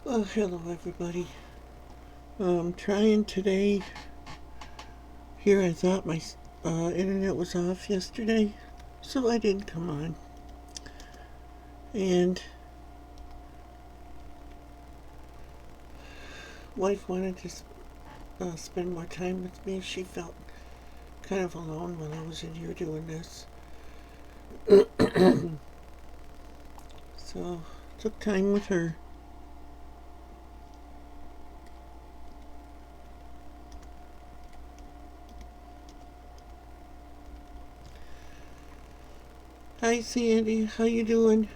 Well, hello everybody. I'm trying today. Here I thought my internet was off yesterday, so I didn't come on. And wife wanted to spend more time with me. She felt kind of alone when I was in here doing this. So took time with her. Hi Sandy, how you doing?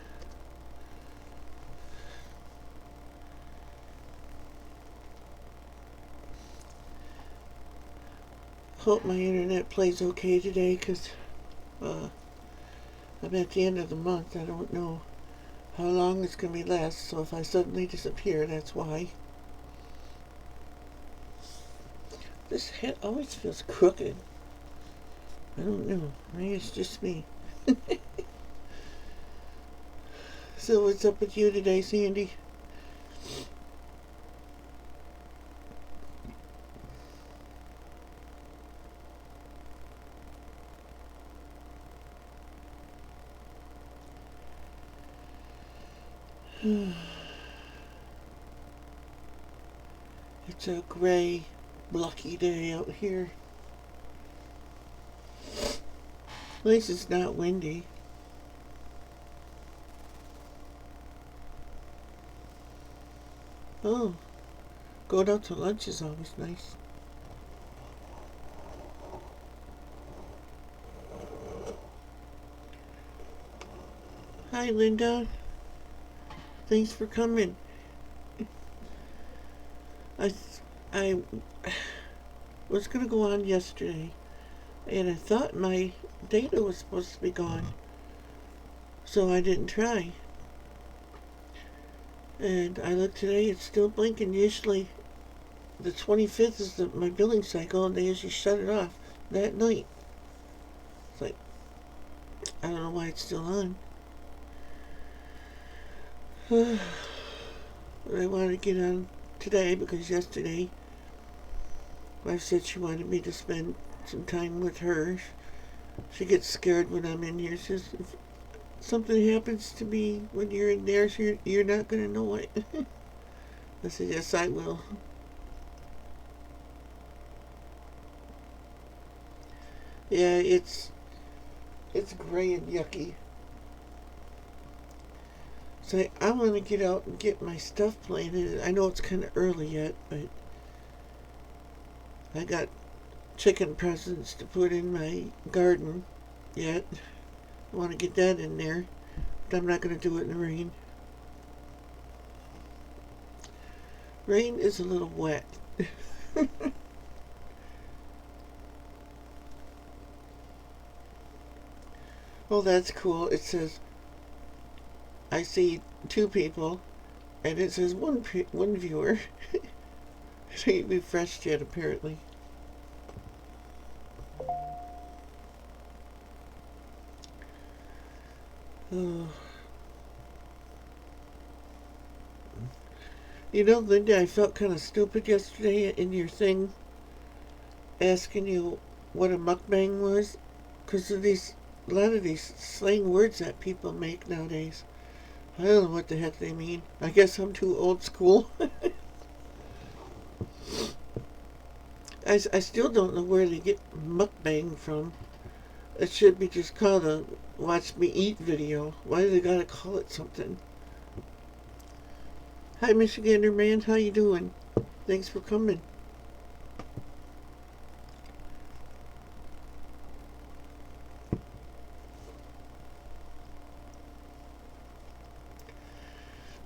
Hope my internet plays okay today, because I'm at the end of the month. I don't know how long it's going to be last, so if I suddenly disappear, that's why. This head always feels crooked. I don't know. Maybe it's just me. So what's up with you today, Sandy? It's a gray, blocky day out here. At least it's not windy. Oh, going out to lunch is always nice. Hi, Linda. Thanks for coming. I was going to go on yesterday, and I thought my data was supposed to be gone, so I didn't try. And I looked today, it's still blinking. Usually the 25th is my billing cycle, and they usually shut it off that night. It's like, I don't know why it's still on. But I wanted to get on today because yesterday wife said she wanted me to spend some time with her. She gets scared when I'm in here. She says, if something happens to me when you're in there, so you're not going to know it. I said, yes, I will. Yeah, it's gray and yucky. So I want to get out and get my stuff planted. I know it's kind of early yet, but I got chicken presents to put in my garden yet. I want to get that in there, but I'm not going to do it in the rain. Rain is a little wet. Oh, that's cool. It says, I see two people, and it says one viewer. It ain't refreshed yet, apparently. Oh. You know, Linda, I felt kind of stupid yesterday in your thing asking you what a mukbang was, because of a lot of these slang words that people make nowadays. I don't know what the heck they mean. I guess I'm too old school. I still don't know where they get mukbang from. It should be just called a watch me eat video. Why do they gotta call it something? Hi, Michigander man, how you doing? Thanks for coming.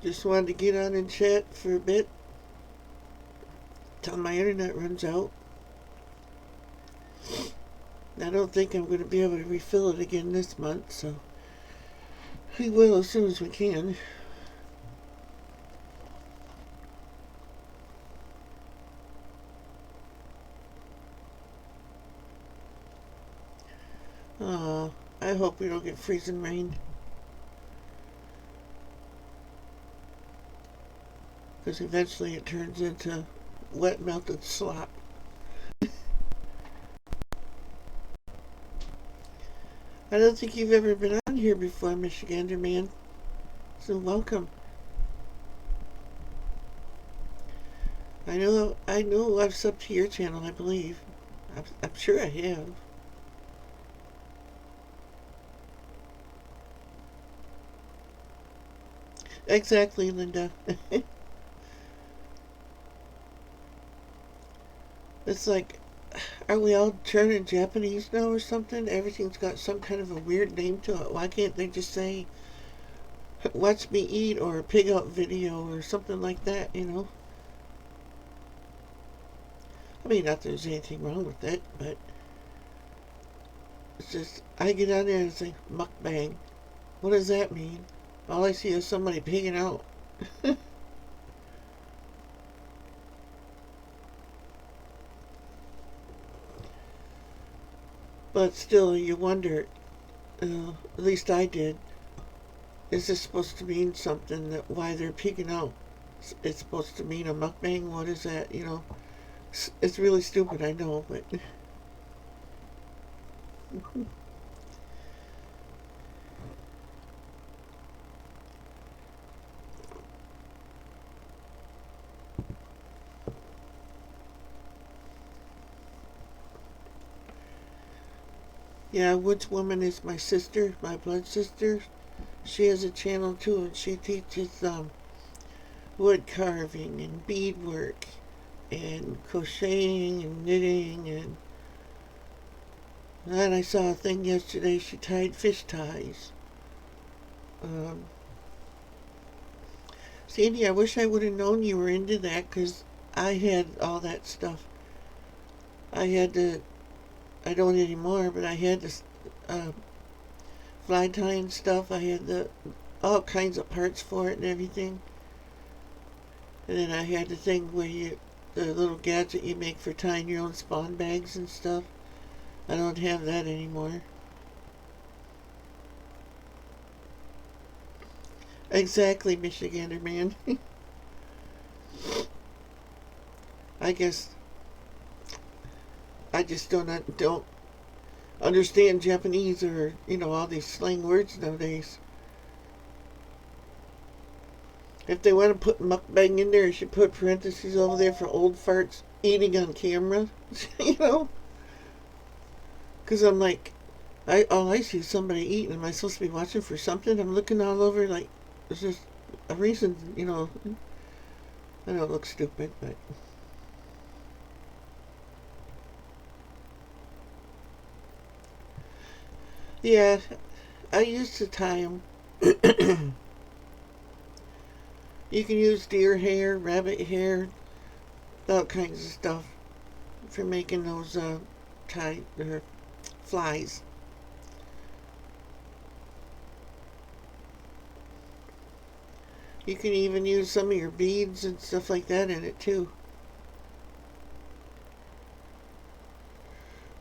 Just wanted to get on and chat for a bit till my internet runs out. I don't think I'm going to be able to refill it again this month, so we will as soon as we can. Oh, I hope we don't get freezing rain. because eventually it turns into wet melted slop. I don't think you've ever been on here before, Michigander man. So welcome. I know I've subbed to your channel, I believe. I'm sure I have. Exactly, Linda. It's like, are we all turning Japanese now or something? Everything's got some kind of a weird name to it. Why can't they just say, watch me eat, or a pig out video, or something like that, you know? I mean, not that there's anything wrong with it, but it's just, I get on there and say, mukbang. What does that mean? All I see is somebody pigging out. But still, you wonder, at least I did, is this supposed to mean something, that why they're pigging out? It's supposed to mean a mukbang? What is that, you know? It's really stupid, I know, but... Yeah, Woods Woman is my sister, my blood sister. She has a channel too, and she teaches wood carving and beadwork and crocheting and knitting, and then I saw a thing yesterday, she tied fish ties. Sandy, I wish I would have known you were into that, because I had all that stuff. I don't anymore, but I had this fly tying stuff. I had all kinds of parts for it and everything. And then I had the thing where the little gadget you make for tying your own spawn bags and stuff. I don't have that anymore. Exactly, Michigander man. I guess I just don't understand Japanese, or, you know, all these slang words nowadays. If they want to put mukbang in there, you should put parentheses over there for old farts eating on camera. You know? Because I'm like, all I see is somebody eating. Am I supposed to be watching for something? I'm looking all over like, there's just a reason, you know. I know it looks stupid, but... Yeah, I used to tie them. You can use deer hair, rabbit hair, all kinds of stuff for making those flies. You can even use some of your beads and stuff like that in it too.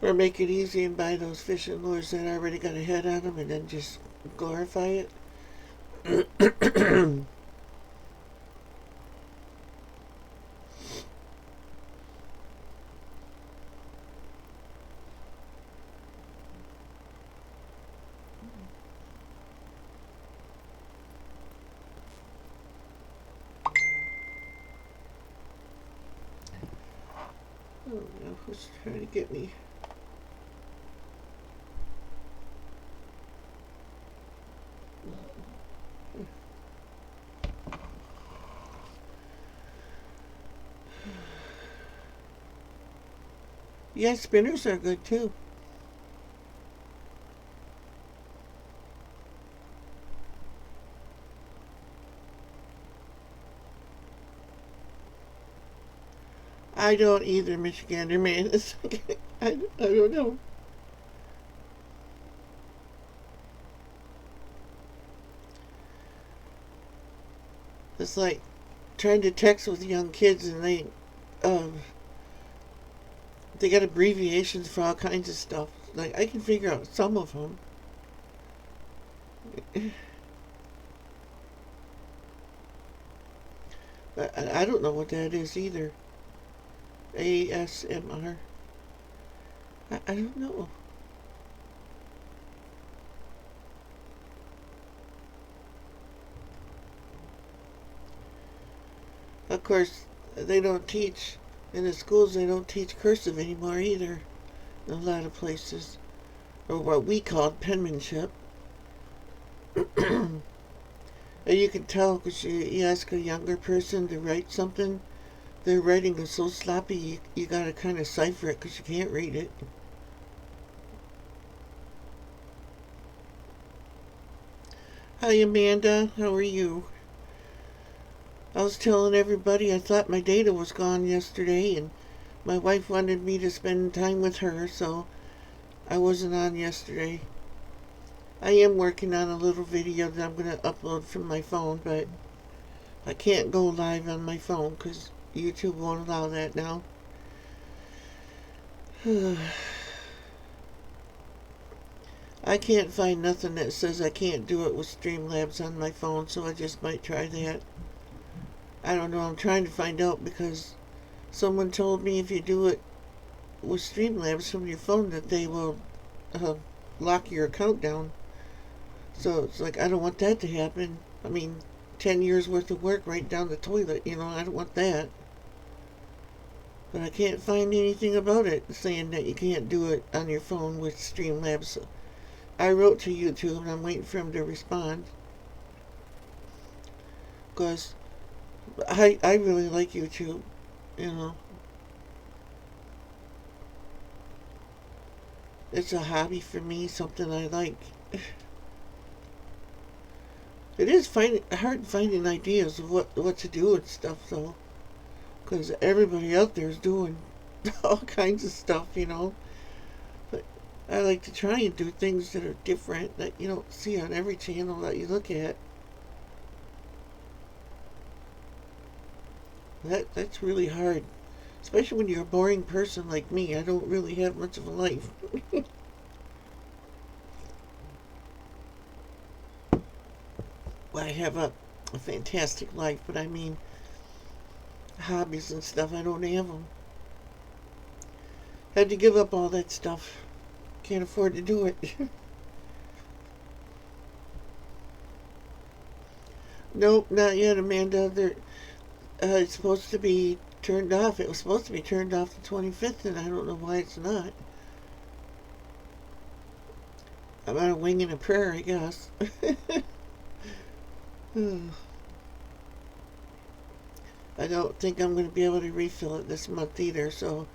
Or make it easy and buy those fishing lures that already got a head on them and then just glorify it. Oh no, who's trying to get me? Yeah, spinners are good too. I don't either, Michigander man. It's like, I don't know. It's like trying to text with young kids, and they got abbreviations for all kinds of stuff. Like, I can figure out some of them. I don't know what that is either. ASMR. I don't know. Of course, they don't teach, in the schools, they don't teach cursive anymore either. In a lot of places. Or what we called penmanship. And you can tell because you ask a younger person to write something, their writing is so sloppy you gotta kind of cipher it because you can't read it. Hi Amanda, how are you? I was telling everybody I thought my data was gone yesterday and my wife wanted me to spend time with her, so I wasn't on yesterday. I am working on a little video that I'm going to upload from my phone, but I can't go live on my phone because YouTube won't allow that now. I can't find nothing that says I can't do it with Streamlabs on my phone, so I just might try that. I don't know, I'm trying to find out because someone told me if you do it with Streamlabs from your phone that they will lock your account down. So it's like, I don't want that to happen. I mean, 10 years worth of work right down the toilet, I don't want that. But I can't find anything about it saying that you can't do it on your phone with Streamlabs. So I wrote to YouTube and I'm waiting for him to respond. Because I really like YouTube, It's a hobby for me, something I like. It is hard finding ideas of what to do and stuff, though. Because everybody out there is doing all kinds of stuff, But I like to try and do things that are different that you don't see on every channel that you look at. That's really hard. Especially when you're a boring person like me. I don't really have much of a life. Well, I have a fantastic life, but I mean, hobbies and stuff, I don't have them. Had to give up all that stuff. Can't afford to do it. Nope, not yet, Amanda. It's supposed to be turned off. It was supposed to be turned off the 25th, and I don't know why it's not. I'm on a wing and a prayer, I guess. I don't think I'm going to be able to refill it this month either, so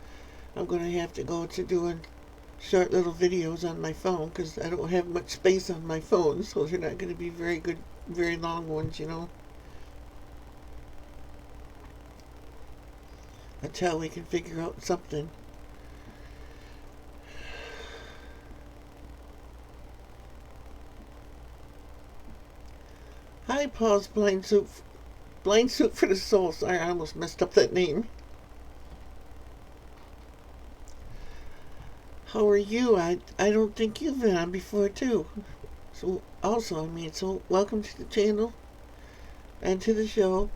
I'm going to have to go to doing short little videos on my phone because I don't have much space on my phone, so they're not going to be very good, very long ones, Until we can figure out something. Hi, Paul's Blind Soup for the Soul. Sorry, I almost messed up that name. How are you? I don't think you've been on before, too. So, also, so welcome to the channel and to the show.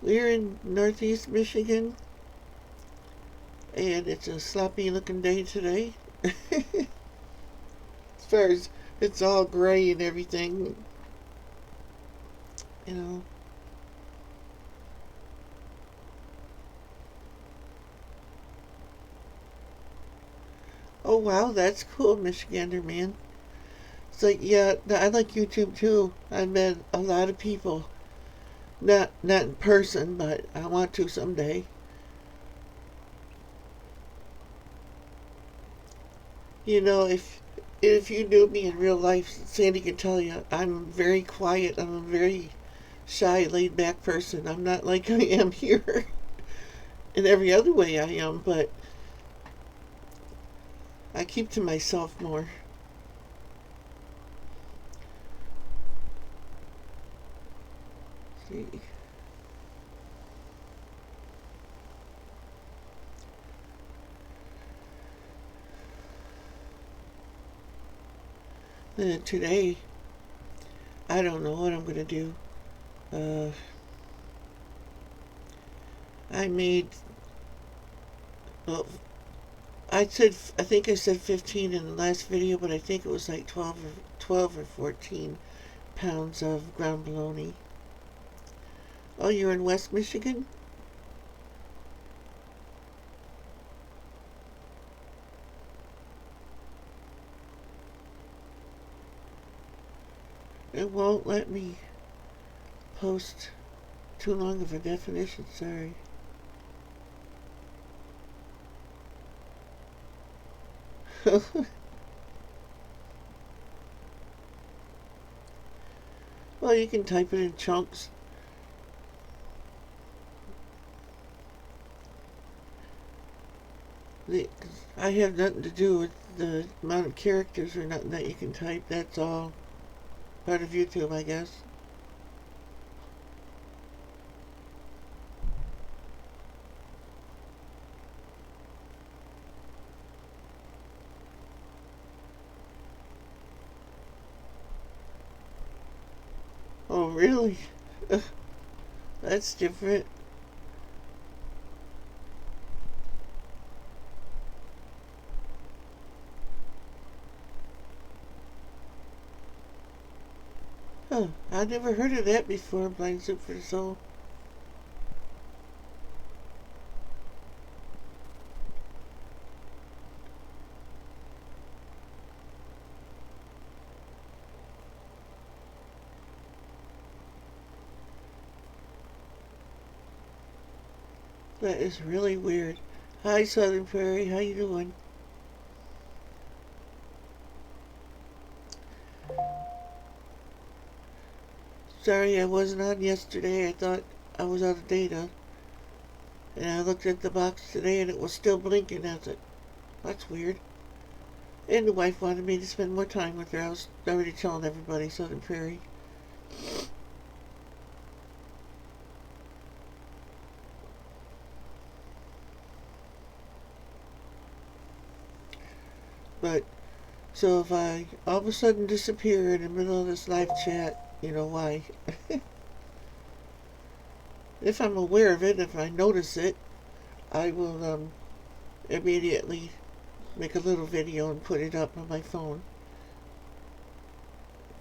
We're in Northeast Michigan, and it's a sloppy looking day today. As far as it's all gray and everything, Oh wow, that's cool, Michigander man. It's like, yeah, I like YouTube too. I've met a lot of people. Not in person, but I want to someday. If you knew me in real life, Sandy can tell you, I'm very quiet. I'm a very shy, laid back person. I'm not like I am here. In every other way I am, but I keep to myself more. See. Today, I don't know what I'm going to do. Uh, I made, well, I think I said 15 in the last video, but I think it was like 12 or 14 pounds of ground bologna. Oh, you're in West Michigan? It won't let me post too long of a definition, sorry. Well, you can type it in chunks. I have nothing to do with the amount of characters or nothing that you can type. That's all part of YouTube, I guess. Oh, really? That's different. Huh, I never heard of that before, Blind Soup for the Soul. That is really weird. Hi, Southern Prairie, how you doing? Sorry I wasn't on yesterday. I thought I was out of data. And I looked at the box today and it was still blinking. I said, that's weird. And the wife wanted me to spend more time with her. I was already telling everybody, Southern Prairie. But, so if I all of a sudden disappear in the middle of this live chat, you know why. If I'm aware of it, if I notice it, I will immediately make a little video and put it up on my phone.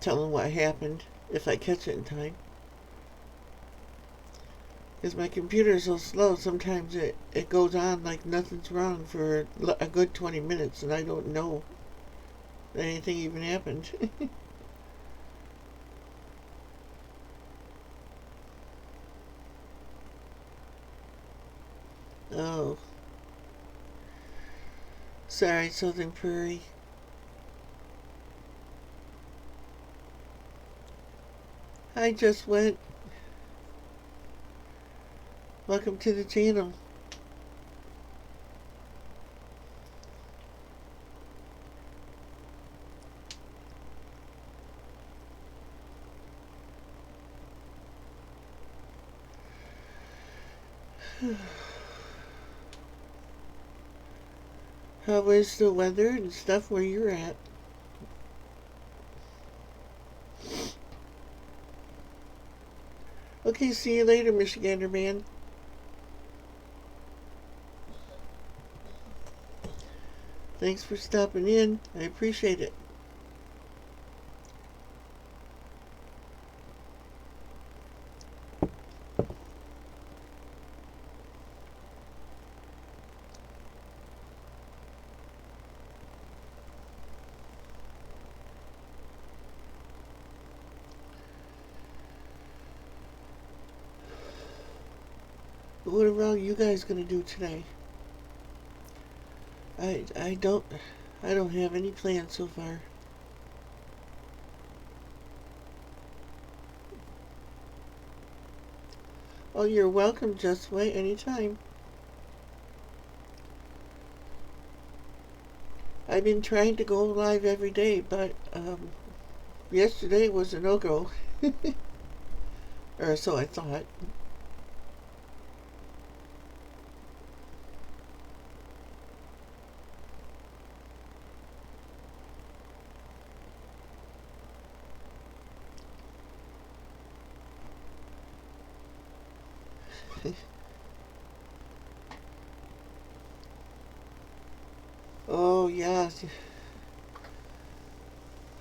Telling what happened, if I catch it in time. Because my computer is so slow, sometimes it goes on like nothing's wrong for a good 20 minutes and I don't know that anything even happened. Oh. Sorry, Southern Prairie. I just went. Welcome to the channel. How is the weather and stuff where you're at? Okay, see you later, Michigander man. Thanks for stopping in. I appreciate it. What are you guys gonna do today? I don't have any plans so far. Oh, you're welcome, Just Wait, anytime. I've been trying to go live every day, but yesterday was a no-go. Or so I thought. Oh, yeah.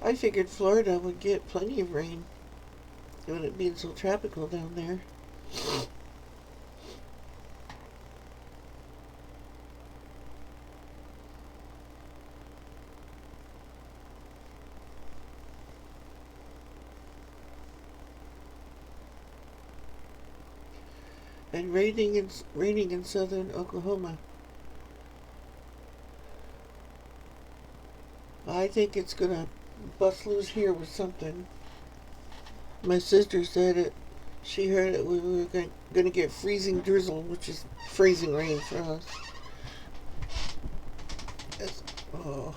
I figured Florida would get plenty of rain with it being so tropical down there. And raining in southern Oklahoma. I think it's gonna bust loose here with something. My sister said it. She heard that we were gonna get freezing drizzle, which is freezing rain for us. Oh.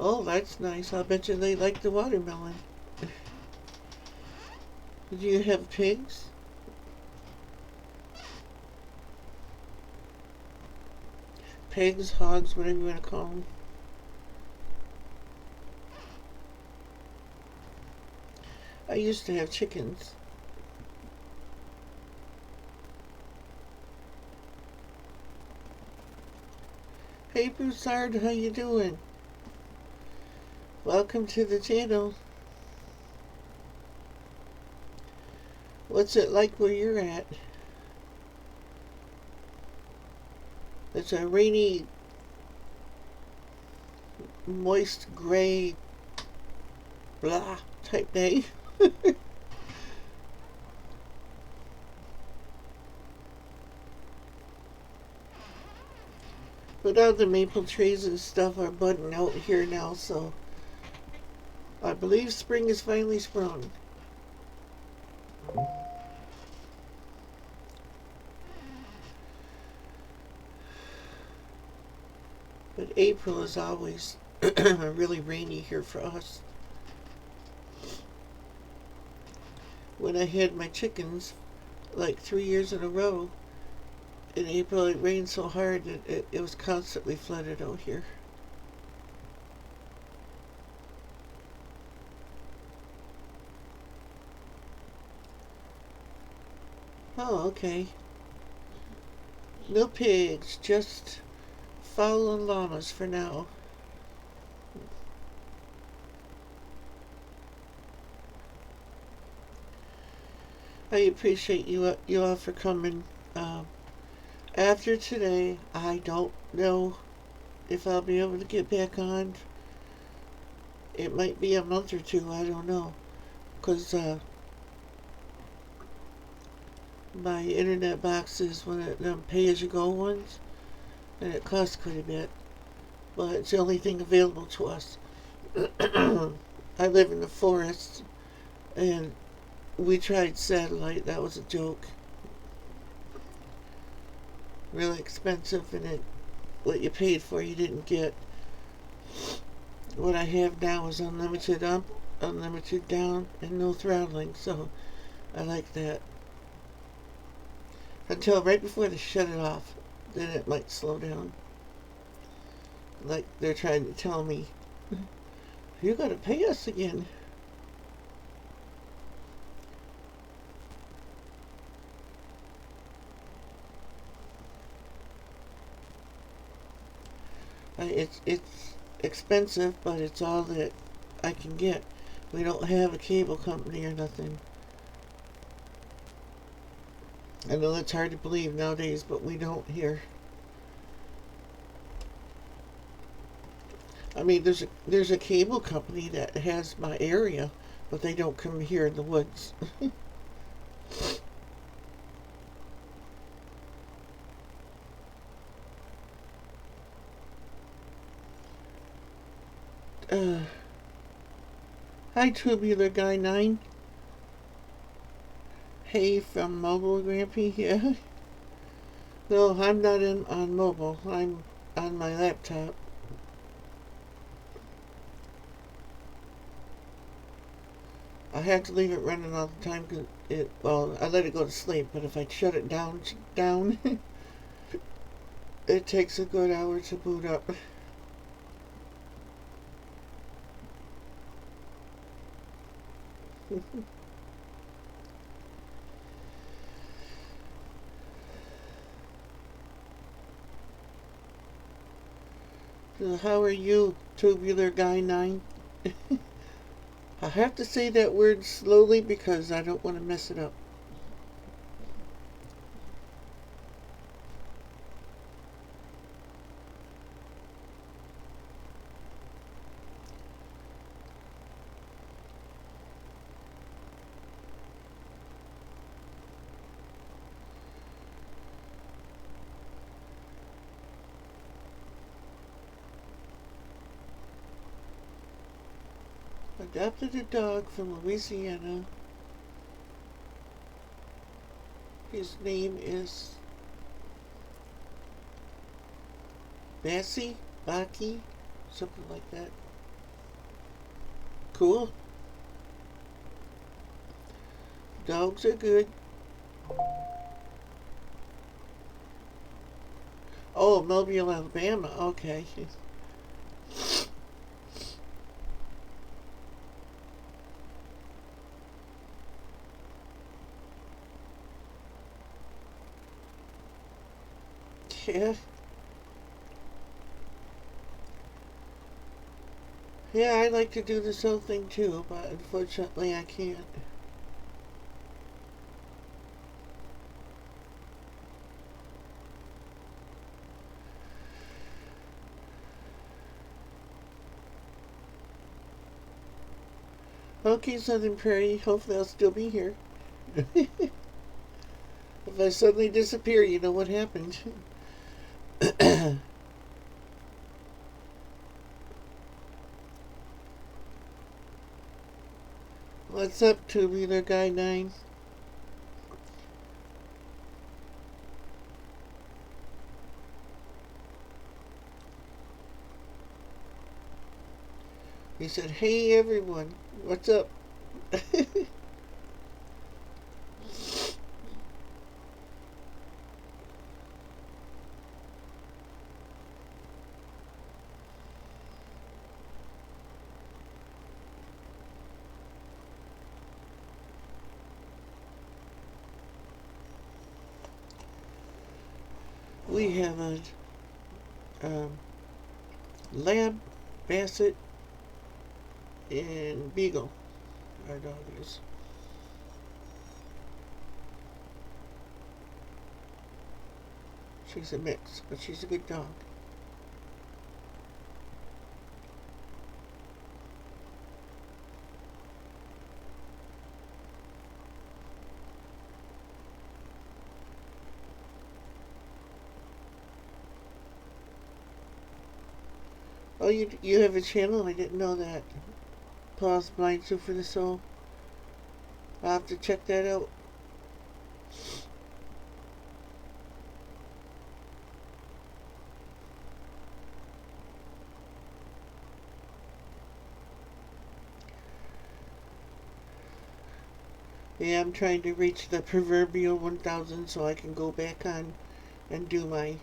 Oh, that's nice. I'll bet you they like the watermelon. Do you have pigs? Pigs, hogs, whatever you want to call them. I used to have chickens. Hey Broussard, how you doing? Welcome to the channel. What's it like where you're at? It's a rainy, moist, gray, blah type day. But all the maple trees and stuff are budding out here now, so I believe spring is finally sprung. But April is always really rainy here for us. When I had my chickens, like 3 years in a row, in April it rained so hard that it was constantly flooded out here. Oh, okay. No pigs, just fowl and llamas for now. I appreciate you all for coming. After today, I don't know if I'll be able to get back on. It might be a month or two, I don't know. Because my internet box is one of them pay-as-you-go ones, and it costs quite a bit. But it's the only thing available to us. I live in the forest, and we tried satellite. That was a joke. Really expensive, and what you paid for you didn't get. What I have now is unlimited up, unlimited down, and no throttling, so I like that. Until right before they shut it off, then it might slow down. Like they're trying to tell me, you gotta pay us again. It's expensive, but it's all that I can get. We don't have a cable company or nothing. I know that's hard to believe nowadays, but we don't here. I mean, there's a cable company that has my area, but they don't come here in the woods. Hi, Tubular Guy 9. Hey, from mobile, Grampy. Yeah. No, I'm not on mobile. I'm on my laptop. I have to leave it running all the time because well, I let it go to sleep, but if I shut it down, it takes a good hour to boot up. So how are you, Tubular Guy 9? I have to say that word slowly because I don't want to mess it up. Adopted a dog from Louisiana. His name is Baki, something like that. Cool. Dogs are good. Oh, Mobile, Alabama. Okay. Yeah. Yeah, I'd like to do this whole thing too, but unfortunately I can't. Okay, Southern Prairie, hopefully I'll still be here. If I suddenly disappear, you know what happened. What's up, Tubular Guy 9? He said, hey everyone, what's up? We have a Lab, Basset, and Beagle. Our dog is. She's a mix, but she's a good dog. Oh, you have a channel? I didn't know that. Paws Blind Soup for the Soul. I'll have to check that out. Yeah, I'm trying to reach the proverbial 1,000 so I can go back on and do my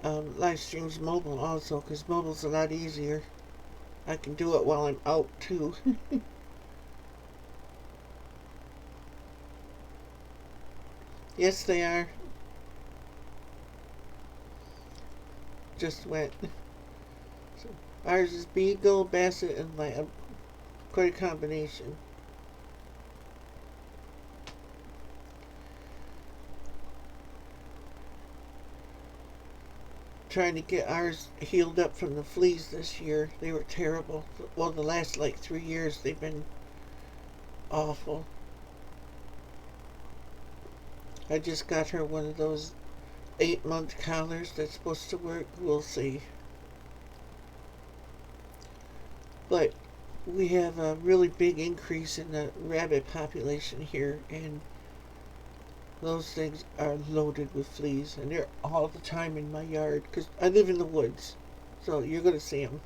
live streams mobile also, because mobile's a lot easier. I can do it while I'm out too. Yes, they are. Just went. So ours is Beagle, Basset, and Lab. Quite a combination. Trying to get ours healed up from the fleas this year. They were terrible. Well, the last like 3 years they've been awful. I just got her one of those 8-month collars that's supposed to work. We'll see. But we have a really big increase in the rabbit population here, and those things are loaded with fleas, and they're all the time in my yard because I live in the woods, so you're going to see them.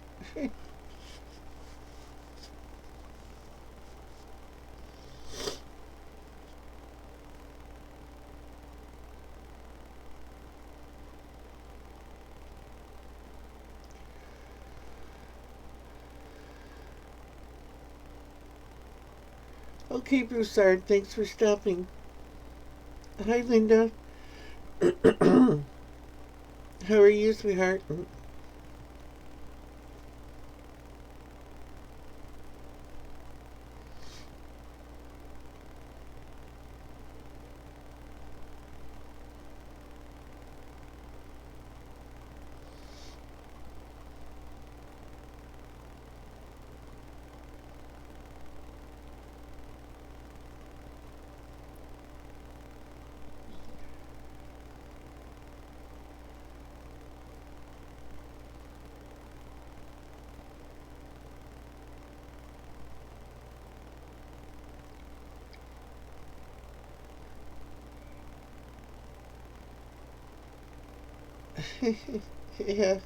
Okay, Broussard, thanks for stopping. Hi, Linda. How are you, sweetheart? Yeah.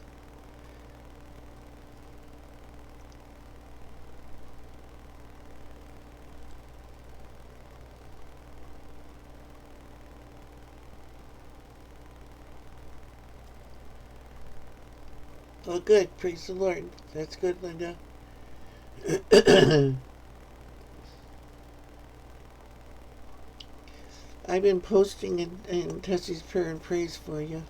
Well, good. Praise the Lord. That's good, Linda. I've been posting in Tessie's prayer and praise for you.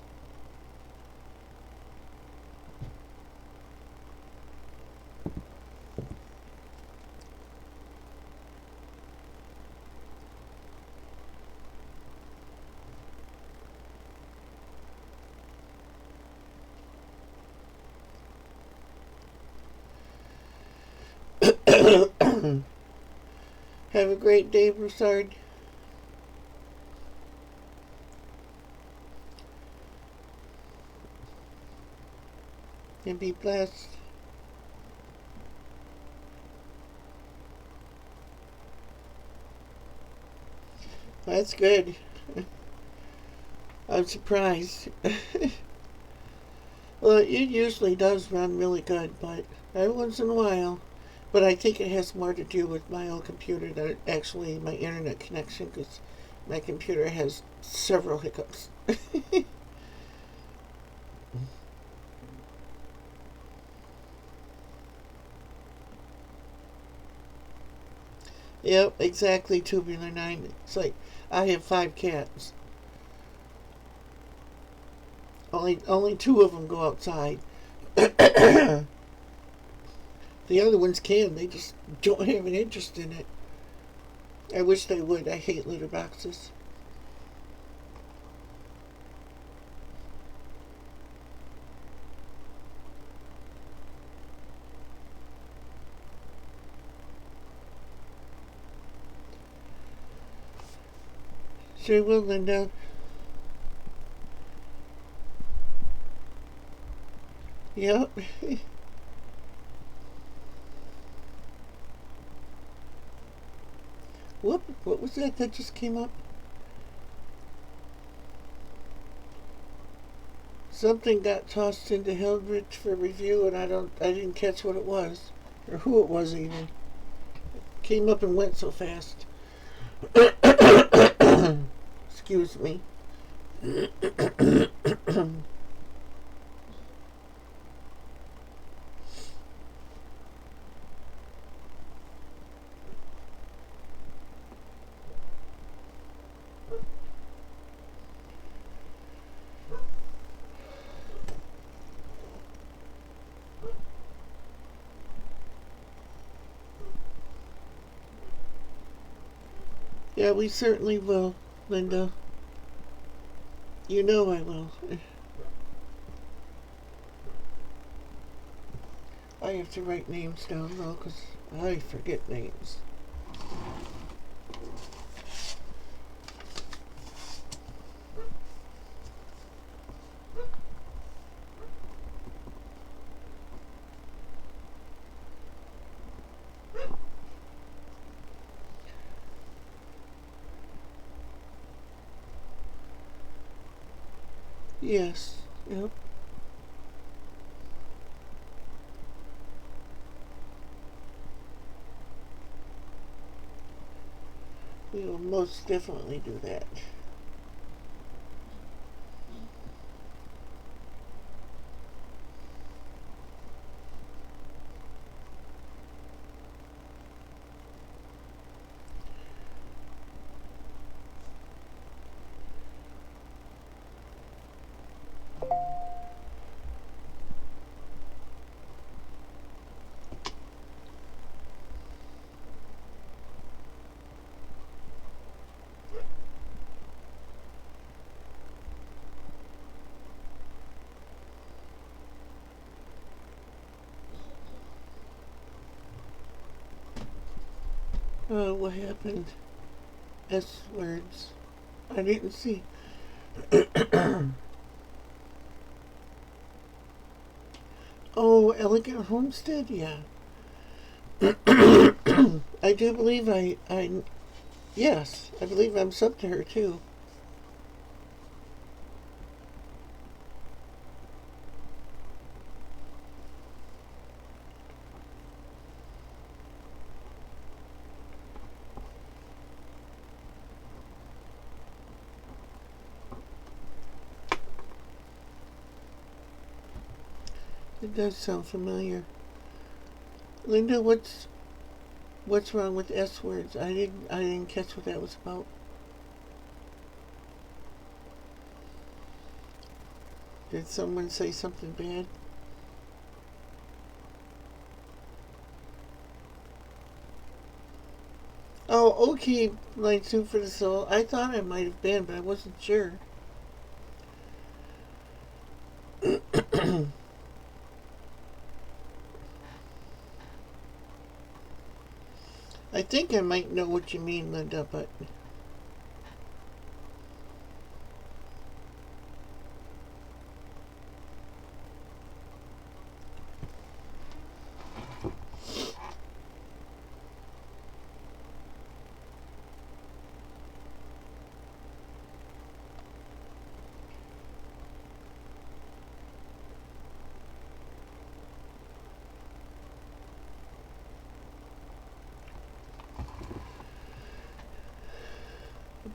Have a great day, Broussard. And be blessed. That's good. I'm surprised. Well, it usually does run really good, but every once in a while. But I think it has more to do with my old computer than actually my internet connection, because my computer has several hiccups. Yep, exactly, Tubular 9. It's like I have 5 cats. Only 2 of them go outside. The other ones can. They just don't have an interest in it. I wish they would. I hate litter boxes. Sure will, Linda. Yep. Whoop, what was that just came up? Something got tossed into Hildreth for review, and I didn't catch what it was, or who it was even. Came up and went so fast. Excuse me. Yeah, we certainly will, Linda. You know I will. I have to write names down though, because I forget names. Yes. Yep. We will most definitely do that. What happened? S words. I didn't see. Oh, Elegant Homestead? Yeah. I do believe yes, I believe I'm sub to her too. It does sound familiar. Linda, what's wrong with S words? I didn't catch what that was about. Did someone say something bad? Oh, okay, Line 2 for the soul. I thought I might have been, but I wasn't sure. I think I might know what you mean, Linda, but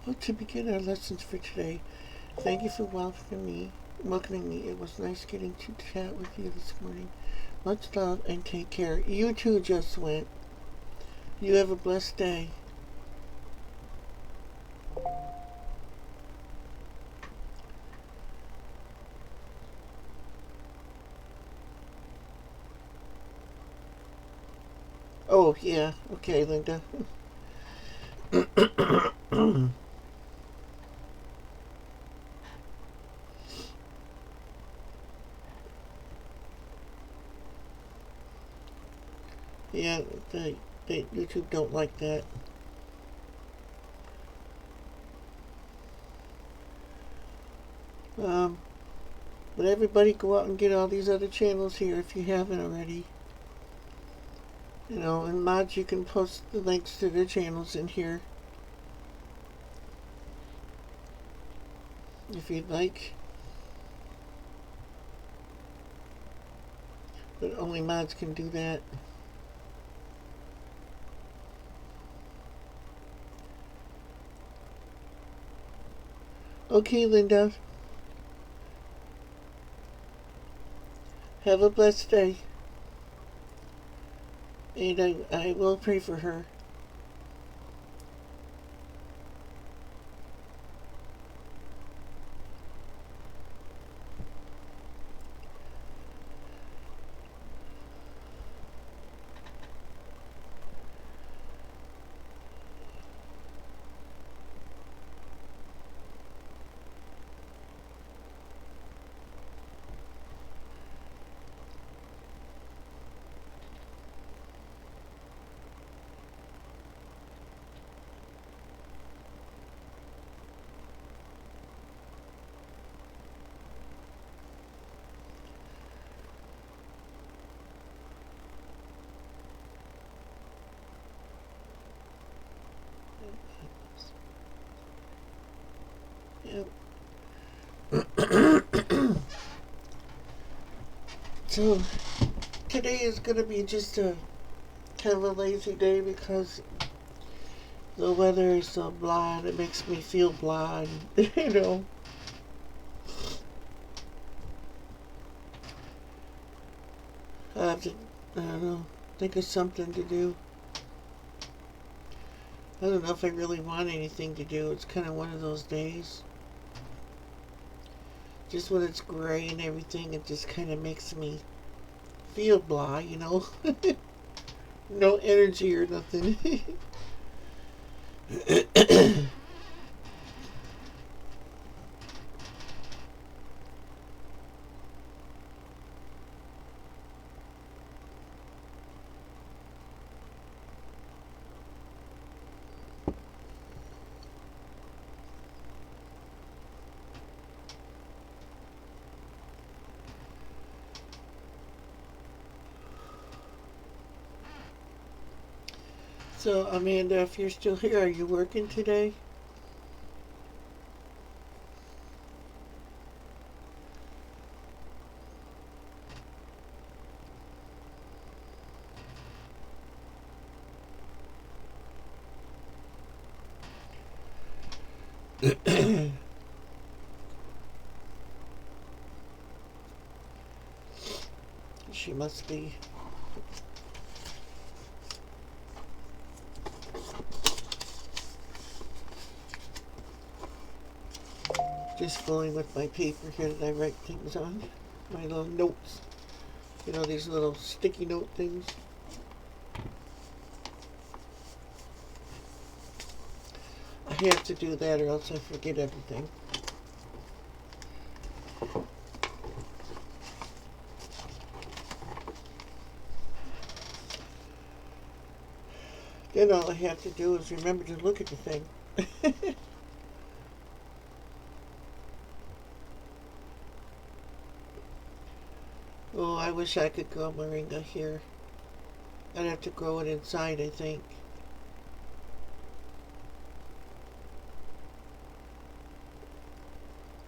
about to begin our lessons for today. Thank you for welcoming me. It was nice getting to chat with you this morning. Much love and take care. You too just went. You have a blessed day. Oh, yeah. Okay, Linda. Yeah, the YouTube don't like that. Um, but everybody go out and get all these other channels here if you haven't already. You know, and mods, you can post the links to their channels in here if you'd like. But only mods can do that. Okay, Linda. Have a blessed day. And I will pray for her. Yep. So, today is going to be just a kind of a lazy day because the weather is so blah and it makes me feel blah and, you know. I have to, I don't know, think of something to do. I don't know if I really want anything to do. It's kind of one of those days. Just when it's gray and everything, it just kind of makes me feel blah, you know. No energy or nothing. So, Amanda, if you're still here, are you working today? She must be. Just fooling with my paper here that I write things on. My little notes. You know, these little sticky note things. I have to do that or else I forget everything. Then all I have to do is remember to look at the thing. Oh, I wish I could grow moringa here. I'd have to grow it inside, I think.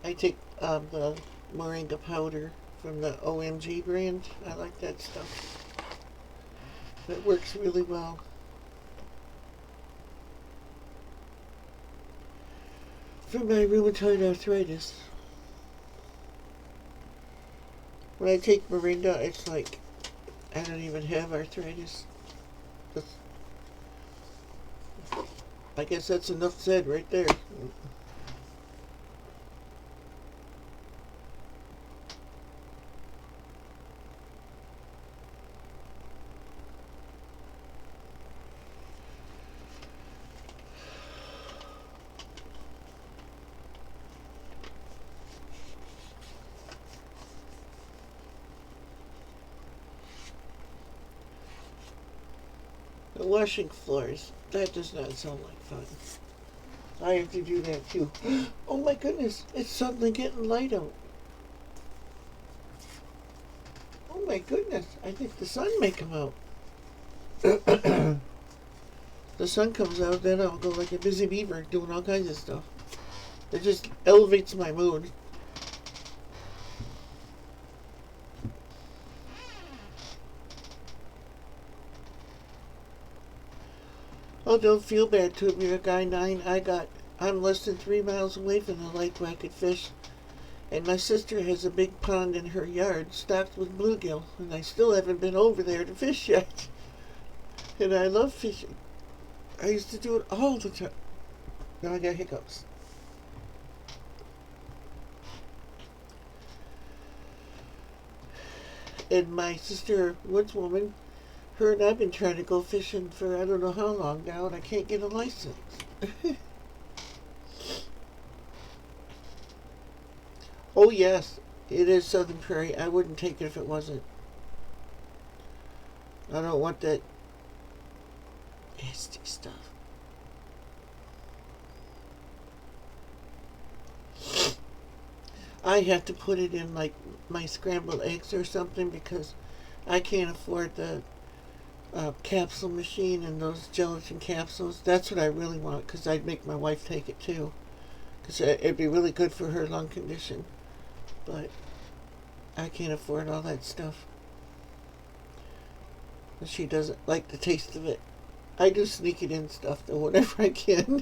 I take the moringa powder from the OMG brand. I like that stuff. It works really well. For my rheumatoid arthritis. When I take moringa, it's like I don't even have arthritis. I guess that's enough said right there. Washing floors. That does not sound like fun. I have to do that too. Oh my goodness, it's suddenly getting light out. Oh my goodness, I think the sun may come out. The sun comes out, then I'll go like a busy beaver doing all kinds of stuff. It just elevates my mood. Oh, don't feel bad, Tube. You're a guy 9. I'm less than 3 miles away from the lake where I could fish. And my sister has a big pond in her yard stocked with bluegill. And I still haven't been over there to fish yet. And I love fishing. I used to do it all the time. Now I got hiccups. And my sister, woodswoman, her and I've been trying to go fishing for I don't know how long now, and I can't get a license. Oh yes, it is Southern Prairie. I wouldn't take it if it wasn't. I don't want that nasty stuff. I have to put it in like my scrambled eggs or something because I can't afford the capsule machine and those gelatin capsules. That's what I really want because I'd make my wife take it too because it'd be really good for her lung condition. But I can't afford all that stuff. And she doesn't like the taste of it. I do sneak it in stuff though whenever I can.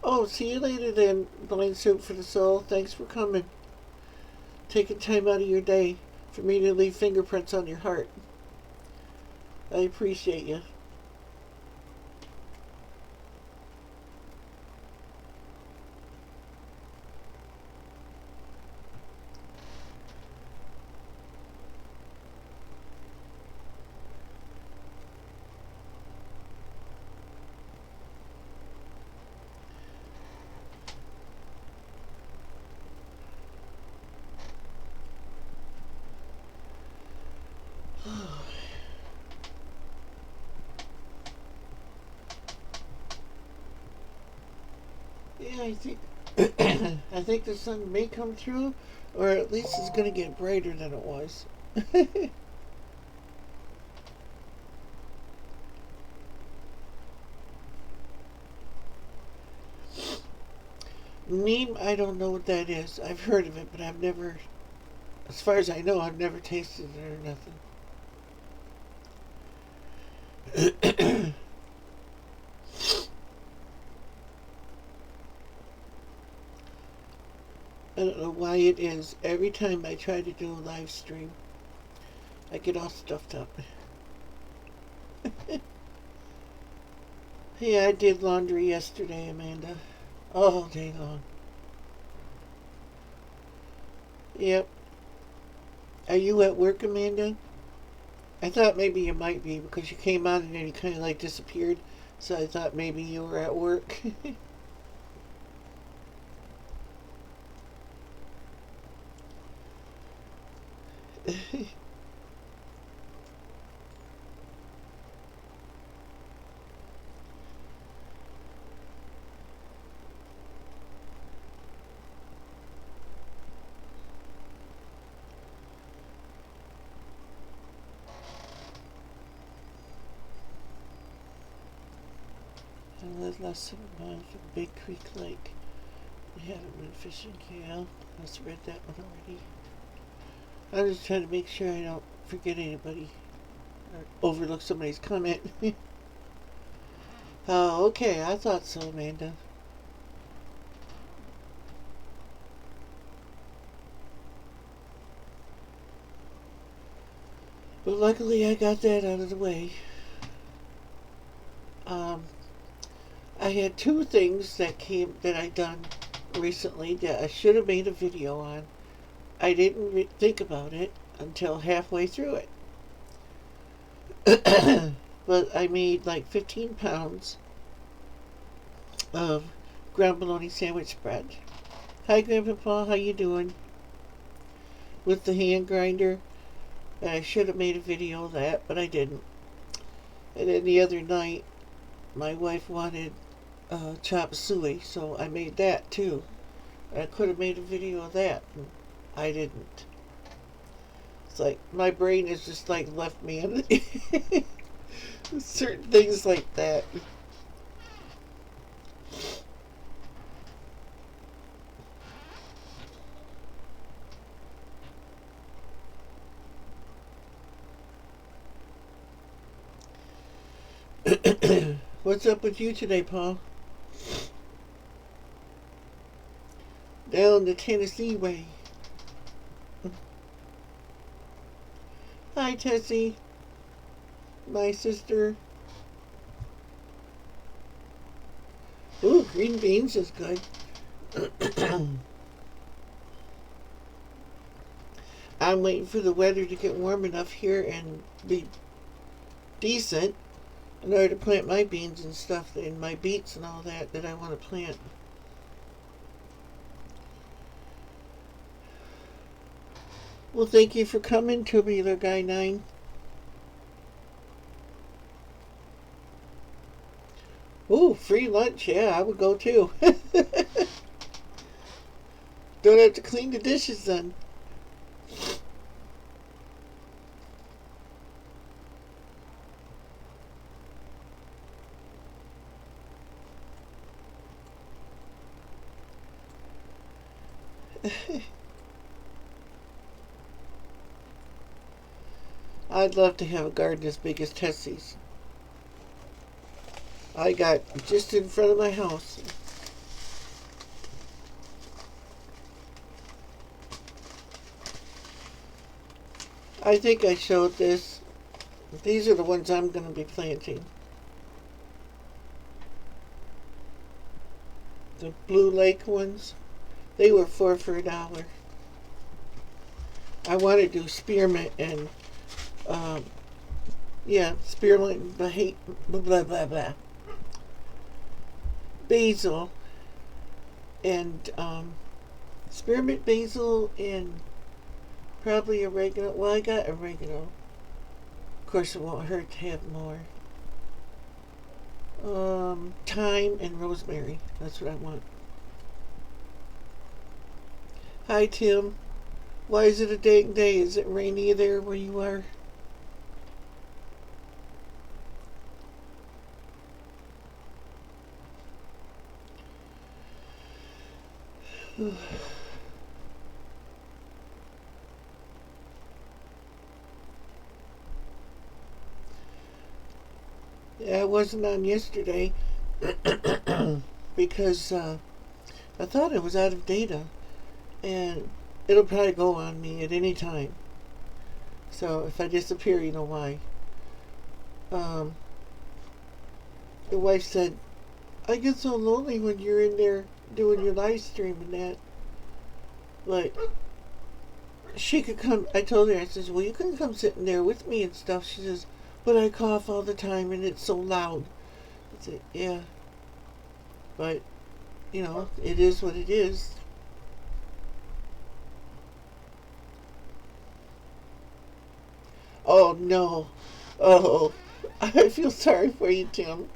Oh, see you later then, Blind Soup for the Soul. Thanks for coming. Taking time out of your day for me to leave fingerprints on your heart. I appreciate you. I think I think the sun may come through, or at least it's going to get brighter than it was. Neem, I don't know what that is. I've heard of it, but I've never, as far as I know, I've never tasted it or nothing. I don't know why it is. Every time I try to do a live stream, I get all stuffed up. Yeah, I did laundry yesterday, Amanda. All day long. Yep. Are you at work, Amanda? I thought maybe you might be because you came on and then you kind of like disappeared. So I thought maybe you were at work. I lived last 7 months from Big Creek Lake. We haven't been fishing. Yeah, I must have read that one already. I'm just trying to make sure I don't forget anybody or overlook somebody's comment. Oh, okay. I thought so, Amanda. But luckily I got that out of the way. I had two things that I done recently that I should have made a video on. I didn't think about it until halfway through it. But I made like 15 pounds of ground bologna sandwich bread. Hi, Grandpa, how you doing? With the hand grinder. And I should have made a video of that, but I didn't. And then the other night, my wife wanted chop suey, so I made that too. I could have made a video of that, and I didn't. It's like my brain has just like left me on certain things like that. What's up with you today, Paul? Down the Tennessee way. Hi, Tessie. My sister. Ooh, green beans is good. I'm waiting for the weather to get warm enough here and be decent in order to plant my beans and stuff and my beets and all that I want to plant. Well, thank you for coming, Tubular Guy 9. Ooh, free lunch. Yeah, I would go too. Don't have to clean the dishes then. I'd love to have a garden as big as Tessie's. I got just in front of my house. I think I showed this. These are the ones I'm going to be planting. The Blue Lake ones. They were $4 for $1. I want to do spearmint and spearmint, blah blah blah, basil, and spearmint, basil, and probably oregano. Well, I got oregano. Of course, it won't hurt to have more. Thyme and rosemary. That's what I want. Hi, Tim. Why is it a dang day? Is it rainy there where you are? Yeah, I wasn't on yesterday because I thought it was out of data, and it'll probably go on me at any time. So if I disappear, you know why. Um, the wife said, I get so lonely when you're in there doing your live stream and that. But she could come. I told her, I says, well, you can come sit in there with me and stuff. She says, but I cough all the time and it's so loud. I said, yeah, but it is what it is. Oh no. Oh, I feel sorry for you, Tim.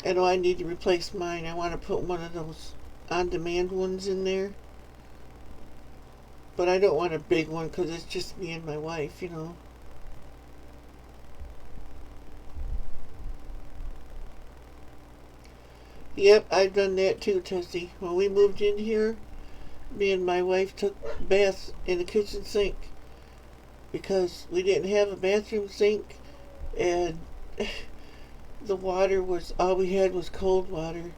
I know I need to replace mine. I want to put one of those on-demand ones in there, but I don't want a big one because it's just me and my wife. Yep, I've done that too, Tessie. When we moved in here, me and my wife took baths in the kitchen sink because we didn't have a bathroom sink, and the water was all we had was cold water.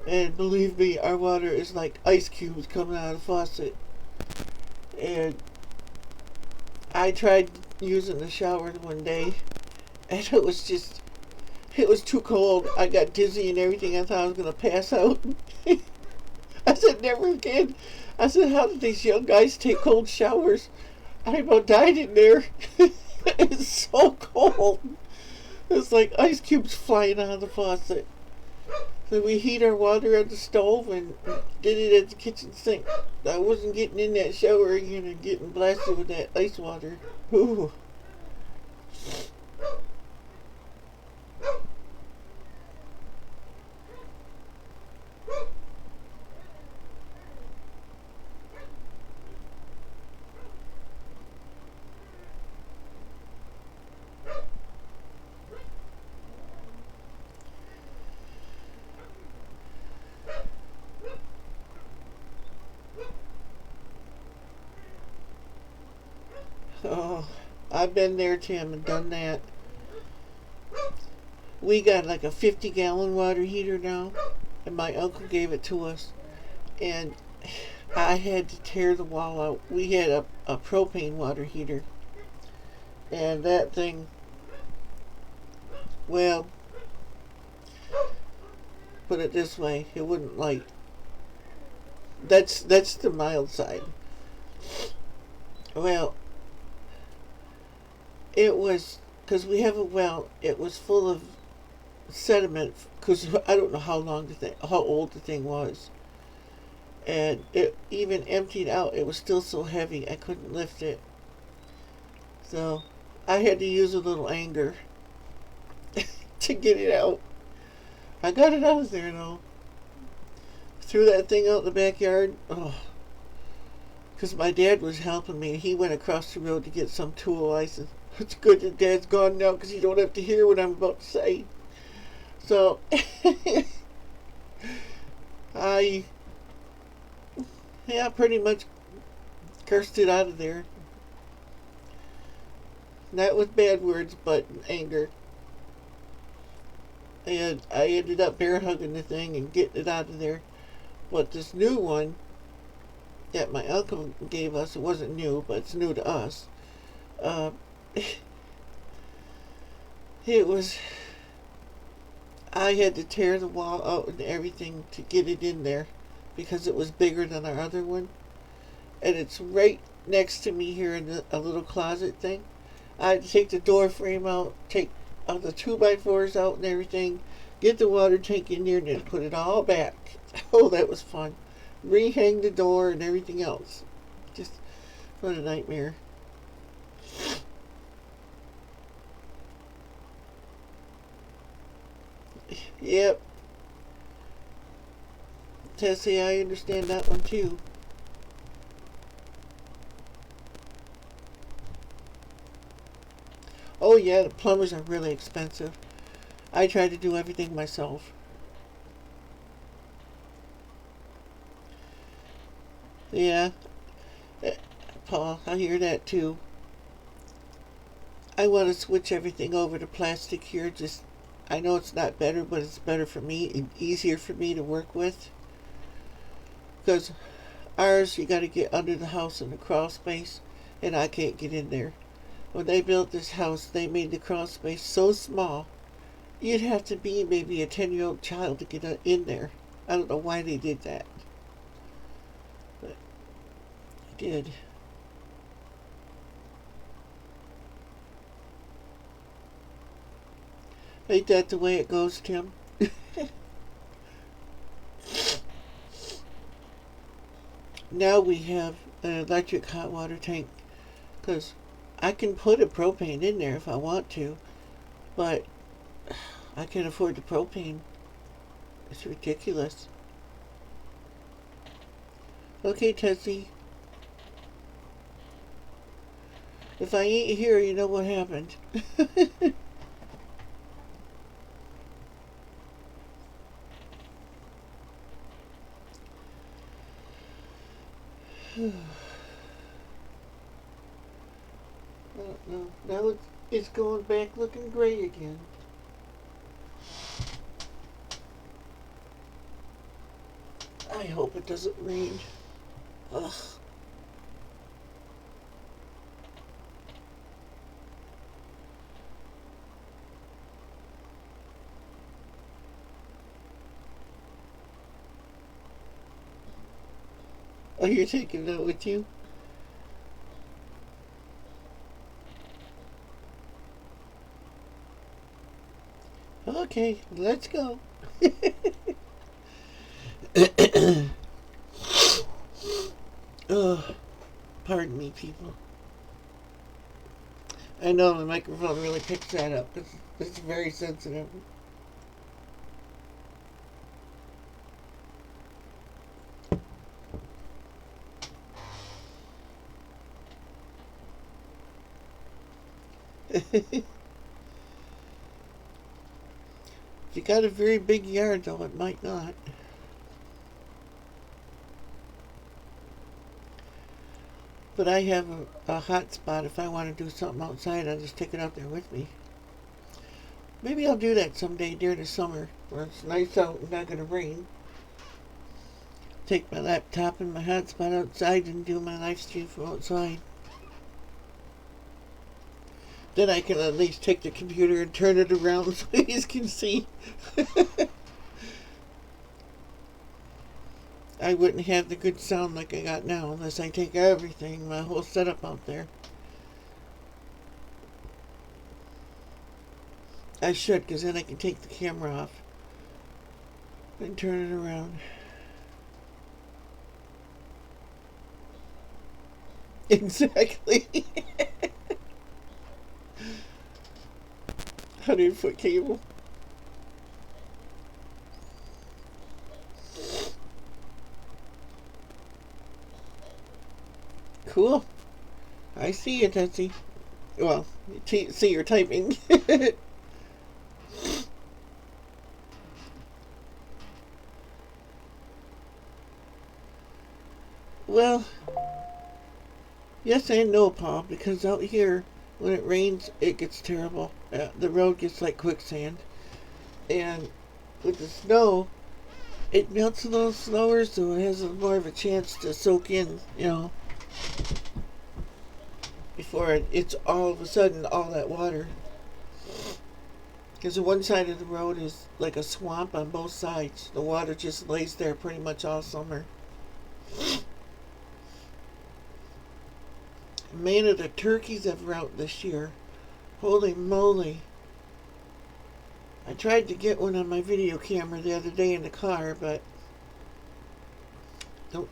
And believe me, our water is like ice cubes coming out of the faucet. And I tried using the shower one day, and it was too cold. I got dizzy and everything. I thought I was going to pass out. I said, never again. I said, how did these young guys take cold showers? I about died in there. It's so cold. It's like ice cubes flying out of the faucet. So we heat our water at the stove and did it at the kitchen sink. I wasn't getting in that shower again and getting blasted with that ice water. Ooh. Oh, I've been there, Tim, and done that. We got like a 50-gallon water heater now, and my uncle gave it to us. And I had to tear the wall out. We had a propane water heater, and that thing, well, put it this way, it wouldn't light. That's the mild side. Well, it was because we have a well. It was full of sediment because I don't know how old the thing was, and it even emptied out. It was still so heavy I couldn't lift it. So I had to use a little anger to get it out. I got it out of there though. Threw that thing out in the backyard. Oh, because my dad was helping me. He went across the road to get some tool. I said, it's good that Dad's gone now because you don't have to hear what I'm about to say. So, I, yeah, pretty much cursed it out of there. Not with bad words, but anger. And I ended up bear hugging the thing and getting it out of there. But this new one that my uncle gave us, it wasn't new, but it's new to us. Uh, it was, I had to tear the wall out and everything to get it in there because it was bigger than our other one. And it's right next to me here in a little closet thing. I had to take the door frame out, take the 2x4s out and everything, get the water tank in there and then put it all back. Oh, that was fun. Rehang the door and everything else. Just what a nightmare. Yep. Tessie, I understand that one too. Oh yeah, the plumbers are really expensive. I try to do everything myself. Yeah, Paul, I hear that too. I want to switch everything over to plastic here. Just, I know it's not better, but it's better for me and easier for me to work with. Because ours, you got to get under the house in the crawl space, and I can't get in there. When they built this house, they made the crawl space so small, you'd have to be maybe a 10-year-old child to get in there. I don't know why they did that, but they did. Ain't that the way it goes, Tim? Now we have an electric hot water tank, because I can put a propane in there if I want to, but I can't afford the propane. It's ridiculous. Okay, Tessie. If I ain't here, you know what happened. I don't know. Now it's going back looking gray again. I hope it doesn't rain. Ugh. Oh, you're taking that with you? Okay, let's go. Oh, pardon me, people. I know the microphone really picks that up. It's very sensitive. If you got a very big yard, though, it might not. But I have a hot spot. If I want to do something outside, I'll just take it out there with me. Maybe I'll do that someday during the summer, where it's nice out and not going to rain. Take my laptop and my hotspot outside and do my live stream from outside. Then I can at least take the computer and turn it around so you can see. I wouldn't have the good sound like I got now unless I take everything, my whole setup out there. I should, because then I can take the camera off and turn it around. Exactly. 100-foot cable. Cool. I see you, Tessie. Well, see you're typing. Well, yes and no, Paul, because out here, when it rains, it gets terrible. The road gets like quicksand. And with the snow, it melts a little slower, so it has more of a chance to soak in, before it's all of a sudden all that water. Because the one side of the road is like a swamp on both sides. The water just lays there pretty much all summer. Man, of the turkeys I've out this year. Holy moly. I tried to get one on my video camera the other day in the car, but...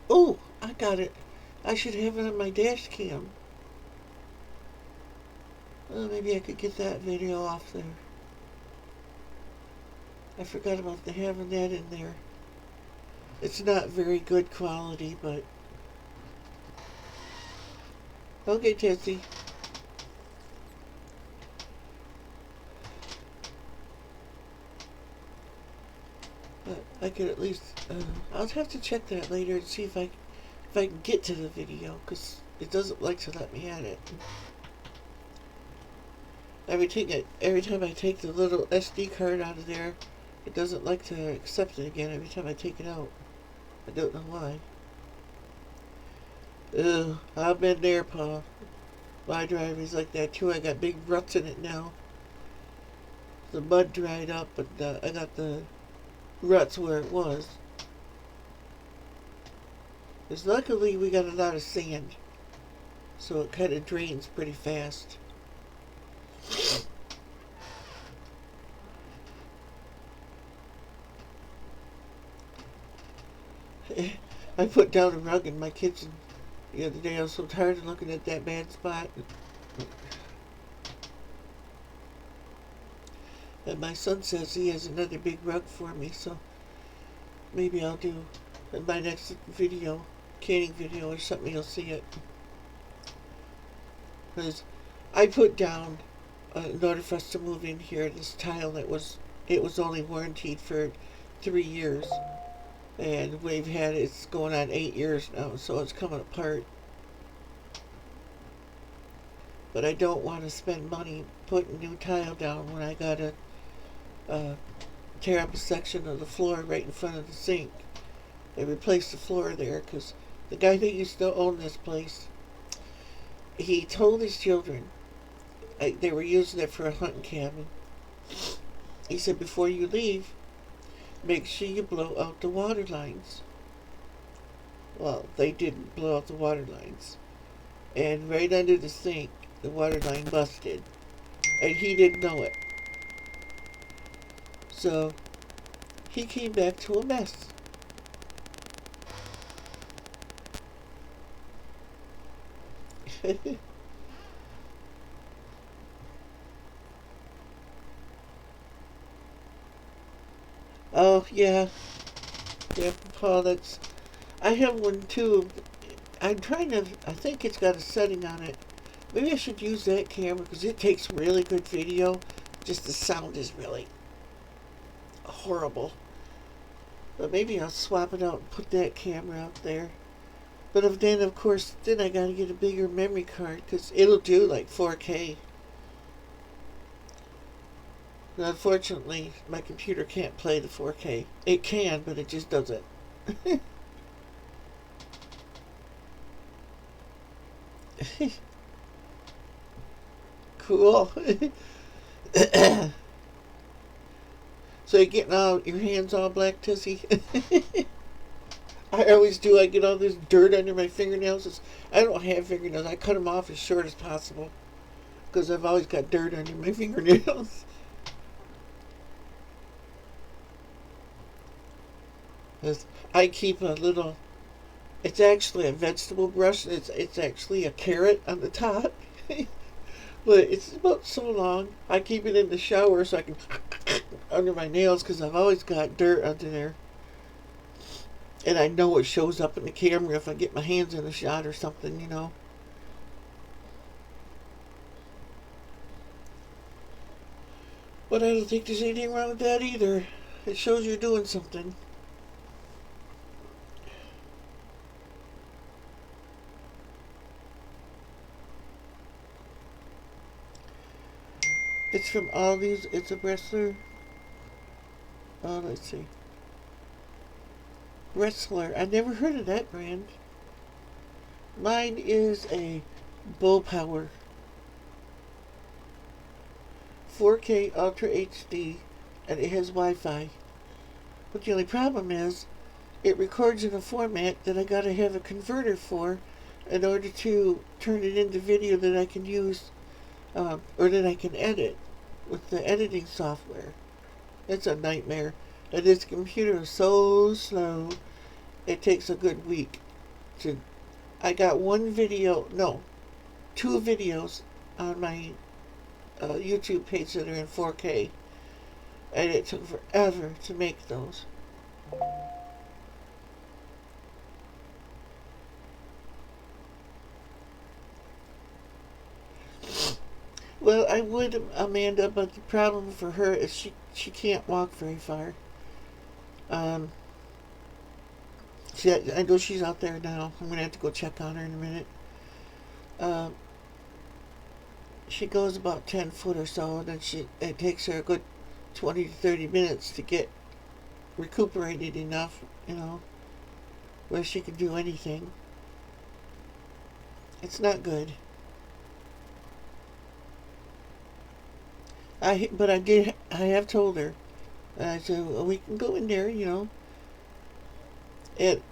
Oh, I got it. I should have it on my dash cam. Oh, maybe I could get that video off there. I forgot about having that in there. It's not very good quality, but okay, Tessie. But I could at least. I'll have to check that later and see if I can get to the video, because it doesn't like to let me at it. Every time I take the little SD card out of there, it doesn't like to accept it again every time I take it out. I don't know why. Ugh, I've been there, Pa. My drive is like that too. I got big ruts in it now. The mud dried up, but I got the ruts where it was. Because luckily we got a lot of sand, so it kind of drains pretty fast. I put down a rug in my kitchen the other day. I was so tired of looking at that bad spot. And my son says he has another big rug for me, so maybe I'll do in my next video, canning video or something, you'll see it. Because I put down, in order for us to move in here, this tile that was only warranted for 3 years. And we've had, it's going on 8 years now, so it's coming apart. But I don't want to spend money putting new tile down when I gotta tear up a section of the floor right in front of the sink and replace the floor there, because the guy that used to own this place, he told his children, they were using it for a hunting cabin, he said, before you leave, make sure you blow out the water lines. Well, they didn't blow out the water lines. And right under the sink, the water line busted. And he didn't know it. So, he came back to a mess. Oh, yeah. Yeah, Paul, that's... I have one, too. I'm trying to... I think it's got a setting on it. Maybe I should use that camera, because it takes really good video. Just the sound is really horrible. But maybe I'll swap it out and put that camera out there. But then, of course, then I gotta get a bigger memory card, because it'll do like 4K. Now, unfortunately, my computer can't play the 4K. It can, but it just doesn't. Cool. So you're getting all your hands all black, Tissy? I always do. I get all this dirt under my fingernails. I don't have fingernails. I cut them off as short as possible, because I've always got dirt under my fingernails. I keep a little... It's actually a vegetable brush. It's actually a carrot on the top. But it's about so long. I keep it in the shower so I can under my nails, because I've always got dirt under there. And I know it shows up in the camera if I get my hands in a shot or something, you know. But I don't think there's anything wrong with that either. It shows you're doing something. It's from Aldi's. It's a wrestler. Oh, let's see. Wrestler. I never heard of that brand. Mine is a Bull Power 4K Ultra HD, and it has Wi-Fi. But the only problem is, it records in a format that I gotta have a converter for in order to turn it into video that I can use, or that I can edit with the editing software. It's a nightmare. And this computer is so slow, it takes a good week to... I got two videos on my YouTube page that are in 4K, and it took forever to make those. Well, I would, Amanda, but the problem for her is she can't walk very far. Um, I know she's out there now. I'm gonna have to go check on her in a minute. Um, she goes about 10 foot or so, and then it takes her a good 20 to 30 minutes to get recuperated enough, where she can do anything. It's not good. I have told her. I said, well, we can go in there, And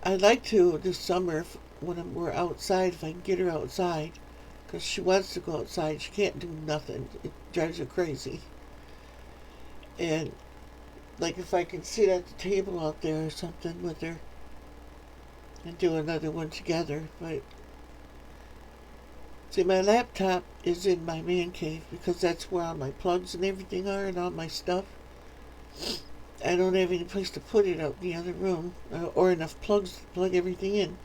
I'd like to this summer when we're outside, if I can get her outside, because she wants to go outside. She can't do nothing. It drives her crazy. And like if I can sit at the table out there or something with her and do another one together. But see, my laptop is in my man cave because that's where all my plugs and everything are and all my stuff. I don't have any place to put it out in the other room or enough plugs to plug everything in.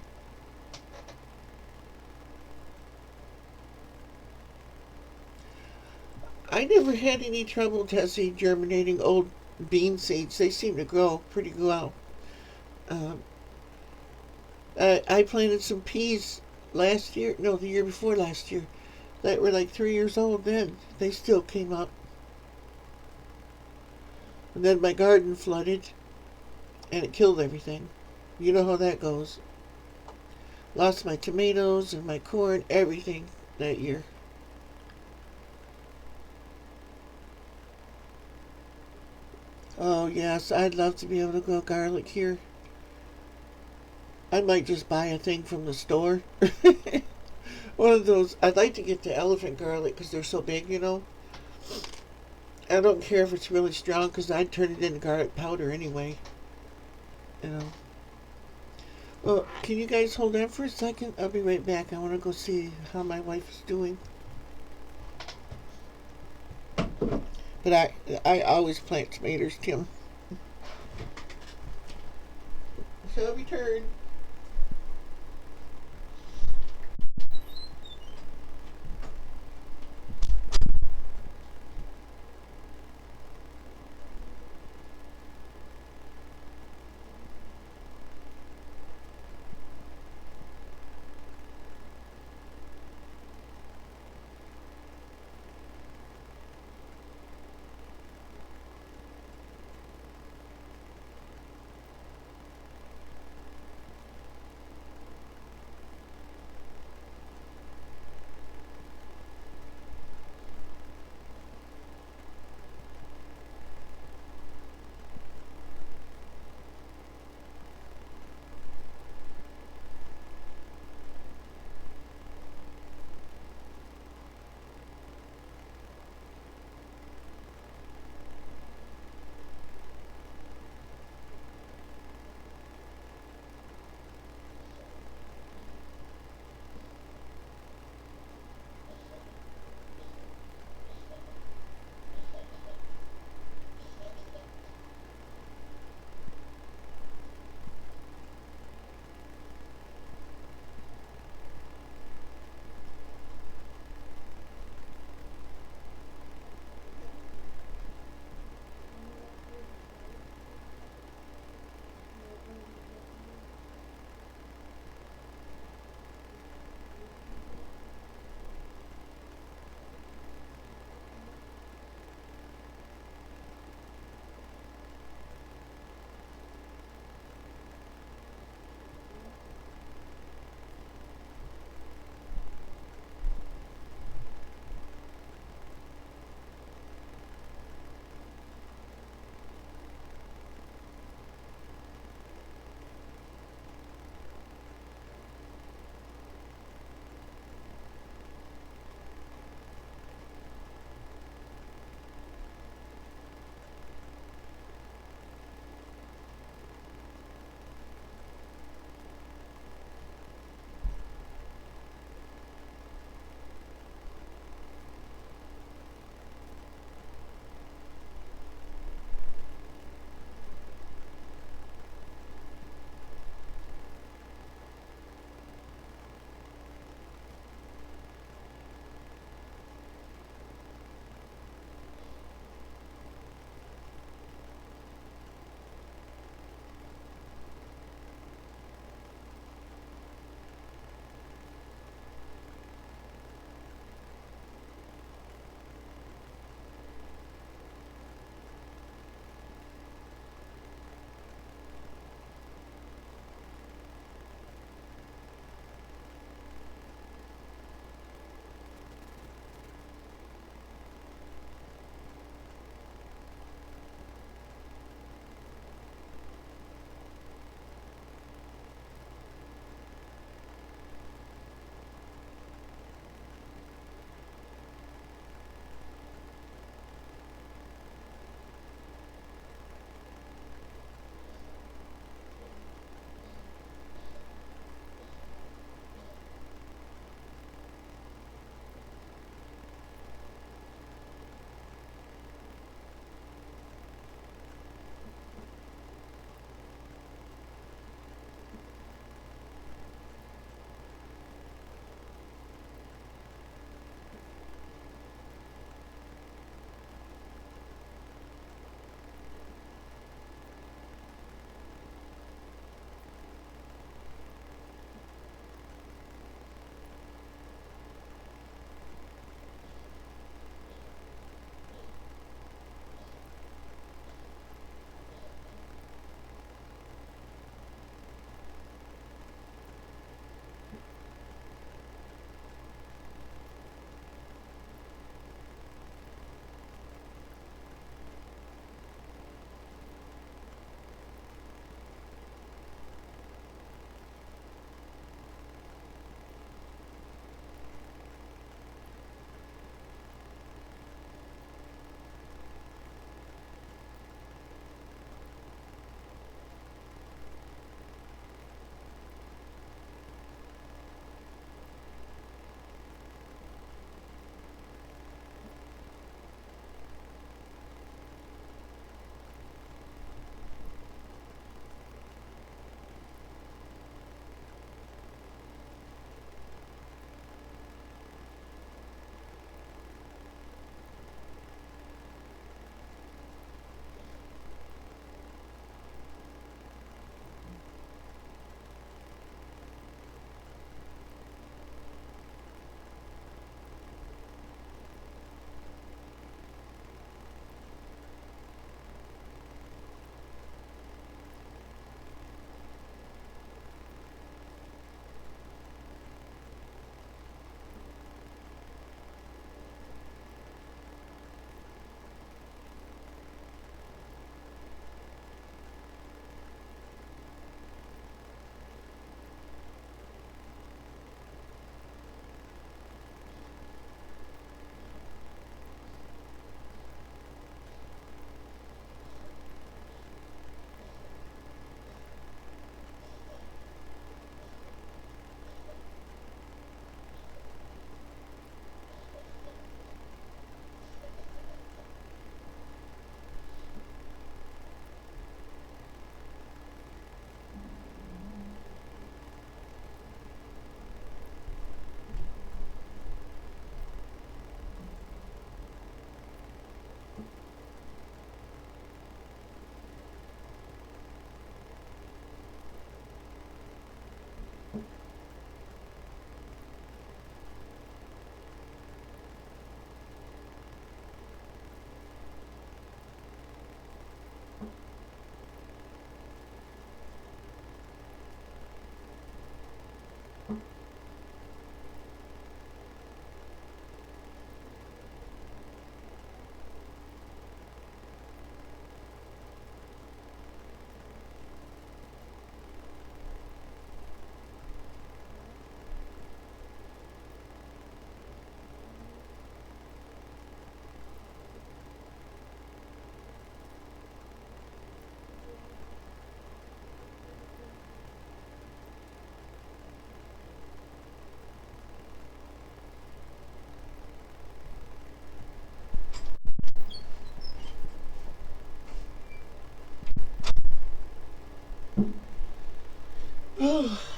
I never had any trouble, Tessie, germinating old bean seeds. They seem to grow pretty well. Um, I planted some peas last year, no, the year before last year, that were like 3 years old then. They still came up. And then my garden flooded and it killed everything. You know how that goes. Lost my tomatoes and my corn, everything that year. Oh, yes, I'd love to be able to grow garlic here. I might just buy a thing from the store. One of those. I'd like to get the elephant garlic because they're so big. I don't care if it's really strong because I'd turn it into garlic powder anyway. You know. Well, can you guys hold on for a second? I'll be right back. I want to go see how my wife is doing. But I always plant tomatoes, Tim. Shall we turn?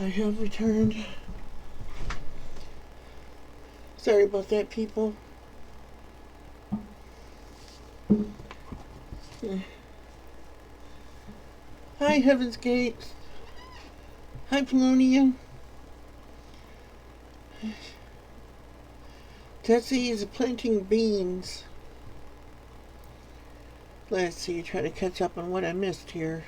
I have returned. Sorry about that, people. Hi, Heaven's Gate. Hi, Polonia. Tessie is planting beans. Let's see, try to catch up on what I missed here.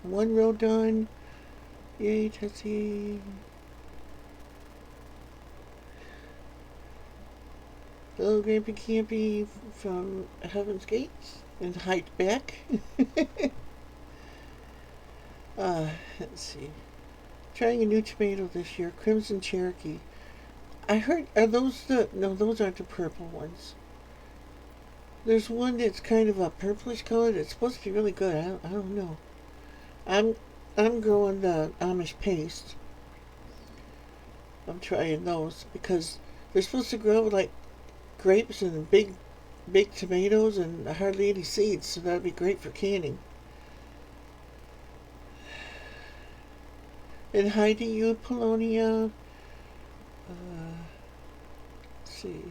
One row done. Yay, Tessie. Hello, Grampy Campy from Heaven's Gates and hide back. Let's see. Trying a new tomato this year, Crimson Cherokee. I heard, are those the, no, those aren't the purple ones. There's one that's kind of a purplish color that's supposed to be really good. I don't know. I'm growing the Amish paste. I'm trying those because they're supposed to grow like grapes and big tomatoes and hardly any seeds, so that'd be great for canning. And hi to you, Polonia. Let's see.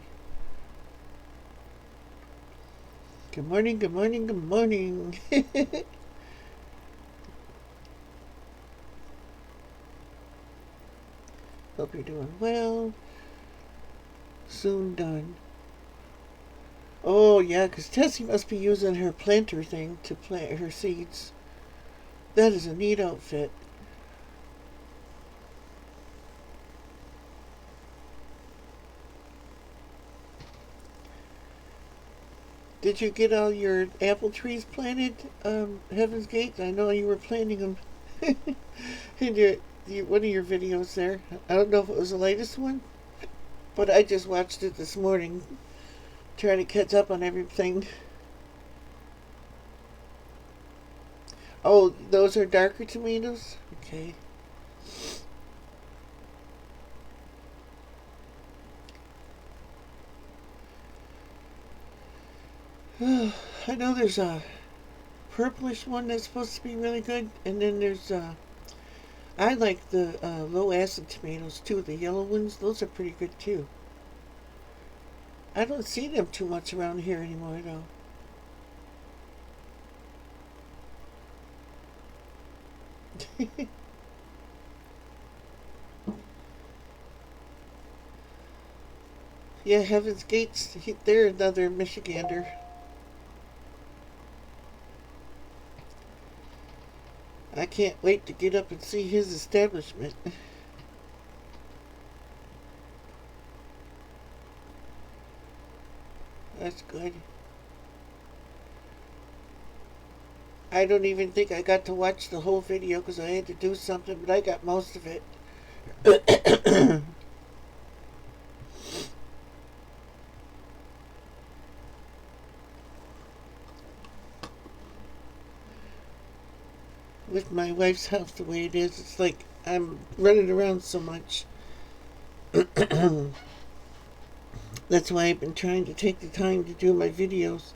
Good morning, good morning, good morning. Hope you're doing well. Soon done. Oh, yeah, because Tessie must be using her planter thing to plant her seeds. That is a neat outfit. Did you get all your apple trees planted, Heaven's Gate? I know you were planting them in one of your videos there. I don't know if it was the latest one, but I just watched it this morning, trying to catch up on everything. Oh, those are darker tomatoes? Okay. I know there's a purplish one that's supposed to be really good, and then there's I like the low acid tomatoes too, the yellow ones. Those are pretty good too. I don't see them too much around here anymore though. Yeah, Heaven's Gates, they're another Michigander. I can't wait to get up and see his establishment. That's good. I don't even think I got to watch the whole video because I had to do something, but I got most of it. With my wife's house the way it is, it's like I'm running around so much. That's why I've been trying to take the time to do my videos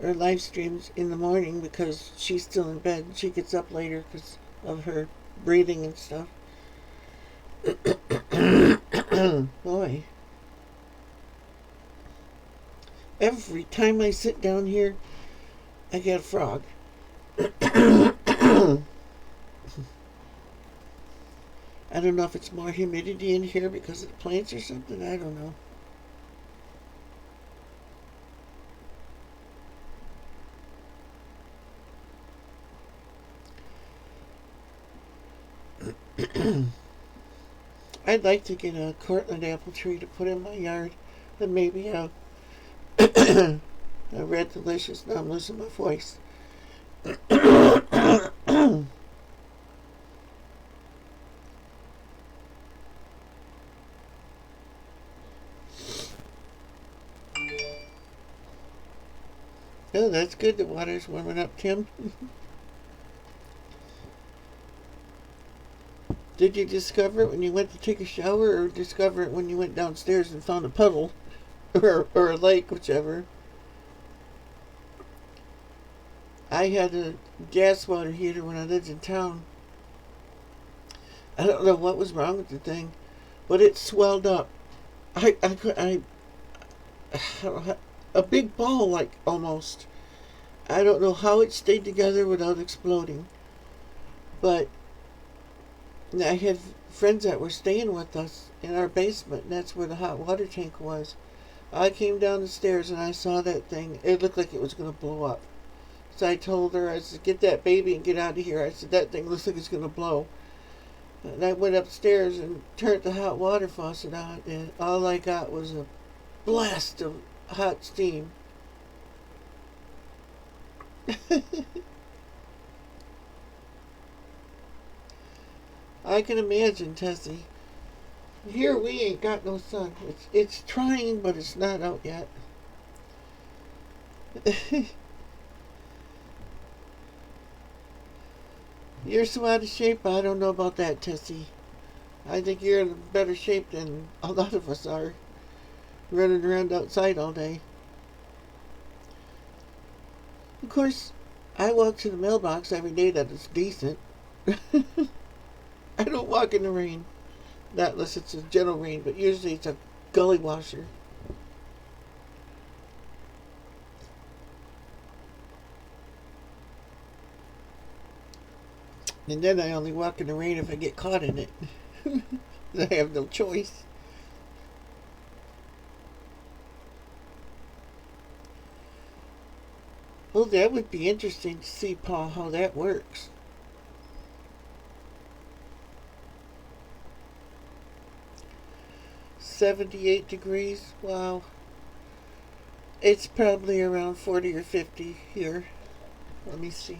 or live streams in the morning, because she's still in bed. She gets up later because of her breathing and stuff. Boy. Every time I sit down here, I get a frog. I don't know if it's more humidity in here because of the plants or something. I don't know. I'd like to get a Cortland apple tree to put in my yard. Then maybe a red delicious. Now I'm losing my voice. Oh, that's good. The water's warming up, Tim. Did you discover it when you went to take a shower, or discover it when you went downstairs and found a puddle? Or a lake, whichever. I had a gas water heater when I lived in town. I don't know what was wrong with the thing, but it swelled up. I a big ball, like, almost. I don't know how it stayed together without exploding. But I had friends that were staying with us in our basement, and that's where the hot water tank was. I came down the stairs and I saw that thing. It looked like it was going to blow up. So I told her, I said, get that baby and get out of here. I said, that thing looks like it's going to blow. And I went upstairs and turned the hot water faucet on, and all I got was a blast of hot steam. I can imagine, Tessie. Here we ain't got no sun. It's trying, but it's not out yet. You're so out of shape, I don't know about that, Tessie. I think you're in better shape than a lot of us are, running around outside all day. Of course, I walk to the mailbox every day that is decent. I don't walk in the rain. Not unless it's a gentle rain, but usually it's a gully washer. And then I only walk in the rain if I get caught in it. I have no choice. Well, that would be interesting to see, Paul, how that works. $78. Wow. It's probably around 40 or 50 here. Let me see.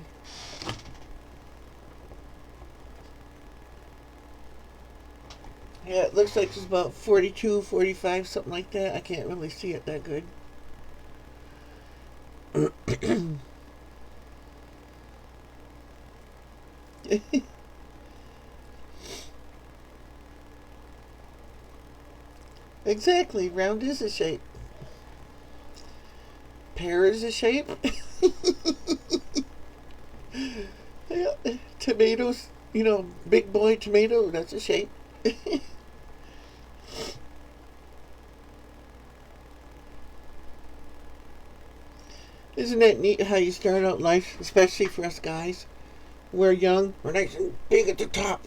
Yeah, it looks like it's about 42, 45, something like that. I can't really see it that good. Exactly, round is a shape. Pear is a shape. Yeah, tomatoes, big boy tomato, that's a shape. Isn't that neat how you start out life, especially for us guys? We're young, we're nice and big at the top,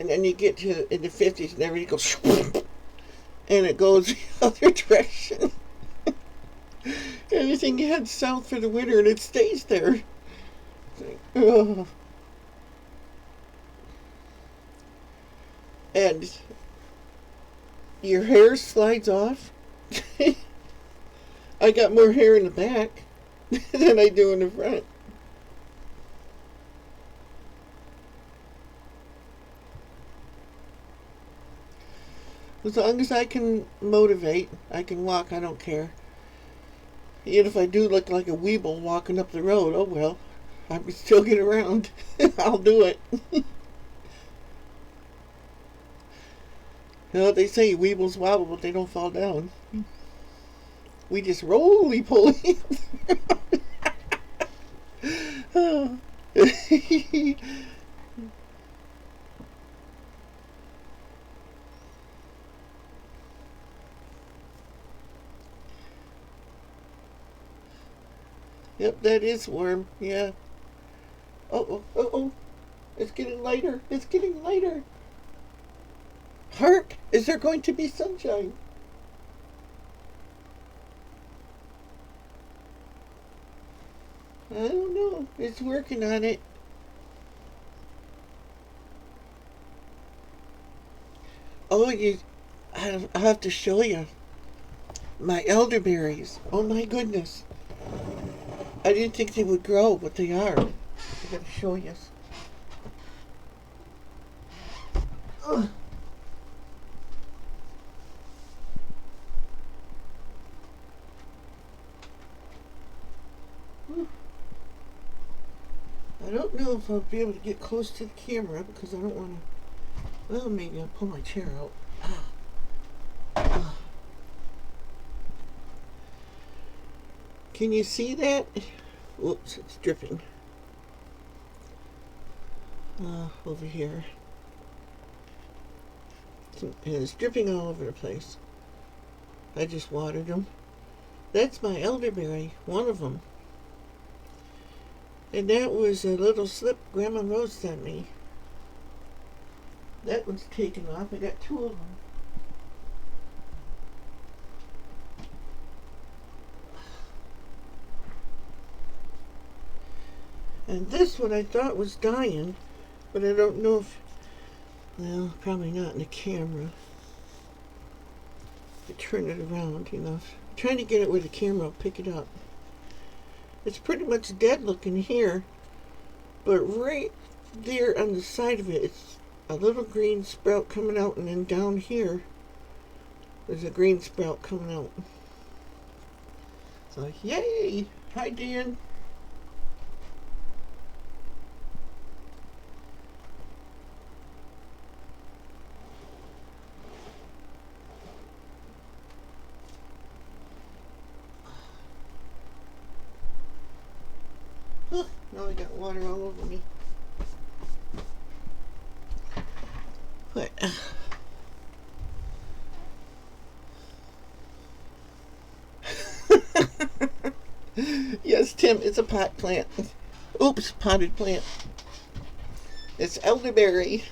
and then you get to in the 50s and everything goes and it goes the other direction. Everything heads south for the winter and it stays there. It's like, oh. And your hair slides off. I got more hair in the back than I do in the front. As long as I can motivate, I can walk, I don't care. Even if I do look like a weeble walking up the road, oh well, I can still get around. I'll do it. They say weebles wobble, but they don't fall down. We just roly-poly. Oh. Yep, that is warm, yeah. Oh. It's getting lighter. It's getting lighter. Hark! Is there going to be sunshine? I don't know. It's working on it. Oh, I have to show you my elderberries. Oh my goodness. I didn't think they would grow, but they are. I gotta show you. Ugh. I don't know if I'll be able to get close to the camera because I don't want to. Well, maybe I'll pull my chair out. Can you see that? Whoops, it's dripping. over here. And it's dripping all over the place. I just watered them. That's my elderberry, one of them. And that was a little slip Grandma Rose sent me. That one's taken off. I got two of them. And this one I thought was dying, but I don't know if, well, probably not in the camera. I turn it around enough. I'm trying to get it where the camera will pick it up. It's pretty much dead looking here, but right there on the side of it, it's a little green sprout coming out, and then down here, there's a green sprout coming out. So, yay! Hi, Dan. Look, now I got water all over me. But, yes, Tim, it's a pot plant. Oops, potted plant. It's elderberry.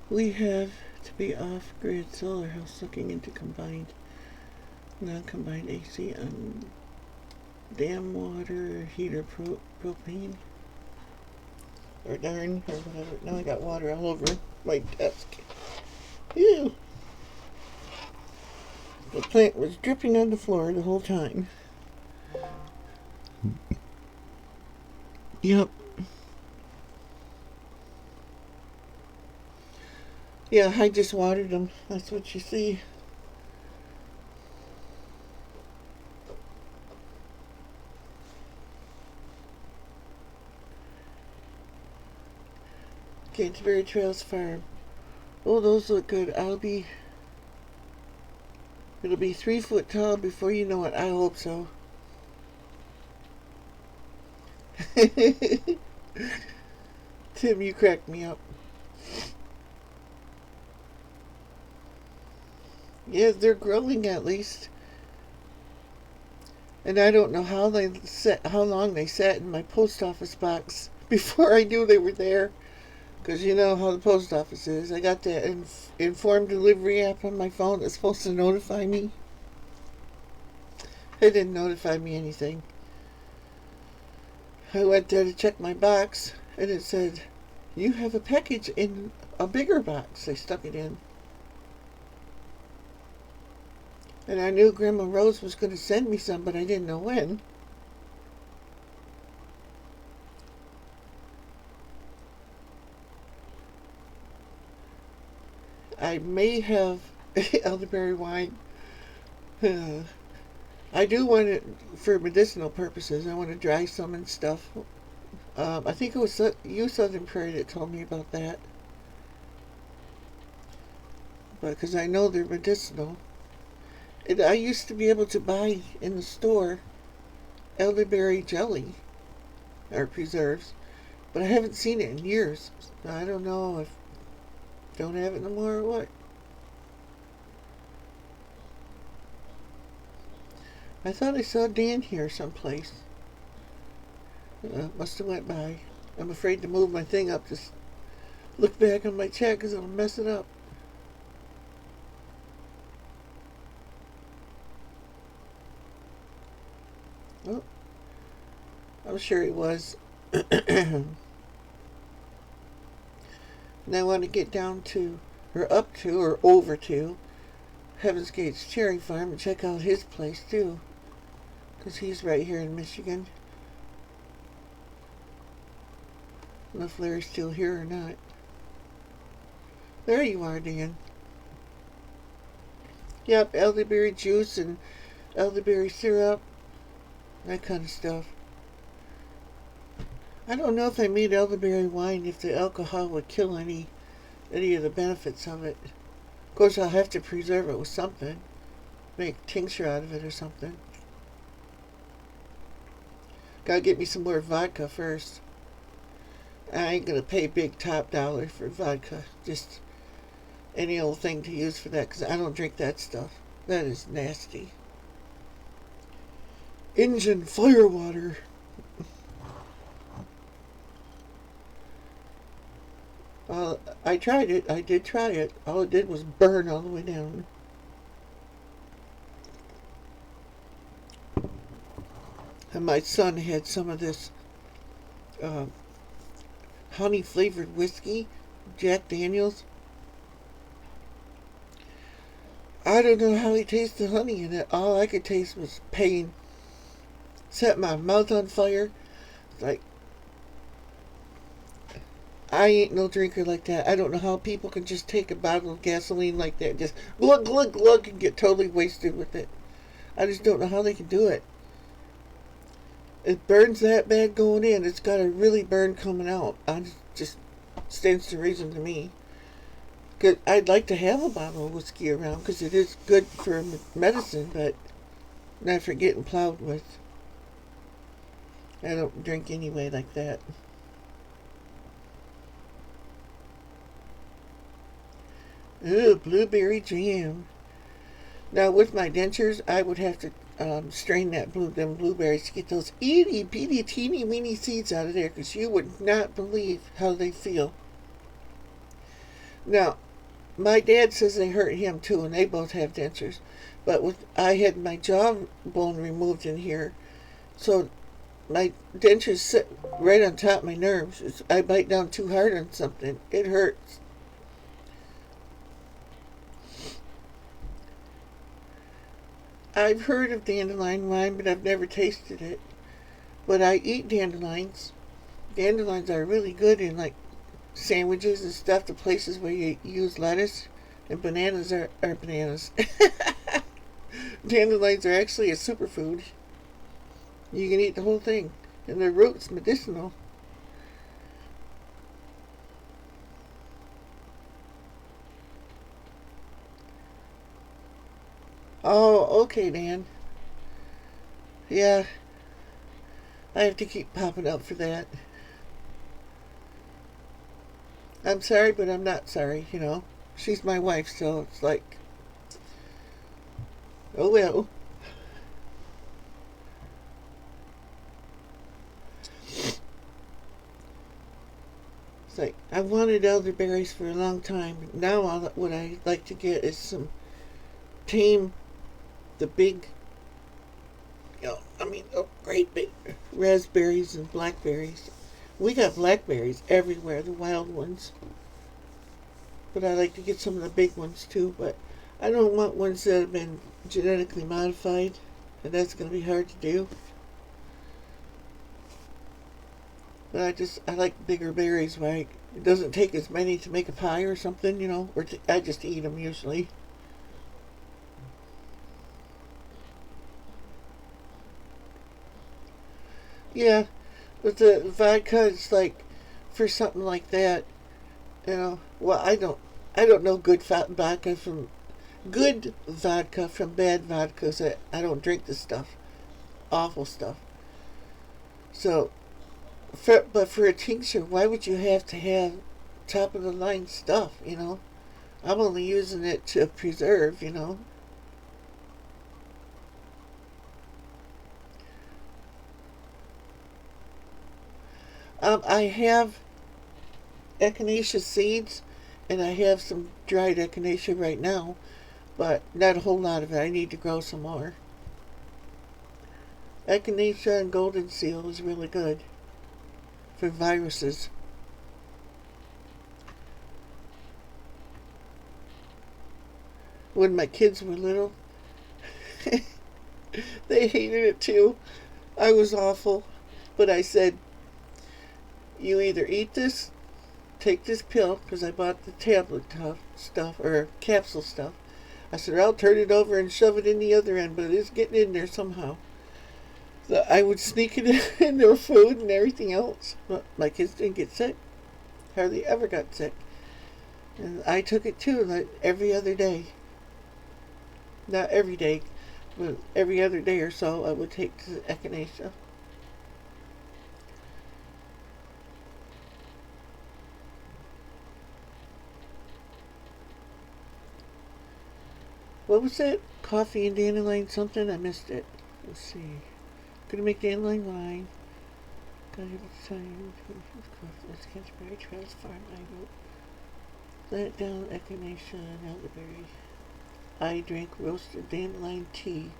We have to be off-grid solar house looking into combined, non-combined AC on dam water, heater, propane, or darn, or whatever. Now I got water all over my desk. Ew! The plant was dripping on the floor the whole time. Yep. Yeah, I just watered them. That's what you see. Canterbury Trails Farm. Oh, those look good. It'll be 3 foot tall before you know it. I hope so. Tim, you cracked me up. Yes, they're growing at least. And I don't know how long they sat in my post office box before I knew they were there. Because you know how the post office is. I got that informed delivery app on my phone that's supposed to notify me. It didn't notify me anything. I went there to check my box, and it said, "You have a package in a bigger box." They stuck it in. And I knew Grandma Rose was going to send me some, but I didn't know when. I may have elderberry wine. I do want it for medicinal purposes. I want to dry some and stuff. I think it was you, Southern Prairie, that told me about that. But because I know they're medicinal. And I used to be able to buy in the store elderberry jelly or preserves, but I haven't seen it in years. So I don't know if don't have it no more or what. I thought I saw Dan here someplace. Must have went by. I'm afraid to move my thing up to look back on my chat because it'll mess it up. Oh, I'm sure he was. And I want to get down to, or up to, or over to Heaven's Gate's Cherry Farm and check out his place too. Because he's right here in Michigan. I don't know if Larry's still here or not. There you are, Dan. Yep, elderberry juice and elderberry syrup. That kind of stuff. I don't know if I made elderberry wine if the alcohol would kill any any of the benefits of it. Of course, I'll have to preserve it with something. Make tincture out of it or something. Gotta get me some more vodka first. I ain't gonna pay big top dollar for vodka. Just any old thing to use for that, because I don't drink that stuff. That is nasty. Engine firewater. I tried it. I did try it. All it did was burn all the way down. And my son had some of this honey flavored whiskey, Jack Daniels. I don't know how he tasted the honey in it. All I could taste was pain. Set my mouth on fire. Like, I ain't no drinker like that. I don't know how people can just take a bottle of gasoline like that, just glug, glug, glug, and get totally wasted with it. I just don't know how they can do it. It burns that bad going in. It's got to really burn coming out. Just stands to reason to me. Cause I'd like to have a bottle of whiskey around because it is good for medicine, but not for getting plowed with. I don't drink anyway like that. Ooh, blueberry jam. Now with my dentures, I would have to strain them blueberries to get those itty bitty teeny weeny seeds out of there, because you would not believe how they feel. Now, my dad says they hurt him too, and they both have dentures. But I had my jawbone removed in here, so my dentures sit right on top of my nerves. I bite down too hard on something, it hurts. I've heard of dandelion wine, but I've never tasted it. But I eat dandelions. Dandelions are really good in like sandwiches and stuff, the places where you use lettuce. And bananas are bananas. Dandelions are actually a superfood. You can eat the whole thing. And their root's medicinal. Oh, okay, Dan. Yeah, I have to keep popping up for that. I'm sorry, but I'm not sorry, you know. She's my wife, so it's like, oh well. It's like, I wanted elderberries for a long time. Now what I like to get is some tame, the big, great big raspberries and blackberries. We got blackberries everywhere, the wild ones. But I like to get some of the big ones too, but I don't want ones that have been genetically modified, and that's going to be hard to do. But I like bigger berries, right? It doesn't take as many to make a pie or something, or I just eat them usually. Yeah, but the vodka is like for something like that, Well, I don't know good vodka from bad vodka. 'Cause I don't drink this stuff, awful stuff. So, but for a tincture, why would you have to have top of the line stuff? I'm only using it to preserve. I have echinacea seeds, and I have some dried echinacea right now, but not a whole lot of it. I need to grow some more. Echinacea and golden seal is really good for viruses. When my kids were little, they hated it too. I was awful, but I said, you either eat this, take this pill, because I bought the tablet stuff, or capsule stuff. I said, I'll turn it over and shove it in the other end, but it's getting in there somehow. So I would sneak it in their food and everything else. But my kids didn't get sick. Hardly ever got sick. And I took it too, like every other day. Not every day, but every other day or so I would take the echinacea. What was that? Coffee and dandelion something? I missed it. Let's see. Gonna make dandelion wine. Gotta have it time. Let's catch berry trails farm. I wrote. Let it down echinacea and elderberry. I drink roasted dandelion tea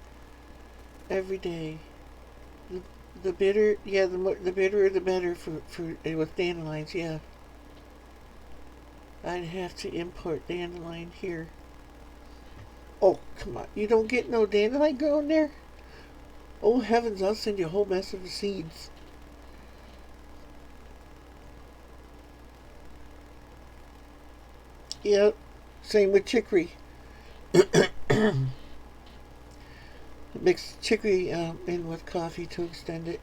every day. The bitter, yeah, the bitterer the better for with dandelions, yeah. I'd have to import dandelion here. Oh, come on. You don't get no dandelion growing there? Oh, heavens, I'll send you a whole mess of seeds. Yep. Same with chicory. Mix chicory in with coffee to extend it.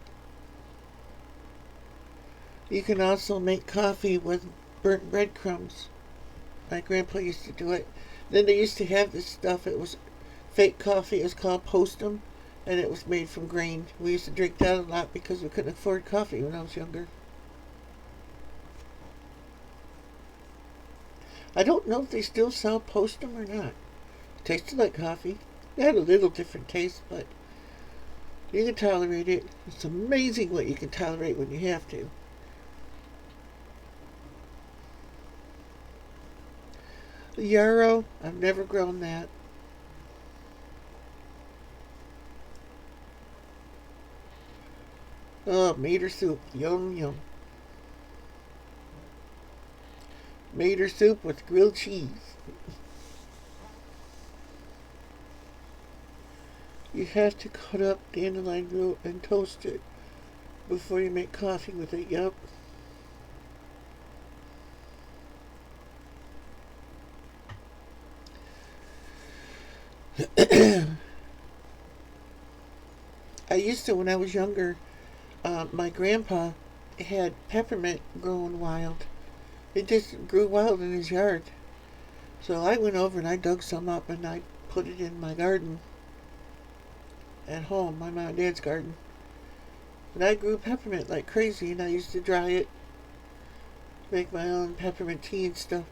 You can also make coffee with burnt breadcrumbs. My grandpa used to do it. Then they used to have this stuff. It was fake coffee. It was called postum, and it was made from grain. We used to drink that a lot because we couldn't afford coffee when I was younger. I don't know if they still sell postum or not. It tasted like coffee. It had a little different taste, but you can tolerate it. It's amazing what you can tolerate when you have to. Yarrow, I've never grown that. Oh, mater soup. Yum, yum. Mater soup with grilled cheese. You have to cut up dandelion root and toast it before you make coffee with it. Yup. I used to, when I was younger, my grandpa had peppermint growing wild. It just grew wild in his yard. So I went over and I dug some up and I put it in my garden at home, my mom and dad's garden. And I grew peppermint like crazy, and I used to dry it, make my own peppermint tea and stuff.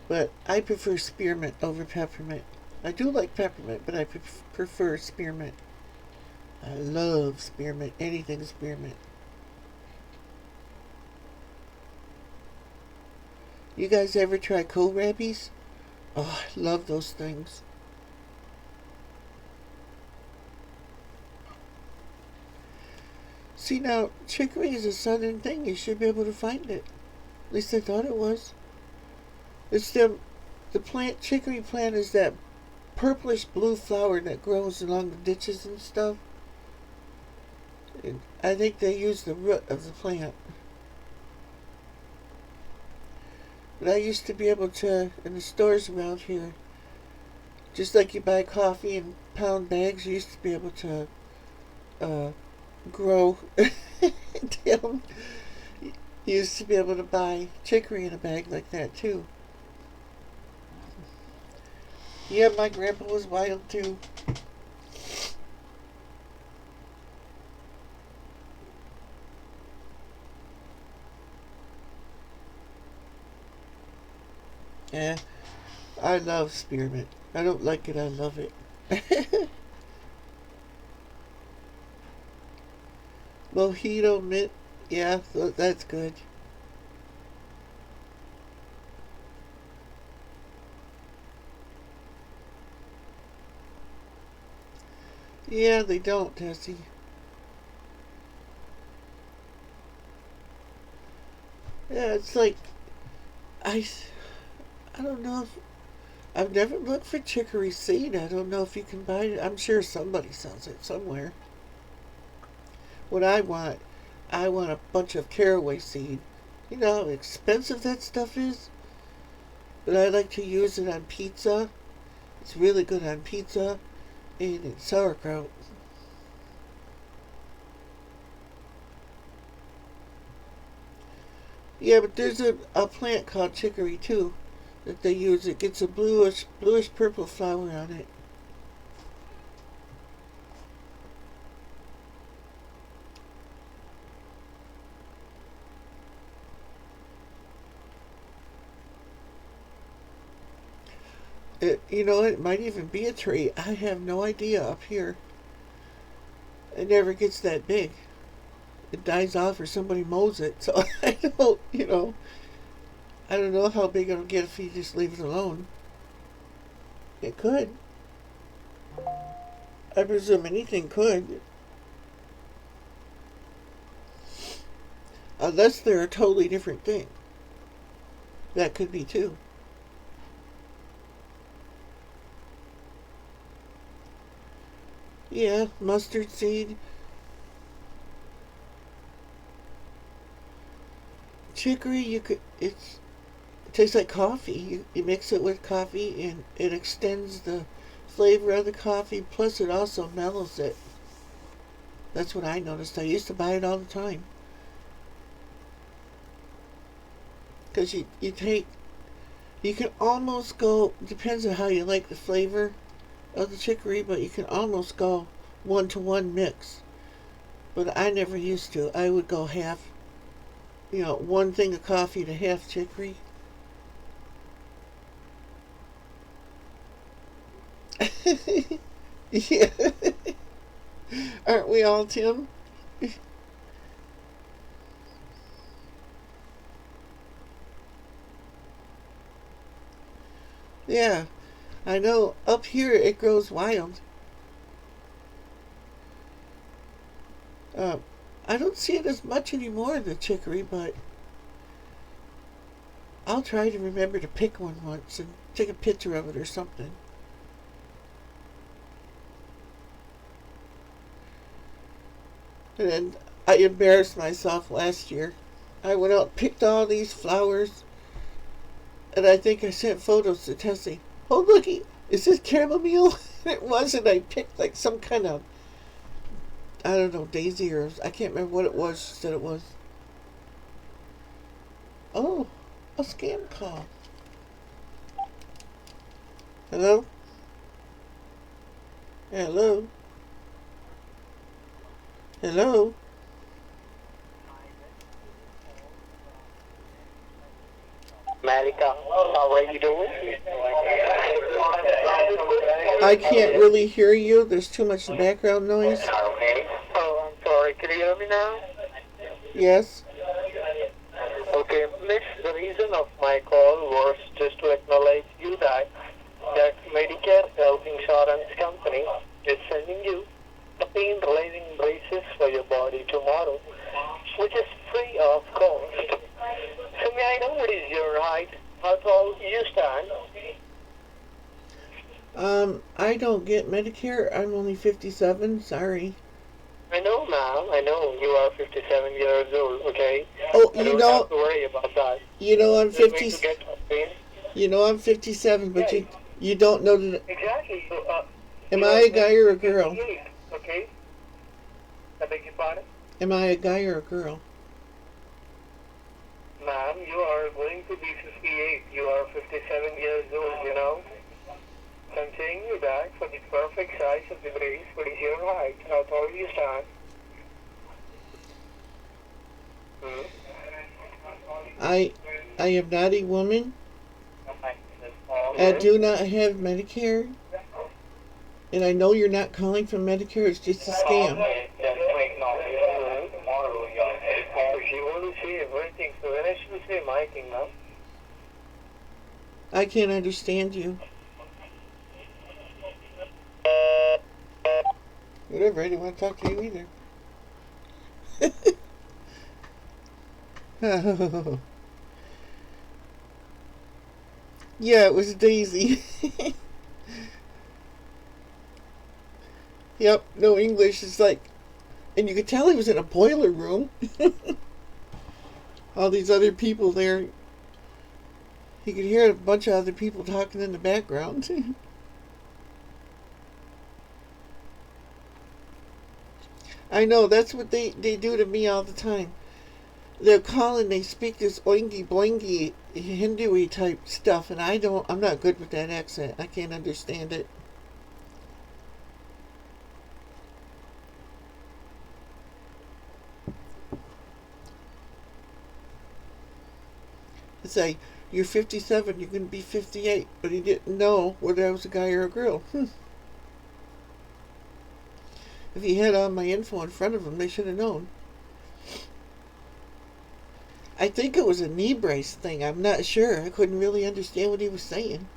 But I prefer spearmint over peppermint. I do like peppermint, but I prefer spearmint. I love spearmint. Anything spearmint. You guys ever try kohlrabis? Oh, I love those things. See, now, chicory is a southern thing. You should be able to find it. At least I thought it was. It's the plant, chicory plant is that purplish blue flower that grows along the ditches and stuff. And I think they use the root of the plant. But I used to be able to, in the stores around here, just like you buy coffee in pound bags, you used to be able to grow. You used to be able to buy chicory in a bag like that too. Yeah, my grandpa was wild too. Yeah, I love spearmint. I don't like it, I love it. Mojito mint, yeah, that's good. Yeah, they don't, Tessie. Yeah, it's like I, I don't know if I've never looked for chicory seed. I don't know if you can buy it. I'm sure somebody sells it somewhere. What I want a bunch of caraway seed. You know how expensive that stuff is? But I like to use it on pizza. It's really good on pizza and in sauerkraut. Yeah, but there's a plant called chicory too that they use. It gets a bluish purple flower on it. It might even be a tree. I have no idea up here. It never gets that big. It dies off or somebody mows it. So I don't know how big it'll get if you just leave it alone. It could. I presume anything could. Unless they're a totally different thing. That could be too. Yeah, mustard seed. Chicory, it tastes like coffee. You mix it with coffee and it extends the flavor of the coffee, plus it also mellows it. That's what I noticed. I used to buy it all the time. Because you can almost go, depends on how you like the flavor of the chicory, but you can almost go 1-to-1 mix. But I never used to. I would go half, one thing of coffee to half chicory. Yeah. Aren't we all, Tim? Yeah, I know. Up here it grows wild. Uh, I don't see it as much anymore, the chicory, but I'll try to remember to pick one once and take a picture of it or something. And then I embarrassed myself last year. I went out and picked all these flowers, and I think I sent photos to Tessie. Oh, looky, is this chamomile? It was, and I picked like some kind of, I don't know, daisy, or I can't remember what it was. She said it was. Oh, a scam call. Hello? Hello? Hello? America, how are you doing? I can't really hear you. There's too much background noise. Okay. Oh, I'm sorry. Can you hear me now? Yes? Okay, Miss, the reason of my call was just to acknowledge you that Medicare Health Insurance Company is sending you the pain relieving braces for your body tomorrow, which is free of cost. So may I know what is your height? How tall you stand? I don't get Medicare. I'm only 57. Sorry. I know, ma'am. I know you are 57 years old, okay? Oh, I don't have to worry about that. I'm 50. I'm 57, but you don't know that. Exactly. So, am I a guy or a girl? Okay. I beg your pardon? Am I a guy or a girl? Ma'am, you are going to be 58. You are 57 years old. So I'm saying you that for the perfect size of the brace, what is your height? How tall you stand? I am not a woman. I do not have Medicare. And I know you're not calling from Medicare. It's just a scam. You want to say everything, so when I should say my thing now? I can't understand you. Whatever, I didn't want to talk to you either. Oh. Yeah, it was Daisy. Yep, no English. It's like, and you could tell he was in a boiler room. All these other people there. You could hear a bunch of other people talking in the background. I know, that's what they do to me all the time. they're calling, they speak this oingy boingy Hindu-y type stuff, and I'm not good with that accent. I can't understand it. It's like, you're 57, you're going to be 58, but he didn't know whether I was a guy or a girl. If he had all my info in front of him, they should have known. I think it was a knee brace thing. I'm not sure. I couldn't really understand what he was saying.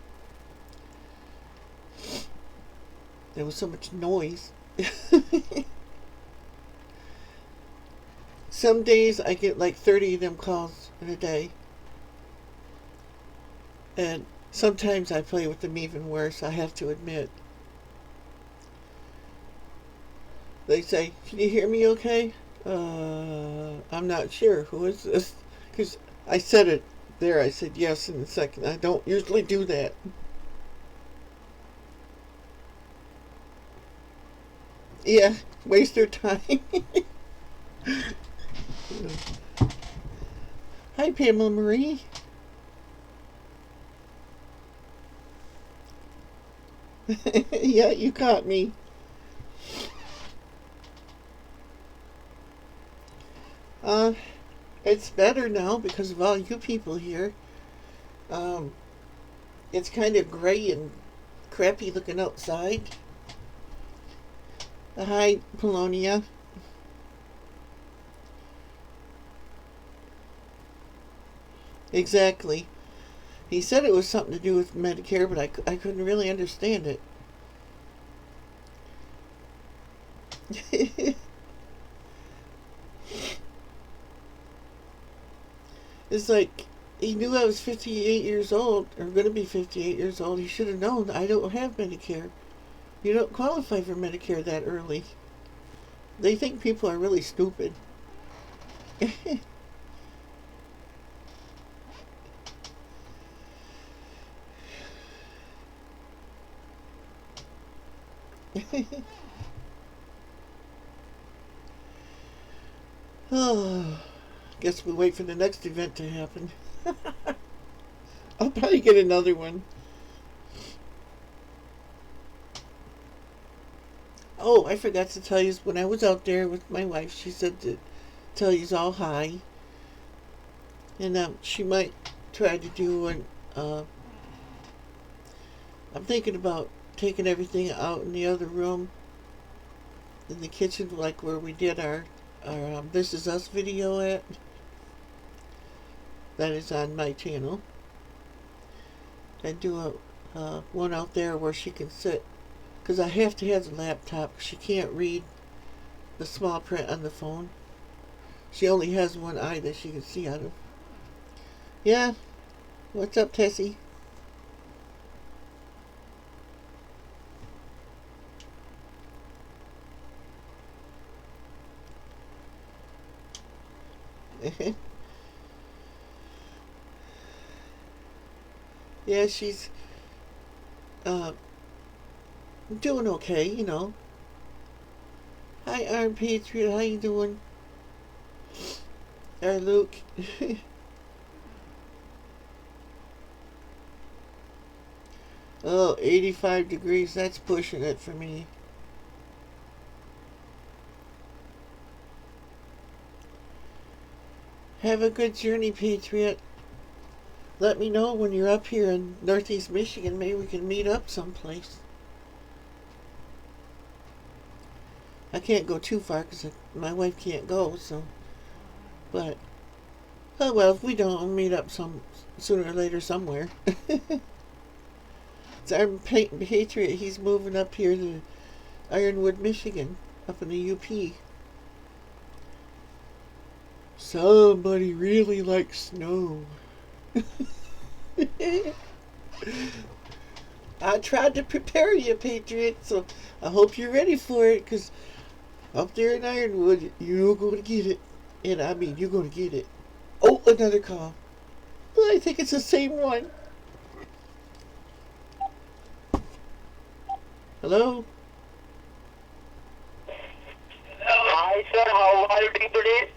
There was so much noise. Some days I get like 30 of them calls in a day. And sometimes I play with them even worse, I have to admit. They say, "Can you hear me okay?" I'm not sure. Who is this? Because I said it there. I said yes in a second. I don't usually do that. Yeah, waste their time. Hi, Pamela Marie. Yeah, you caught me. It's better now because of all you people here. Um, it's kind of gray and crappy looking outside. Hi, Polonia. Exactly. He said it was something to do with Medicare, but I couldn't really understand it. It's like he knew I was 58 years old, or going to be 58 years old. He should have known I don't have Medicare. You don't qualify for Medicare that early. They think people are really stupid. Oh, guess we'll wait for the next event to happen. I'll probably get another one. Oh, I forgot to tell you, when I was out there with my wife, she said to tell you all hi. And she might try to do an, I'm thinking about taking everything out in the other room, in the kitchen, like where we did our This Is Us video at. That is on my channel. And do a one out there where she can sit. Because I have to have the laptop. She can't read the small print on the phone. She only has one eye that she can see out of. Yeah. What's up, Tessie? Yeah, she's doing okay, you know. Hi, Arm Patriot. How you doing? Luke. Oh, 85 degrees. That's pushing it for me. Have a good journey, Patriot. Let me know when you're up here in Northeast Michigan. Maybe we can meet up someplace. I can't go too far because my wife can't go, so. But, oh well, if we don't, we'll meet up sooner or later somewhere. It's our Patriot. He's moving up here to Ironwood, Michigan, up in the UP. Somebody really likes snow. I tried to prepare you, Patriot, so I hope you're ready for it, because up there in Ironwood, you're going to get it. And I mean, you're going to get it. Oh, another call. I think it's the same one. Hello? Hi, sir. How are you doing today?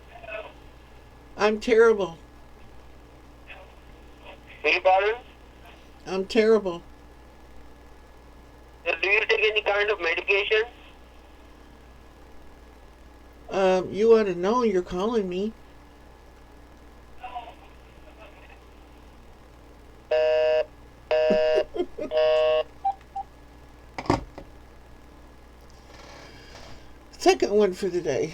I'm terrible. Beg pardon? I'm terrible. Do you take any kind of medication? You ought to know you're calling me. Second one for the day.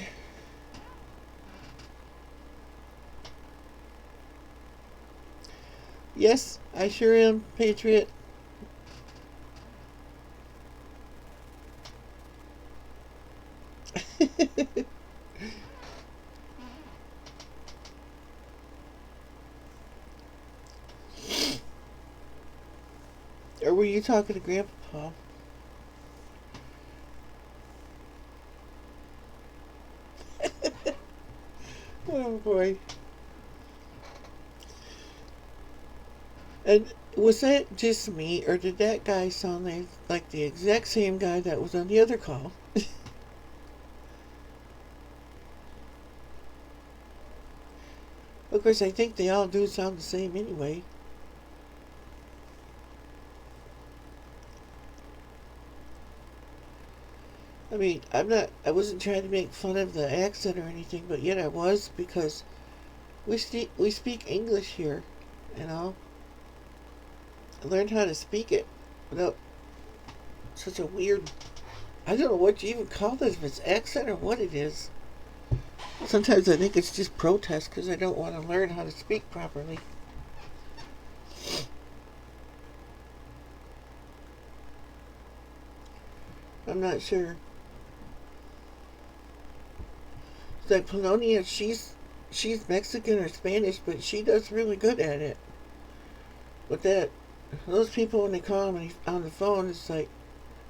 Yes, I sure am, Patriot. Or were you talking to Grandpa? Oh boy. And was that just me, or did that guy sound like the exact same guy that was on the other call? Of course, I think they all do sound the same anyway. I mean, I wasn't trying to make fun of the accent or anything, but yet I was, because we speak English here, you know. I learned how to speak it without such a weird, I don't know what you even call this, if it's accent or what it is. Sometimes I think it's just protest because I don't want to learn how to speak properly. I'm not sure. It's like Polonia, she's Mexican or Spanish, but she does really good at it. But those people, when they call me on the phone, it's like,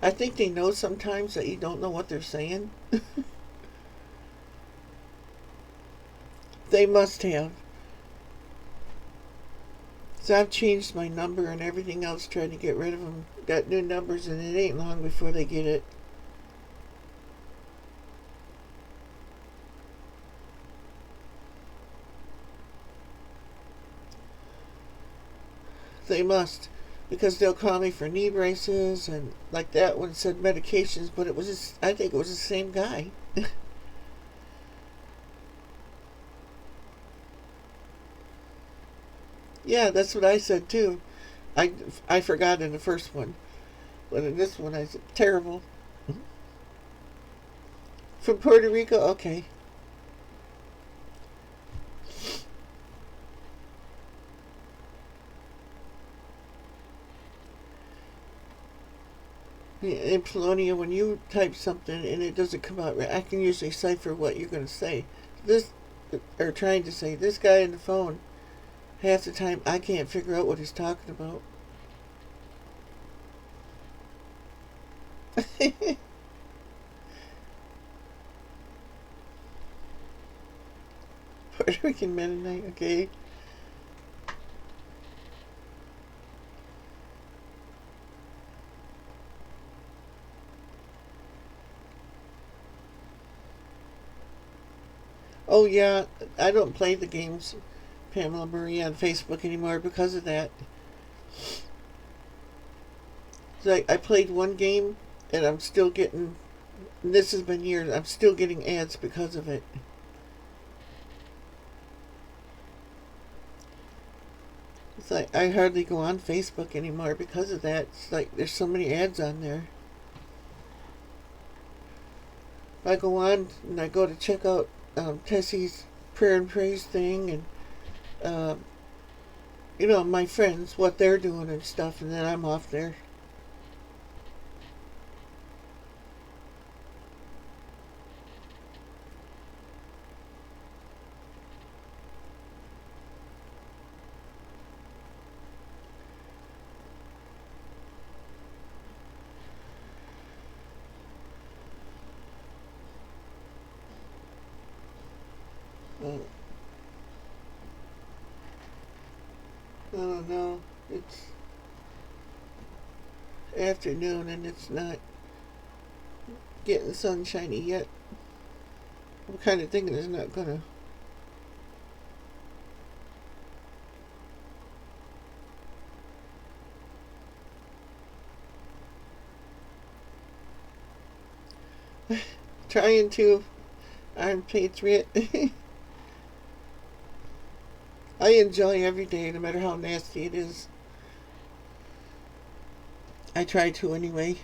I think they know sometimes that you don't know what they're saying. They must have. So I've changed my number and everything else, trying to get rid of them. Got new numbers, and it ain't long before they get it. They must, because they'll call me for knee braces, and like that one said medications, but I think it was the same guy. Yeah, that's what I said too. I forgot in the first one, but in this one I said terrible. From Puerto Rico, okay. In Polonia, when you type something and it doesn't come out right, I can usually cipher what you're going to say. This, or trying to say, this guy on the phone, half the time I can't figure out what he's talking about. Puerto Rican Mennonite, okay. Oh yeah, I don't play the games, Pamela Marie, on Facebook anymore because of that. I played one game and I'm still getting, this has been years, I'm still getting ads because of it. It's like I hardly go on Facebook anymore because of that. It's like there's so many ads on there. I go on and I go to check out Tessie's prayer and praise thing, and my friends, what they're doing and stuff, and then I'm off there. I don't know. It's afternoon and it's not getting sunshiny yet. I'm kind of thinking it's not gonna Trying to. I'm patriot. I enjoy every day, no matter how nasty it is. I try to anyway.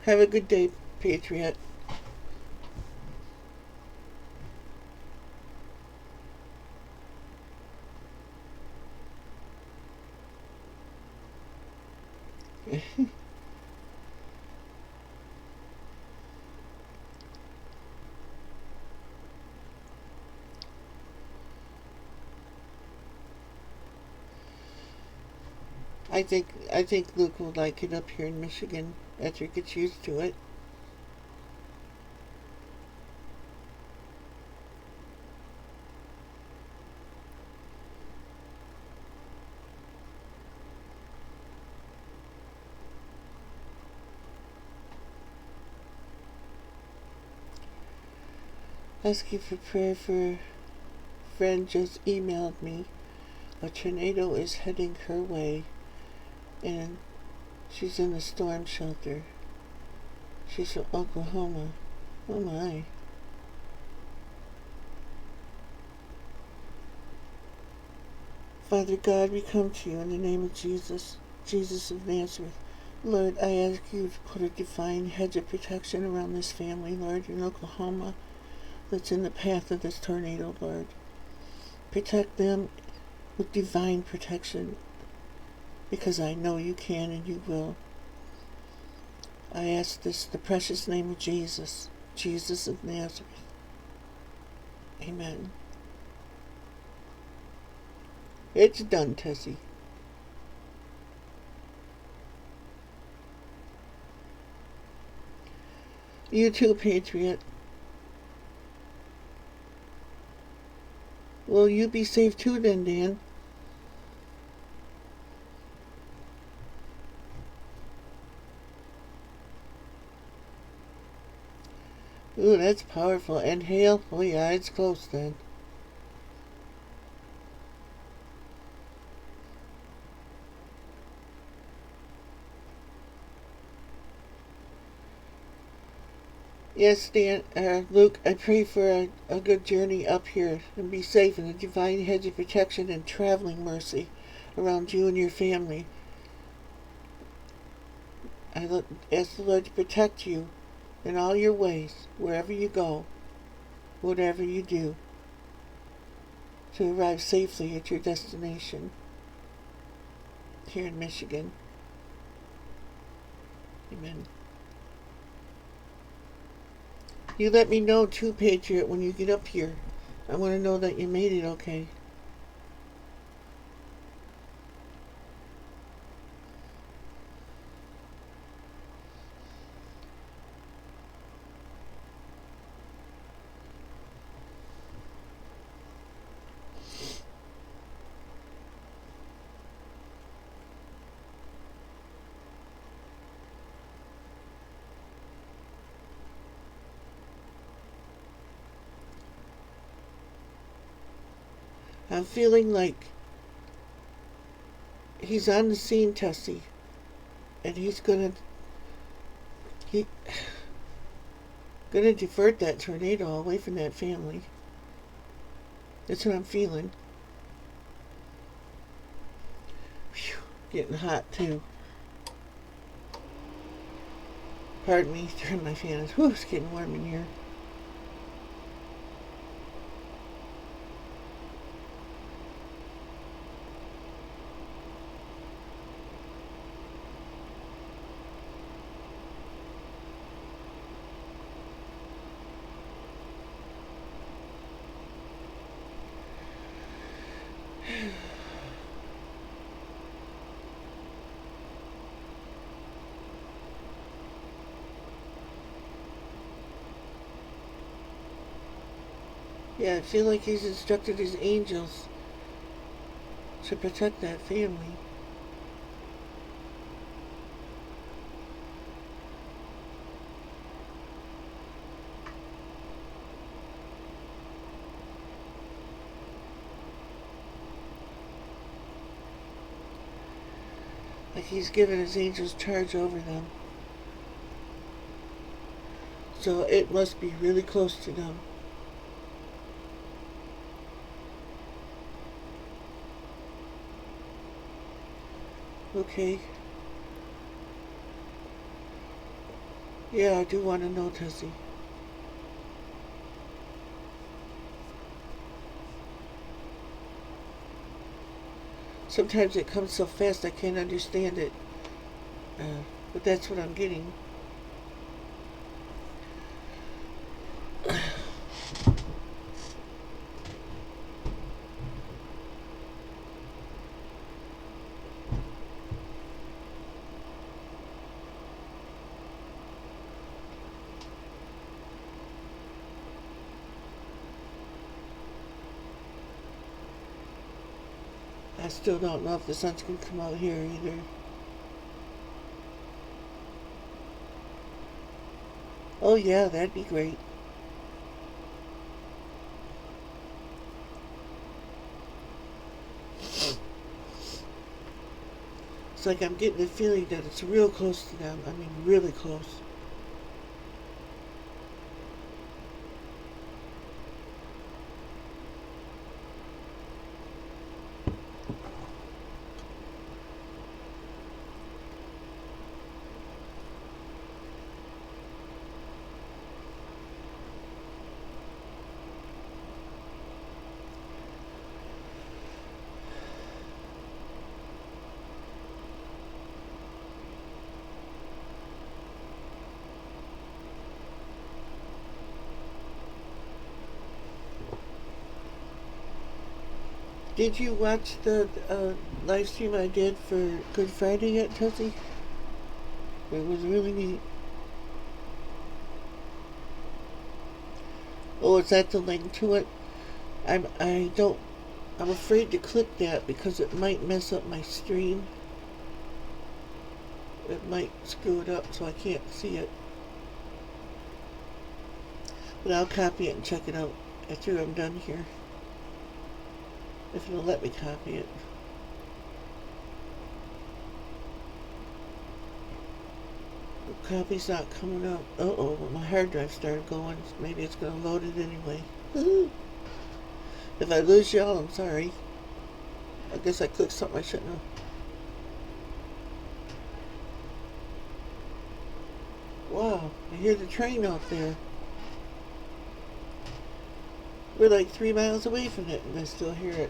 Have a good day, patriot. I think Luke will like it up here in Michigan after he gets used to it. Asking for prayer for a friend just emailed me. A tornado is heading her way, and she's in a storm shelter. She's from Oklahoma. Oh my. Father God, we come to you in the name of Jesus, Jesus of Nazareth. Lord, I ask you to put a divine hedge of protection around this family, Lord, in Oklahoma, that's in the path of this tornado, Lord. Protect them with divine protection, because I know you can and you will. I ask this in the precious name of Jesus, Jesus of Nazareth. Amen. It's done, Tessie. You too, Patriot. Will you be safe too then, Dan? Ooh, that's powerful. And hail? Oh yeah, it's close then. Yes, Dan, Luke, I pray for a good journey up here and be safe in a divine hedge of protection and traveling mercy around you and your family. I ask the Lord to protect you in all your ways, wherever you go, whatever you do, to arrive safely at your destination here in Michigan. Amen. You let me know too, Patriot, when you get up here. I want to know that you made it okay. I'm feeling like he's on the scene, Tessie, and he's gonna divert that tornado away from that family. That's what I'm feeling. Whew, getting hot too. Pardon me, turn my fan. Whew, it's getting warm in here. Yeah, I feel like he's instructed his angels to protect that family. Like he's given his angels charge over them. So it must be really close to them. Okay. Yeah, I do want to know, Tessie. Sometimes it comes so fast I can't understand it. But that's what I'm getting. I still don't know if the sun's going to come out here either. Oh yeah, that'd be great. It's like I'm getting the feeling that it's real close to them. I mean, really close. Did you watch the live stream I did for Good Friday yet, Tessie? It was really neat. Oh, is that the link to it? I'm afraid to click that because it might mess up my stream. It might screw it up so I can't see it. But I'll copy it and check it out after I'm done here. If it'll let me copy it. The copy's not coming up. Uh-oh, my hard drive started going. Maybe it's going to load it anyway. If I lose y'all, I'm sorry. I guess I clicked something I shouldn't have. Wow, I hear the train out there. We're like 3 miles away from it, and I still hear it.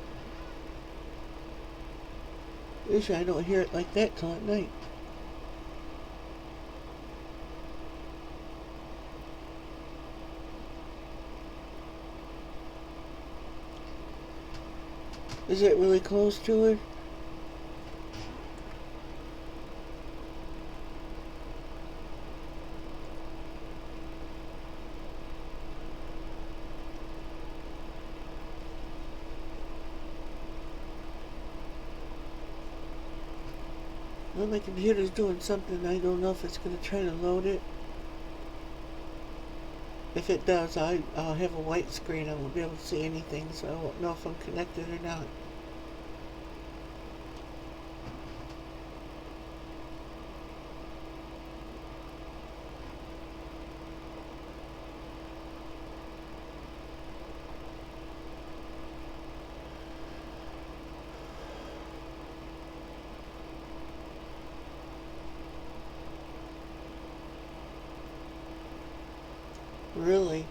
Usually I don't hear it like that till at night. Is it really close to her? Well, my computer's doing something. I don't know if it's going to try to load it. If it does, I'll have a white screen. I won't be able to see anything, so I won't know if I'm connected or not. Really?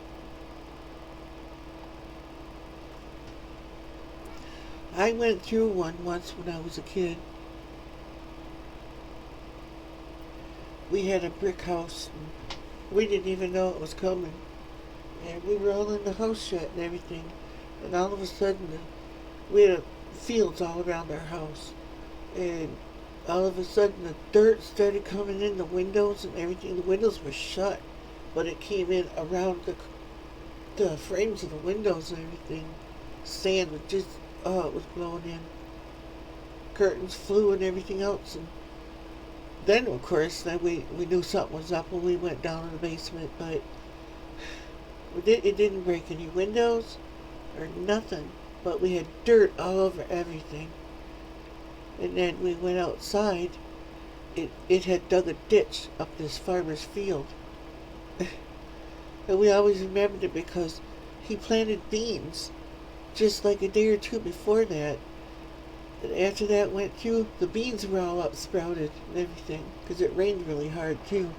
I went through one once when I was a kid. We had a brick house. And we didn't even know it was coming. And we were all in the house yet and everything. And all of a sudden, we had fields all around our house. And all of a sudden, the dirt started coming in the windows and everything. The windows were shut, but it came in around the frames of the windows and everything. Sand was just, it was blowing in. Curtains flew and everything else. And then, of course, we knew something was up when we went down in the basement, but it didn't break any windows or nothing. But we had dirt all over everything. And then we went outside. It had dug a ditch up this farmer's field. And we always remembered it because he planted beans just like a day or two before that. And after that went through, the beans were all up sprouted and everything because it rained really hard too.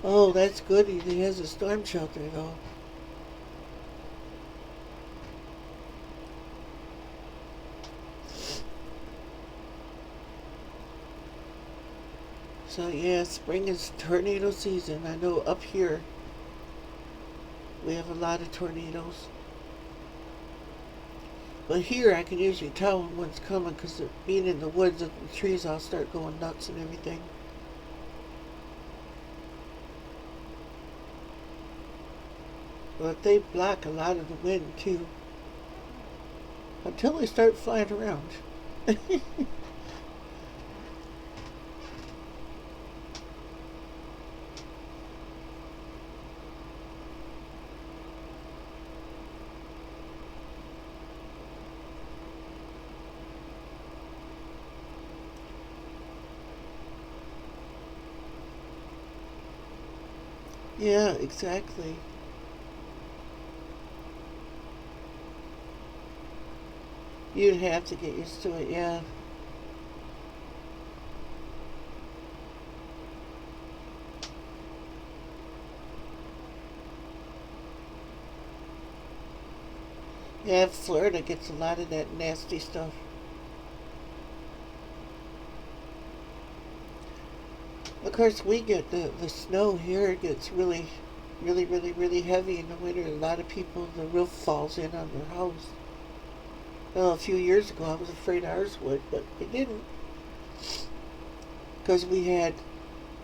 Oh, that's good. He has a storm shelter though. So yeah, spring is tornado season. I know up here we have a lot of tornadoes. But here I can usually tell when one's coming because being in the woods and the trees all start going nuts and everything. But they block a lot of the wind too. Until they start flying around. Yeah, exactly. You'd have to get used to it, yeah. Yeah, Florida gets a lot of that nasty stuff. Of course, we get the snow here. It gets really heavy in the winter. A lot of people, the roof falls in on their house. Well, a few years ago, I was afraid ours would, but it didn't. Because we had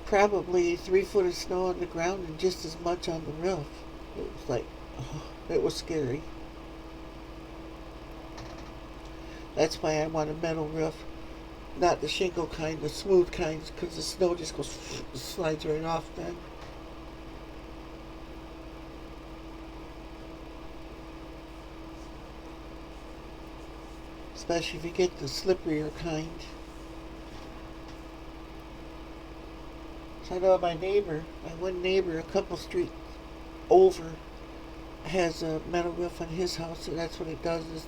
probably 3 foot of snow on the ground and just as much on the roof. It was like, oh, it was scary. That's why I want a metal roof. Not the shingle kind, the smooth kinds, because the snow just goes, slides right off then. Especially if you get the slipperier kind. So I know my one neighbor, a couple streets over, has a metal roof on his house, and that's what it does, is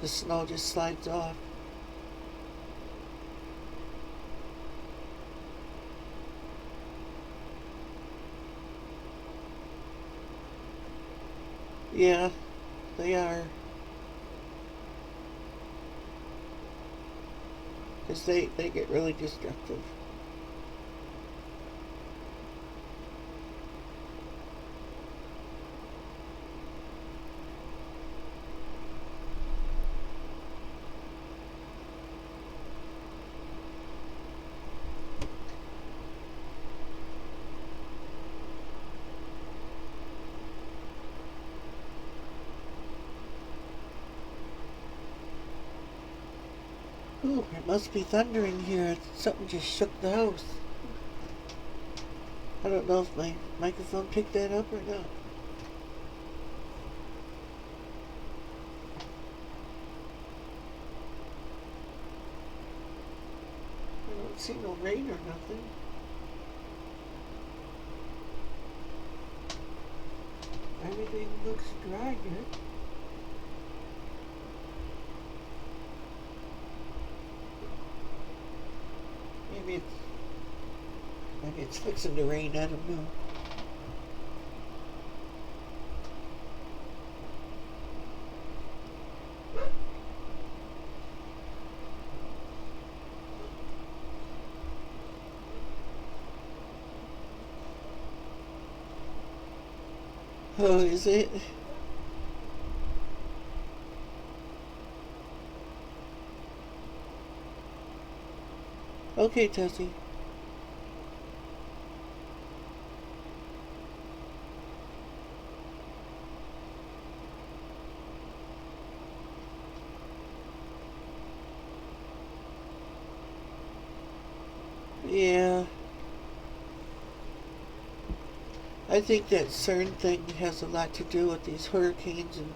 the snow just slides off. Yeah, they are. Because they get really destructive. Ooh, it must be thundering here. Something just shook the house. I don't know if my microphone picked that up or not. I don't see no rain or nothing. Everything looks dry here. Maybe it's fixing to rain, I don't know. Oh, is it? Okay, Tessie. Yeah. I think that CERN thing has a lot to do with these hurricanes and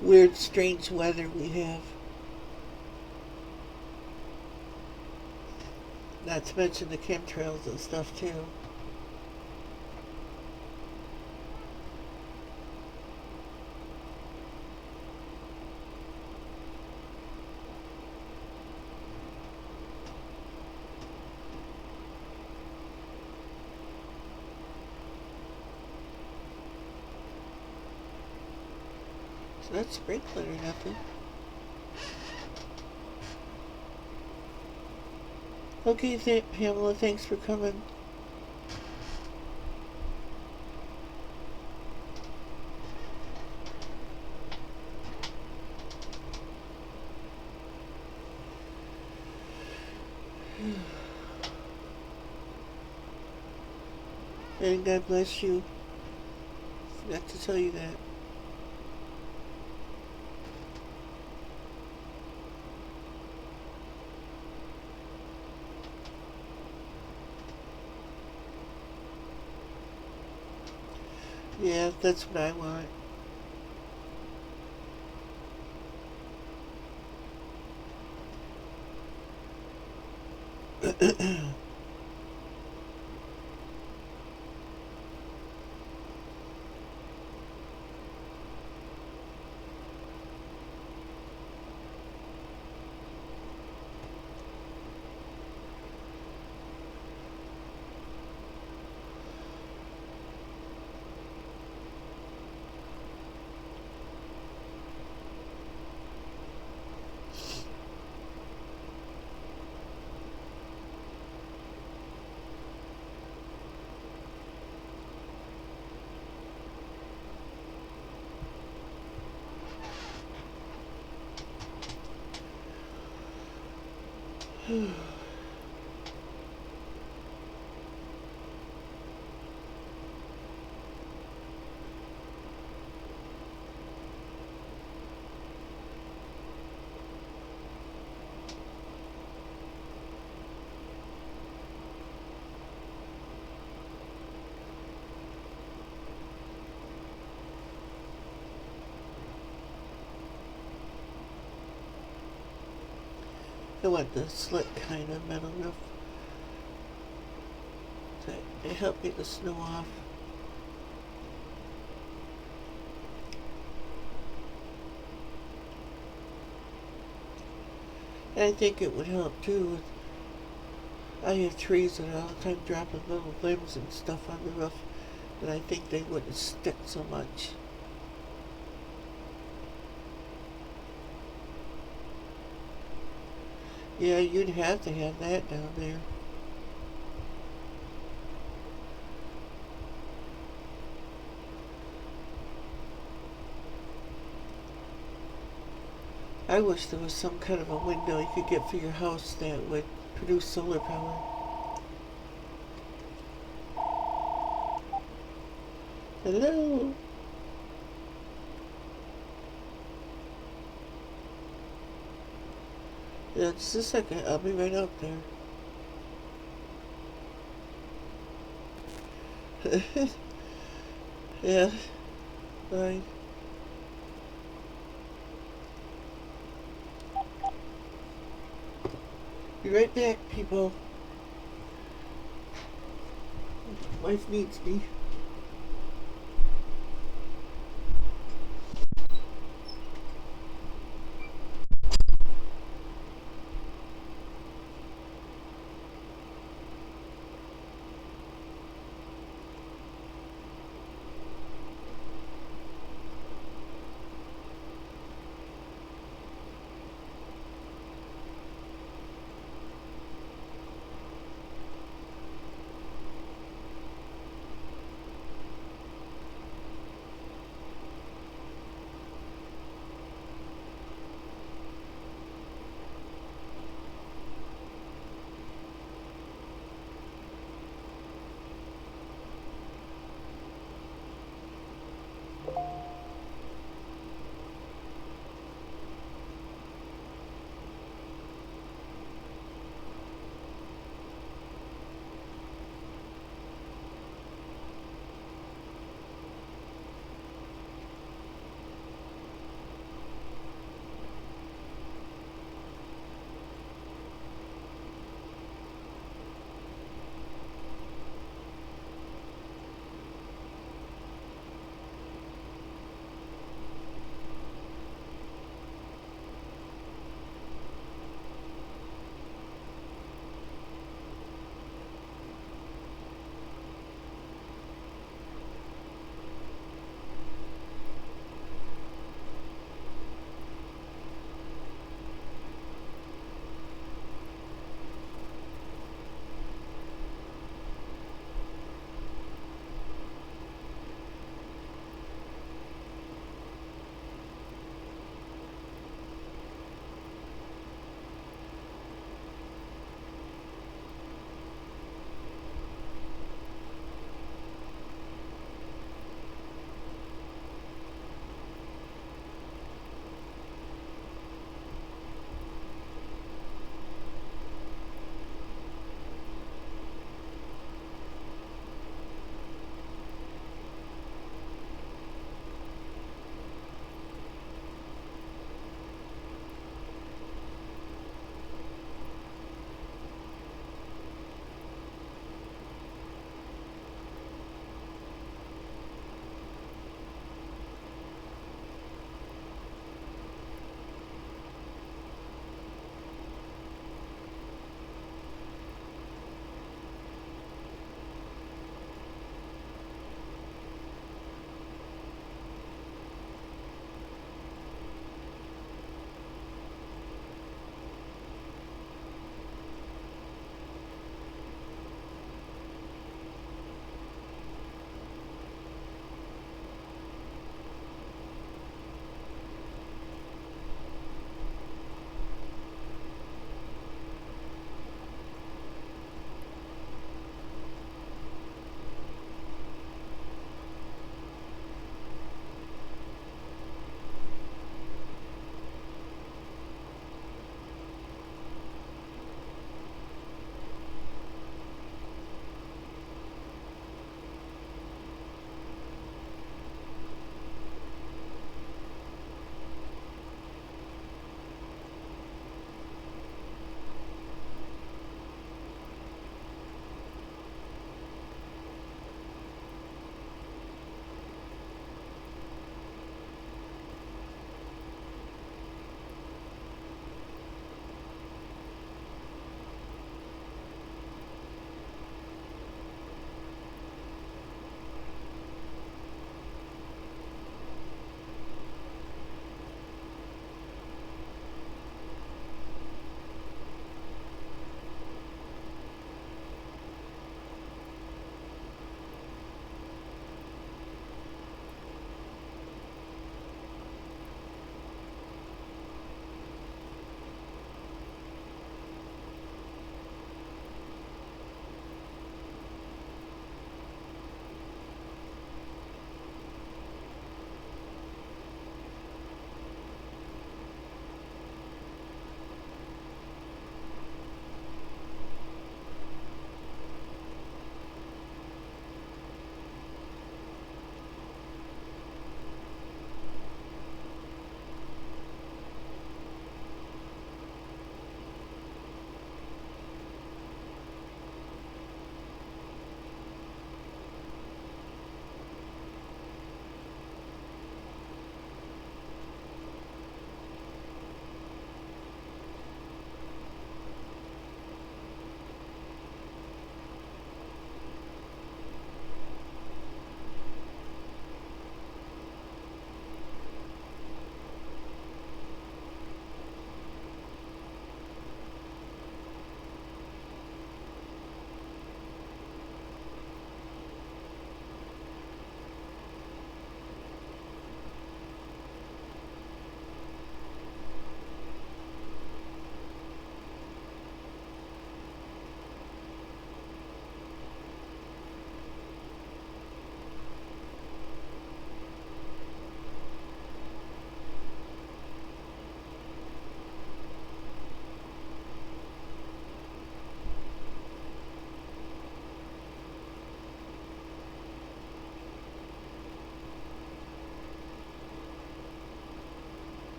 weird, strange weather we have. Not to mention the chemtrails and stuff too. It's not sprinkling or nothing. Okay, Pamela, thanks for coming. And God bless you. Forgot to tell you that. Yeah, that's what I want. I want the slick kind of metal roof to help get the snow off. And I think it would help too with, I have trees that are all the time dropping little limbs and stuff on the roof, and I think they wouldn't stick so much. Yeah, you'd have to have that down there. I wish there was some kind of a window you could get for your house that would produce solar power. Hello? Yeah, just a second. I'll be right out there. Yeah. Bye. Be right back, people. Wife needs me.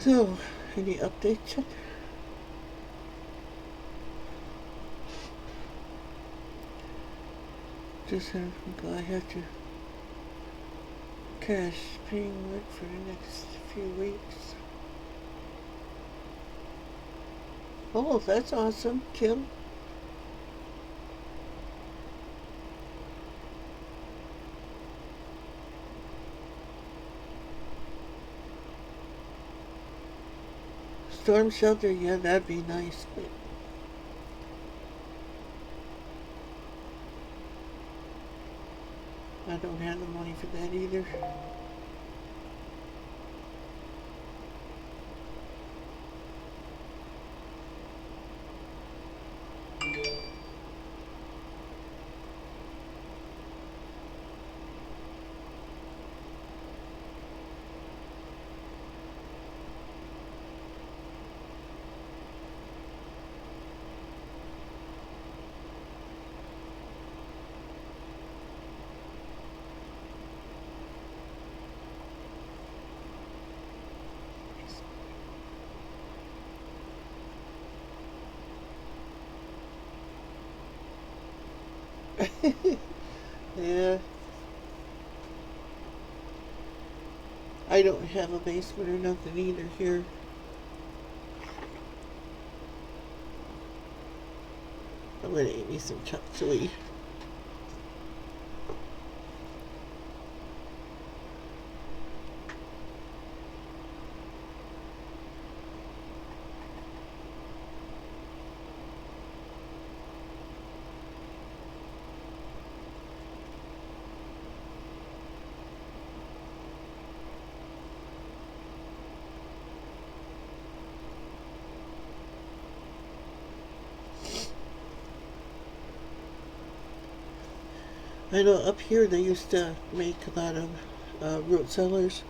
So, any updates yet? Just have, I have to cash paying work for the next few weeks. Oh, that's awesome, Kim. Storm shelter, yeah, that'd be nice. But I don't have the money for that either. Yeah. I don't have a basement or nothing either here. I'm gonna eat me some chop suey. I know up here they used to make a lot of root cellars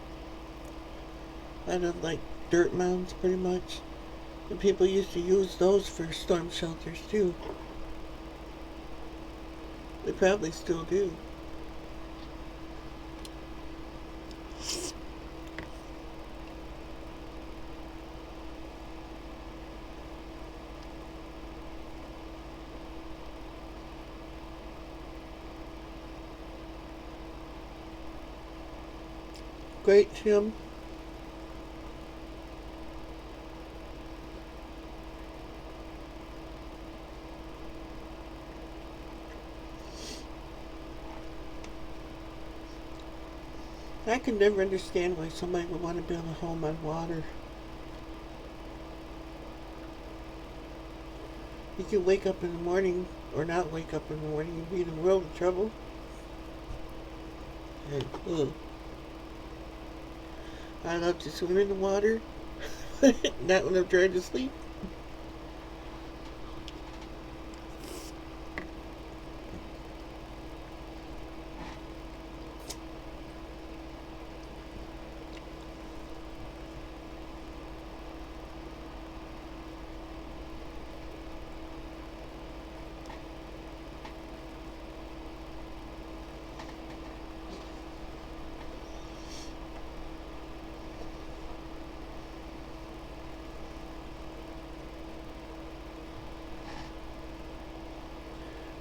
out of like dirt mounds pretty much. And people used to use those for storm shelters too. They probably still do. Great, Tim. I can never understand why somebody would want to build a home on water. You can wake up in the morning, or not wake up in the morning, and be in a world of trouble. And, I love to swim in the water, not when I'm trying to sleep.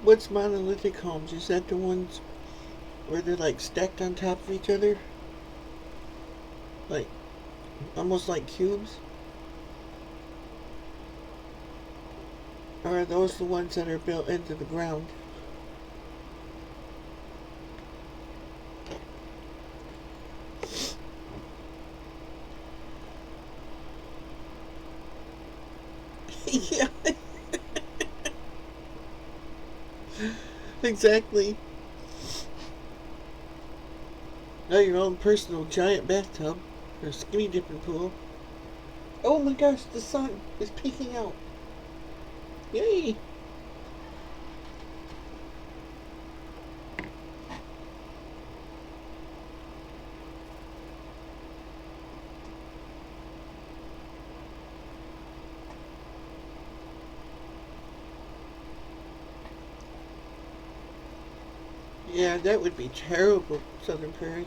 What's monolithic homes? Is that the ones where they're like stacked on top of each other? Like, almost like cubes? Or are those the ones that are built into the ground? Yeah, exactly. Now your own personal giant bathtub or skinny dipping pool. Oh my gosh, the sun is peeking out. Yay! Yeah, that would be terrible, Southern Prairie.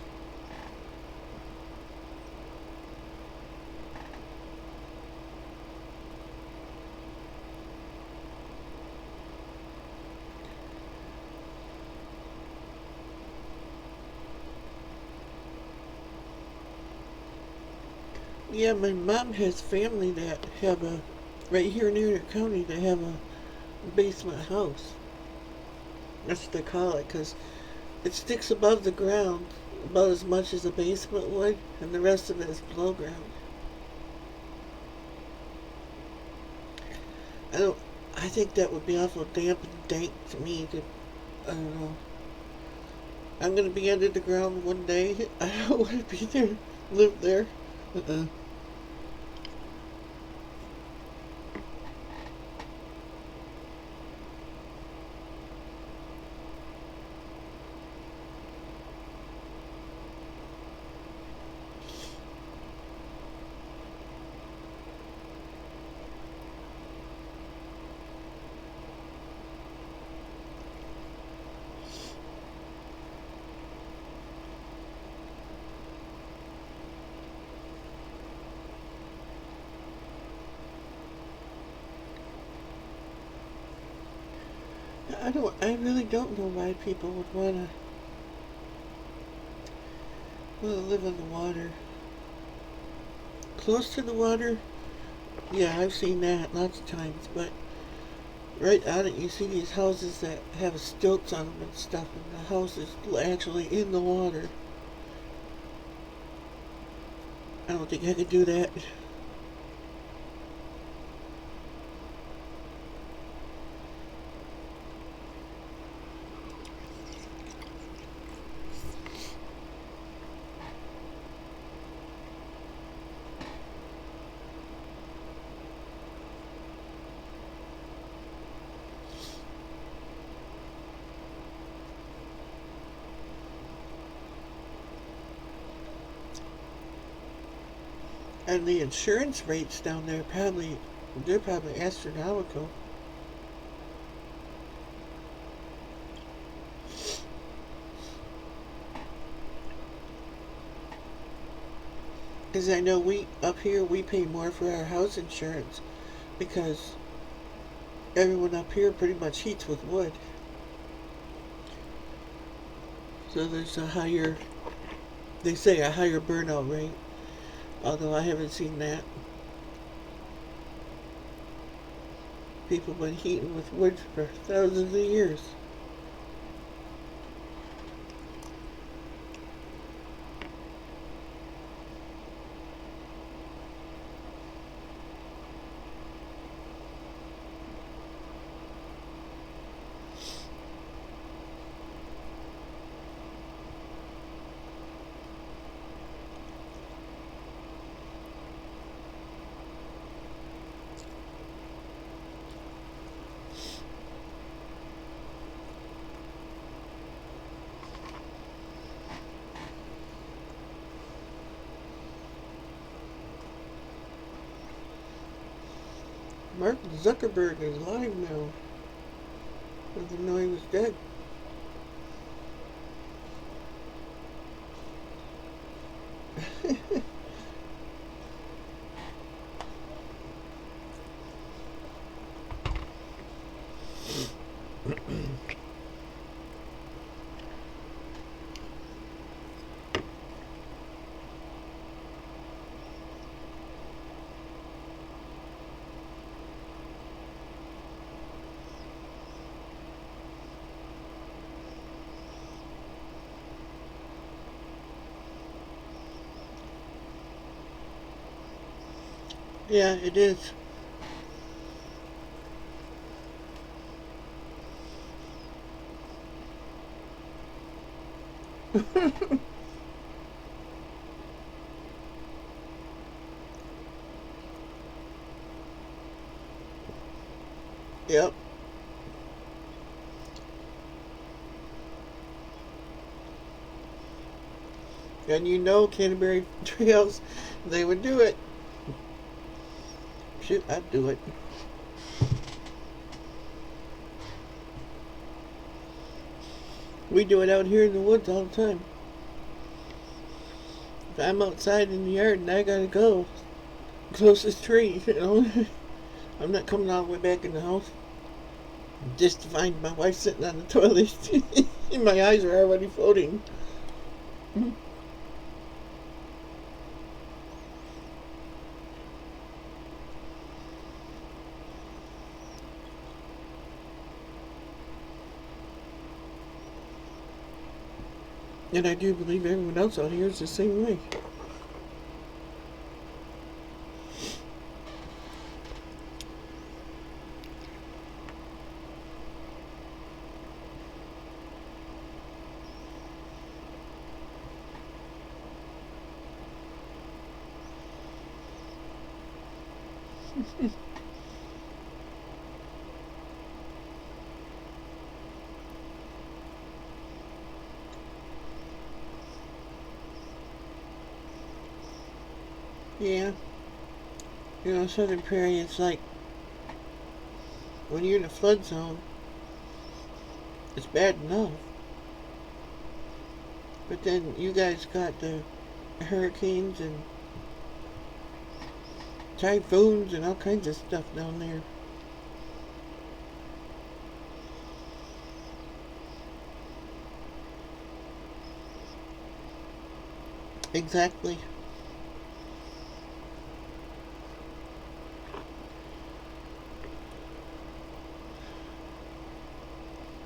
Yeah, my mom has family that have right here in Union County, they have a basement house. That's what they call it, because it sticks above the ground about as much as a basement would, and the rest of it is below ground. I don't. I think that would be awful damp and dank to me. I don't know. I'm gonna be under the ground one day. I don't want to be there, live there. Uh-uh. I don't. I really don't know why people would wanna live on the water. Close to the water, yeah, I've seen that lots of times. But right on it, you see these houses that have stilts on them and stuff, and the house is actually in the water. I don't think I could do that. And the insurance rates down there they're probably astronomical. Because I know we up here we pay more for our house insurance because everyone up here pretty much heats with wood. So there's they say a higher burnout rate. Although I haven't seen that. People have been heating with wood for thousands of years. Mark Zuckerberg is alive now. I didn't know he was dead. Yeah, it is. Yep. And you know Canterbury Trails, they would do it. Shoot, I'd do it. We do it out here in the woods all the time. If I'm outside in the yard and I gotta go, closest tree, you know. I'm not coming all the way back in the house just to find my wife sitting on the toilet. My eyes are already floating. And I do believe everyone else out here is the same way. Yeah. You know, Southern Prairie, it's like when you're in a flood zone, it's bad enough. But then you guys got the hurricanes and typhoons and all kinds of stuff down there. Exactly.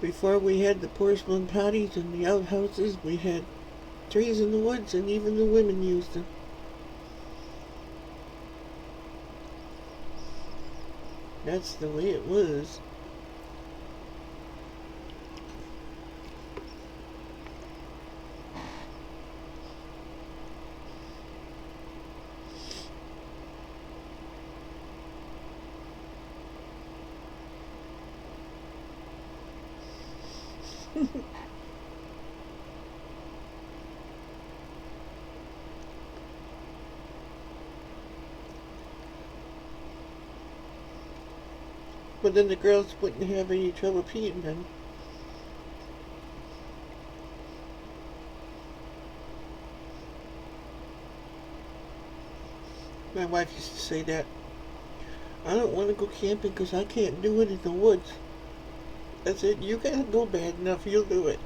Before we had the porcelain potties and the outhouses, we had trees in the woods, and even the women used them. That's the way it was. But then the girls wouldn't have any trouble peeing then. My wife used to say that. I don't want to go camping because I can't do it in the woods. I said, you gotta go bad enough, you'll do it.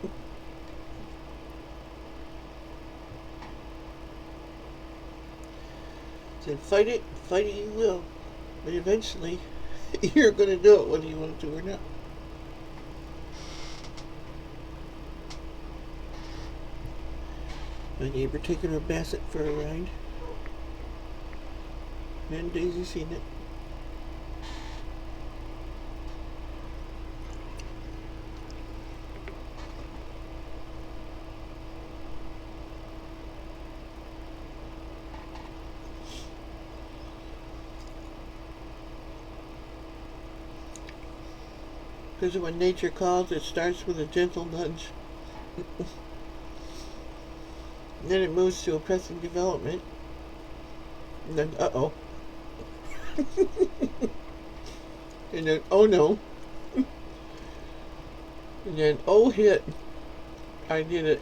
I said, fight it you will. But eventually, you're gonna do it whether you want to or not. My neighbor taking her Basset for a ride. And Daisy seen it. Because when nature calls, it starts with a gentle nudge. Then it moves to a pressing development. And then, uh-oh. And then, oh no. And then, oh hit. I did it.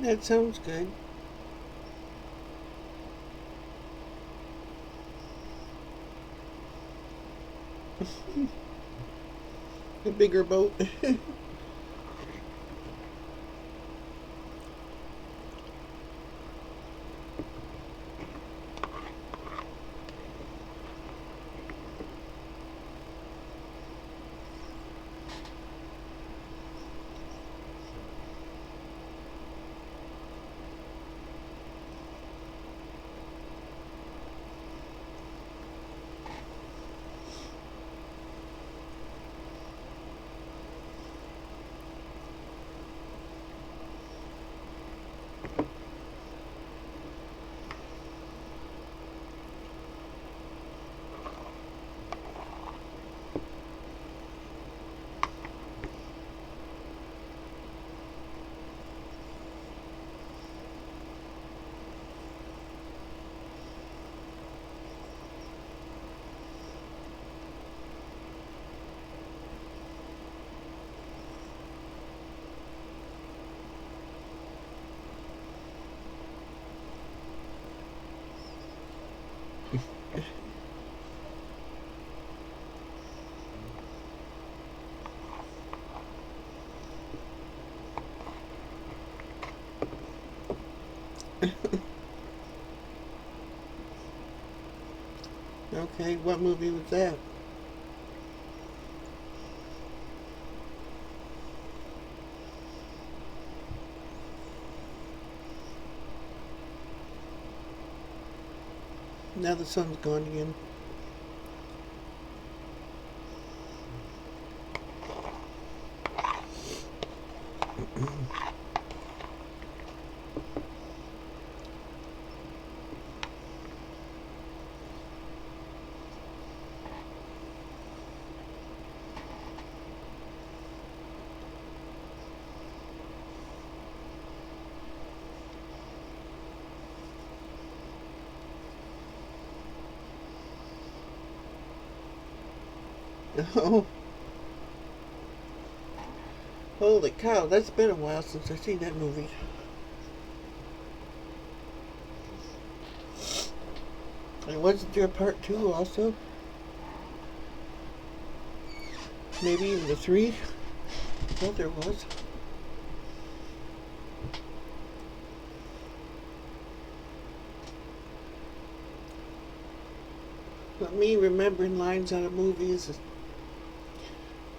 That sounds good. A bigger boat. Okay, what movie was that? Now the sun's gone again. Oh, holy cow, that's been a while since I've seen that movie. And wasn't there a part 2 also? Maybe even a 3? I thought there was. But me remembering lines out of movies is...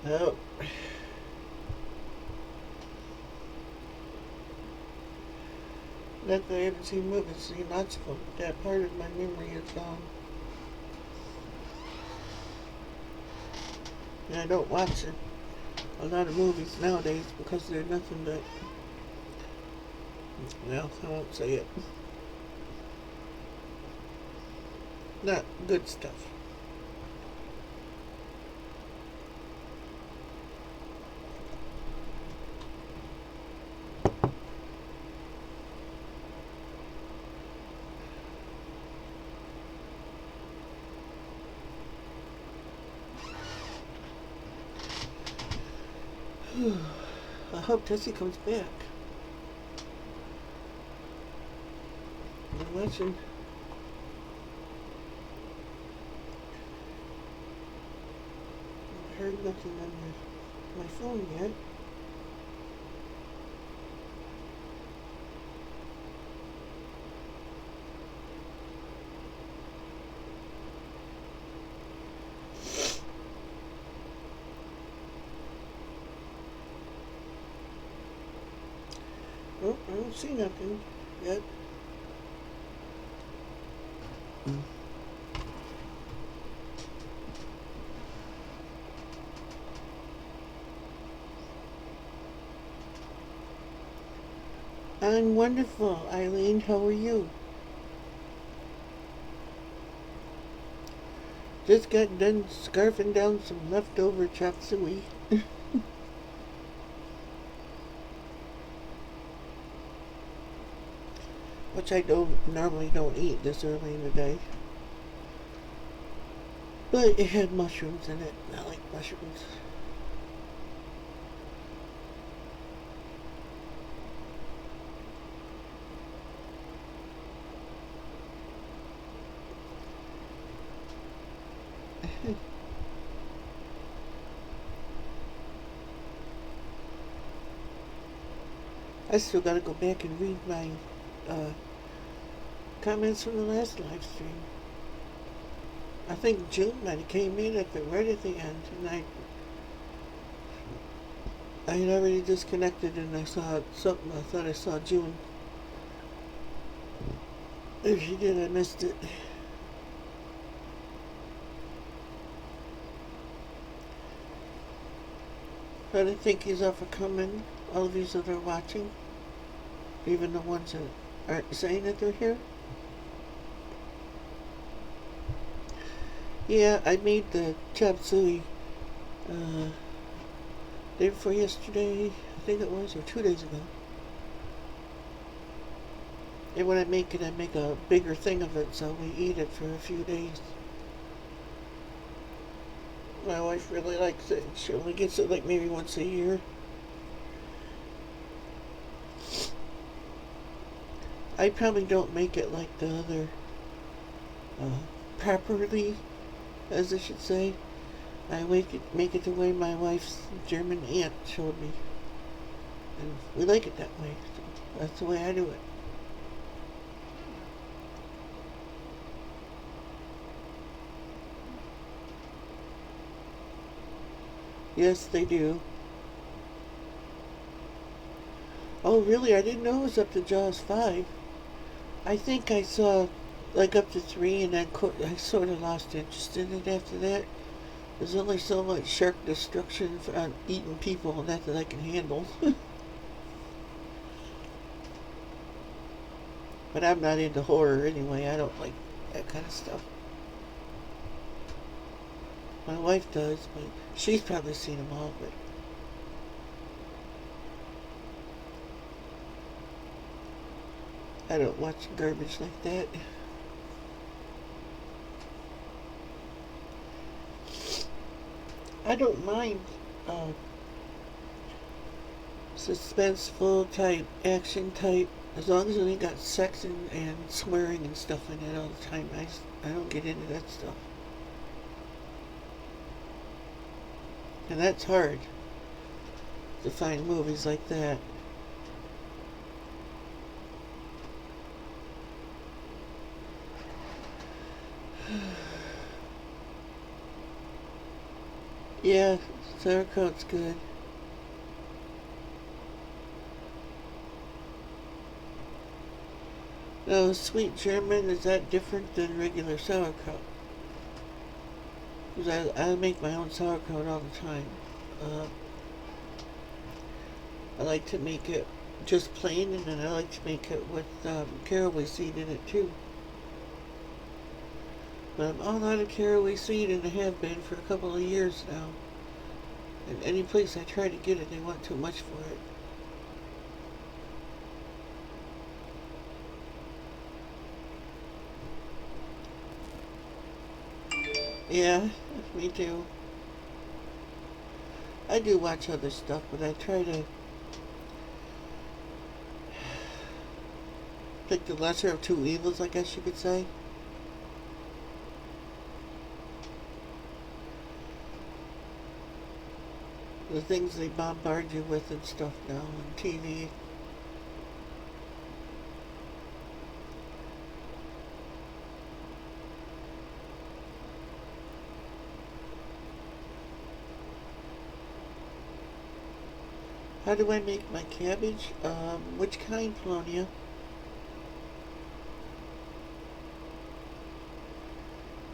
Oh. Not that I haven't seen movies, seen lots of them. That part of my memory is gone. And I don't watch a lot of movies nowadays because they're nothing but... Well, I won't say it. Not good stuff. I hope Tessie comes back. I'm watching. I heard nothing on my phone yet. Oh, I don't see nothing yet. I'm wonderful, Eileen. How are you? Just got done scarfing down some leftover chop suey. Which I normally don't eat this early in the day. But it had mushrooms in it, and I like mushrooms. I still gotta go back and read my uh, comments from the last live stream. I think June might have came in right at the end, and I had already disconnected, and I saw something. I thought I saw June. If she did, I missed it. But I thank you all for coming, all of you that are watching, even the ones that aren't saying that they're here. Yeah, I made the chop suey day before yesterday, I think it was, or 2 days ago. And when I make it, I make a bigger thing of it, so we eat it for a few days. My wife really likes it. She only gets it like maybe once a year. I probably don't make it like the other properly, as I should say. I make it the way my wife's German aunt showed me. And we like it that way. So that's the way I do it. Yes, they do. Oh, really? I didn't know it was up to Jaws 5. I think I saw like up to 3, and then I sort of lost interest in it after that. There's only so much shark destruction on eating people, and that I can handle. But I'm not into horror anyway. I don't like that kind of stuff. My wife does, but she's probably seen them all, but I don't watch garbage like that. I don't mind suspenseful type, action type, as long as it ain't got sex and swearing and stuff in it all the time. I don't get into that stuff. And that's hard to find movies like that. Yeah, sauerkraut's good. No, sweet German, is that different than regular sauerkraut? Because I make my own sauerkraut all the time. I like to make it just plain, and then I like to make it with caraway seed in it too. But I'm all out of caraway seed, and I have been for a couple of years now. And any place I try to get it, they want too much for it. Yeah, me too. I do watch other stuff, but I try to pick the lesser of two evils, I guess you could say. The things they bombard you with and stuff now on TV. How do I make my cabbage? Which kind, Polonia?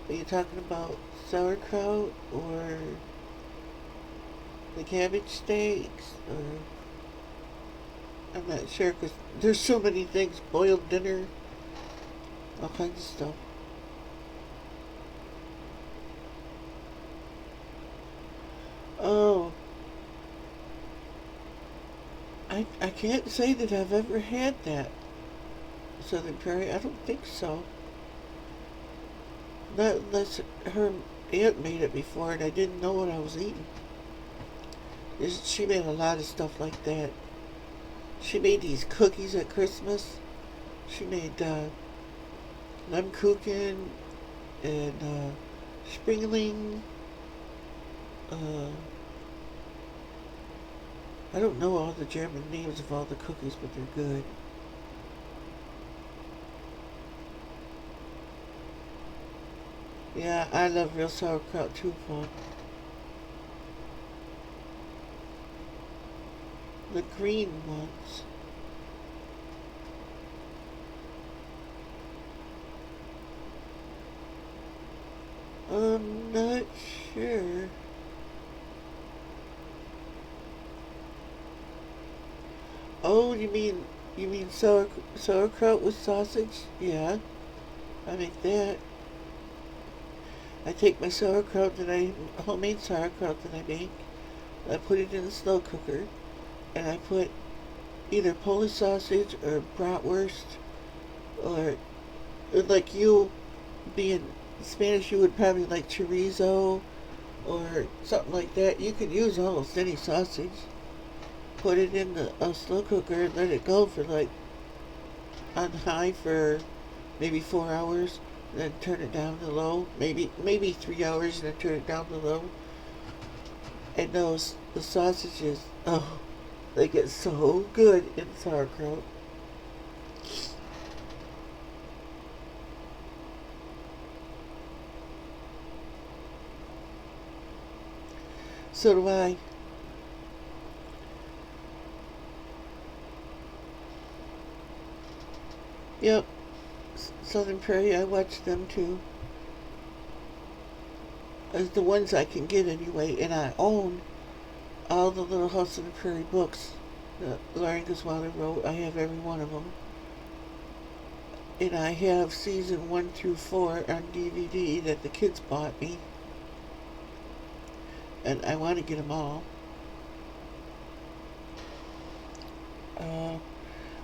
Are you talking about sauerkraut or the cabbage steaks? Or I'm not sure, because there's so many things. Boiled dinner, all kinds of stuff. Oh, I can't say that I've ever had that. Southern Prairie, I don't think so. Not unless her aunt made it before and I didn't know what I was eating. She made a lot of stuff like that. She made these cookies at Christmas. She made Lemkuchen and Springling. I don't know all the German names of all the cookies, but they're good. Yeah, I love real sauerkraut too, Paul. The green ones. I'm not sure. Oh, you mean sauerkraut with sausage? Yeah, I make that. I take my homemade sauerkraut that I make, I put it in the slow cooker, and I put either Polish sausage or bratwurst, or like you being Spanish, you would probably like chorizo or something like that. You could use almost any sausage. Put it in the slow cooker and let it go for like on high for maybe 4 hours. Then turn it down to low. Maybe 3 hours and then turn it down to low. And the sausages, oh, they get so good in sauerkraut. So do I. Yep, Southern Prairie, I watch them too. As the ones I can get anyway, and I own all the Little House on the Prairie books that Lauren Griswold wrote. I have every one of them. And I have season 1 through 4 on DVD that the kids bought me. And I want to get them all.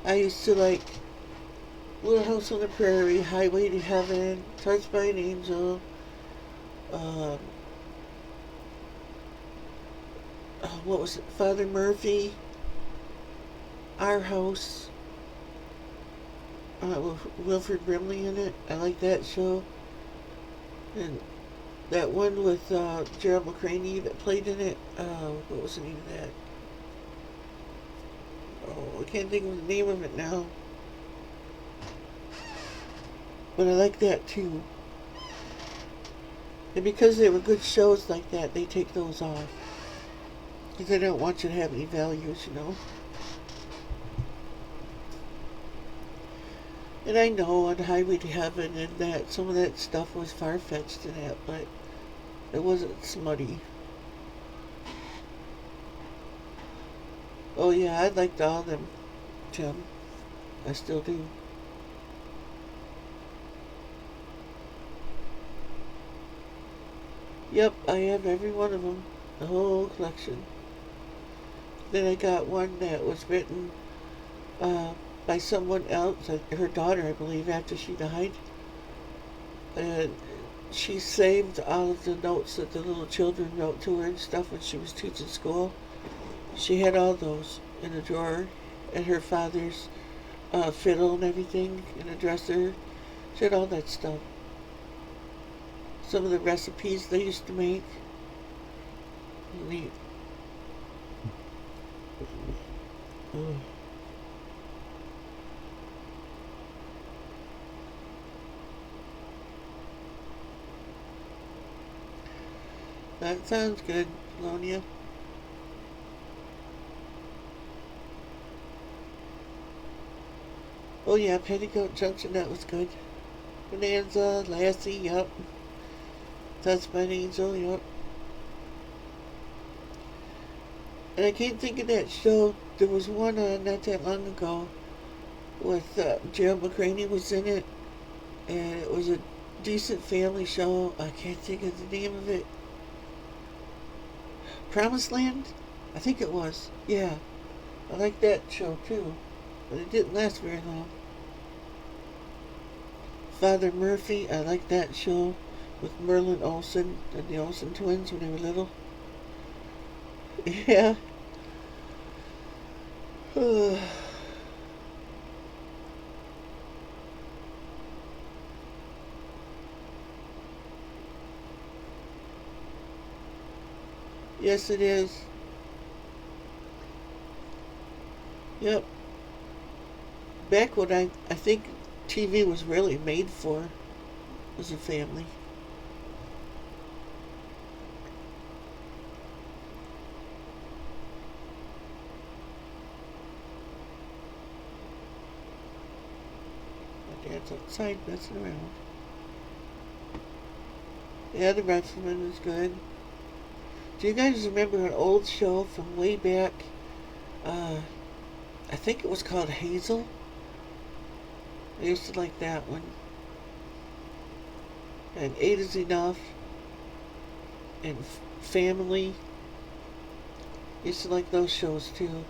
I used to like Little House on the Prairie, Highway to Heaven, Touched by an Angel, uh, what was it? Father Murphy, Our House, with Wilford Brimley in it. I like that show. And that one with Gerald McCraney that played in it. What was the name of that? Oh, I can't think of the name of it now. But I like that too. And because they were good shows like that, they take those off. Because they don't want you to have any values, you know. And I know on Highway to Heaven and that some of that stuff was far-fetched and that, but it wasn't smutty. Oh yeah, I liked all of them, Tim. I still do. Yep, I have every one of them. The whole collection. Then I got one that was written by someone else, her daughter, I believe, after she died. And she saved all of the notes that the little children wrote to her and stuff when she was teaching school. She had all those in a drawer, and her father's fiddle and everything in a dresser. She had all that stuff. Some of the recipes they used to make. Neat. Oh. That sounds good, Lonia. Oh yeah, Petticoat Junction, that was good. Bonanza, Lassie, yup. Touched by an Angel, yup. And I can't think of that show. There was one not that long ago with Gerald McCraney was in it, and it was a decent family show. I can't think of the name of it. Promised Land? I think it was. Yeah. I like that show too. But it didn't last very long. Father Murphy, I like that show with Merlin Olsen and the Olsen twins when they were little. Yeah. Yes, it is. Yep. Back when I think TV was really made for was a family. My dad's outside messing around. Yeah, the Rifleman was good. Do you guys remember an old show from way back? I think it was called Hazel. I used to like that one. And Eight is Enough. And Family. Used to like those shows too.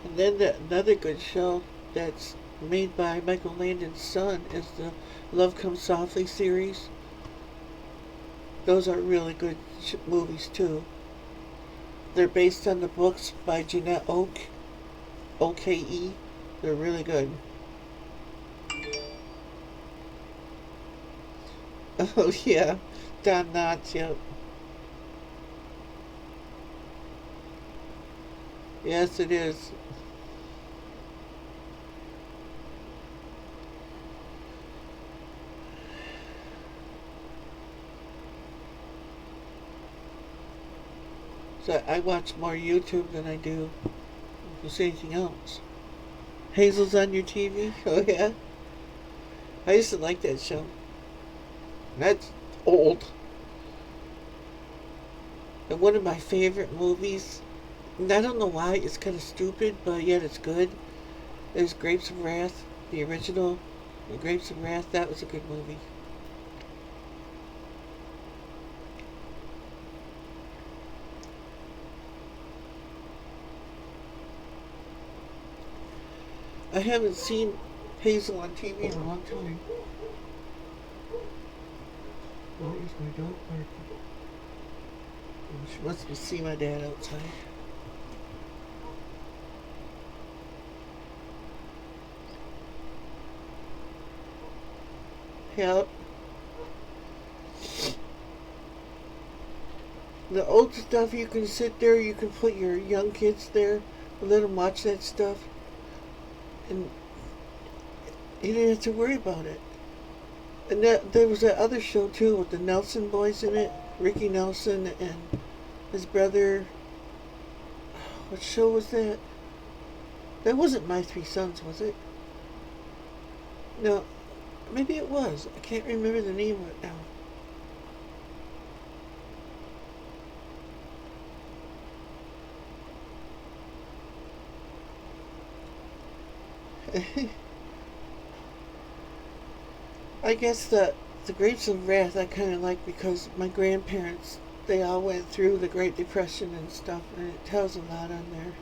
And then another good show that's made by Michael Landon's son is the Love Comes Softly series. Those are really good movies too. They're based on the books by Jeanette Oke, O-K-E. They're really good. Oh yeah, Don Knotts, yep. Yes, it is. So I watch more YouTube than I do just anything else. Hazel's on your TV? Oh yeah? I used to like that show. That's old. And one of my favorite movies, and I don't know why, it's kind of stupid, but yet it's good. There's Grapes of Wrath, the original. The Grapes of Wrath, that was a good movie. I haven't seen Hazel on TV in a long time. Why is my dog barking? She must be seeing my dad outside. Yep. The old stuff, you can sit there, you can put your young kids there, and let them watch that stuff, and you didn't have to worry about it. And there was that other show too with the Nelson boys in it, Ricky Nelson and his brother. What show was that? That wasn't My Three Sons, was it? No, maybe it was. I can't remember the name of it now. I guess the Grapes of Wrath I kind of like because my grandparents, they all went through the Great Depression and stuff, and it tells a lot on there.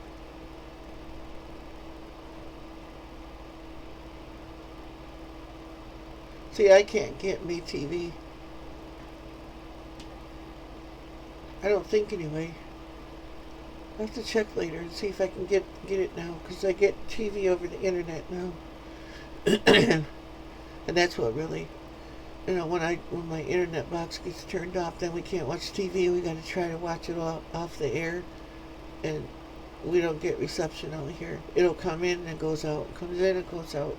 See, I can't get me TV. I don't think anyway. I'll have to check later and see if I can get it now, because I get TV over the internet now. And that's what really, when my internet box gets turned off, then we can't watch TV. We got to try to watch it off the air, and we don't get reception out here. It'll come in and goes out, comes in and goes out.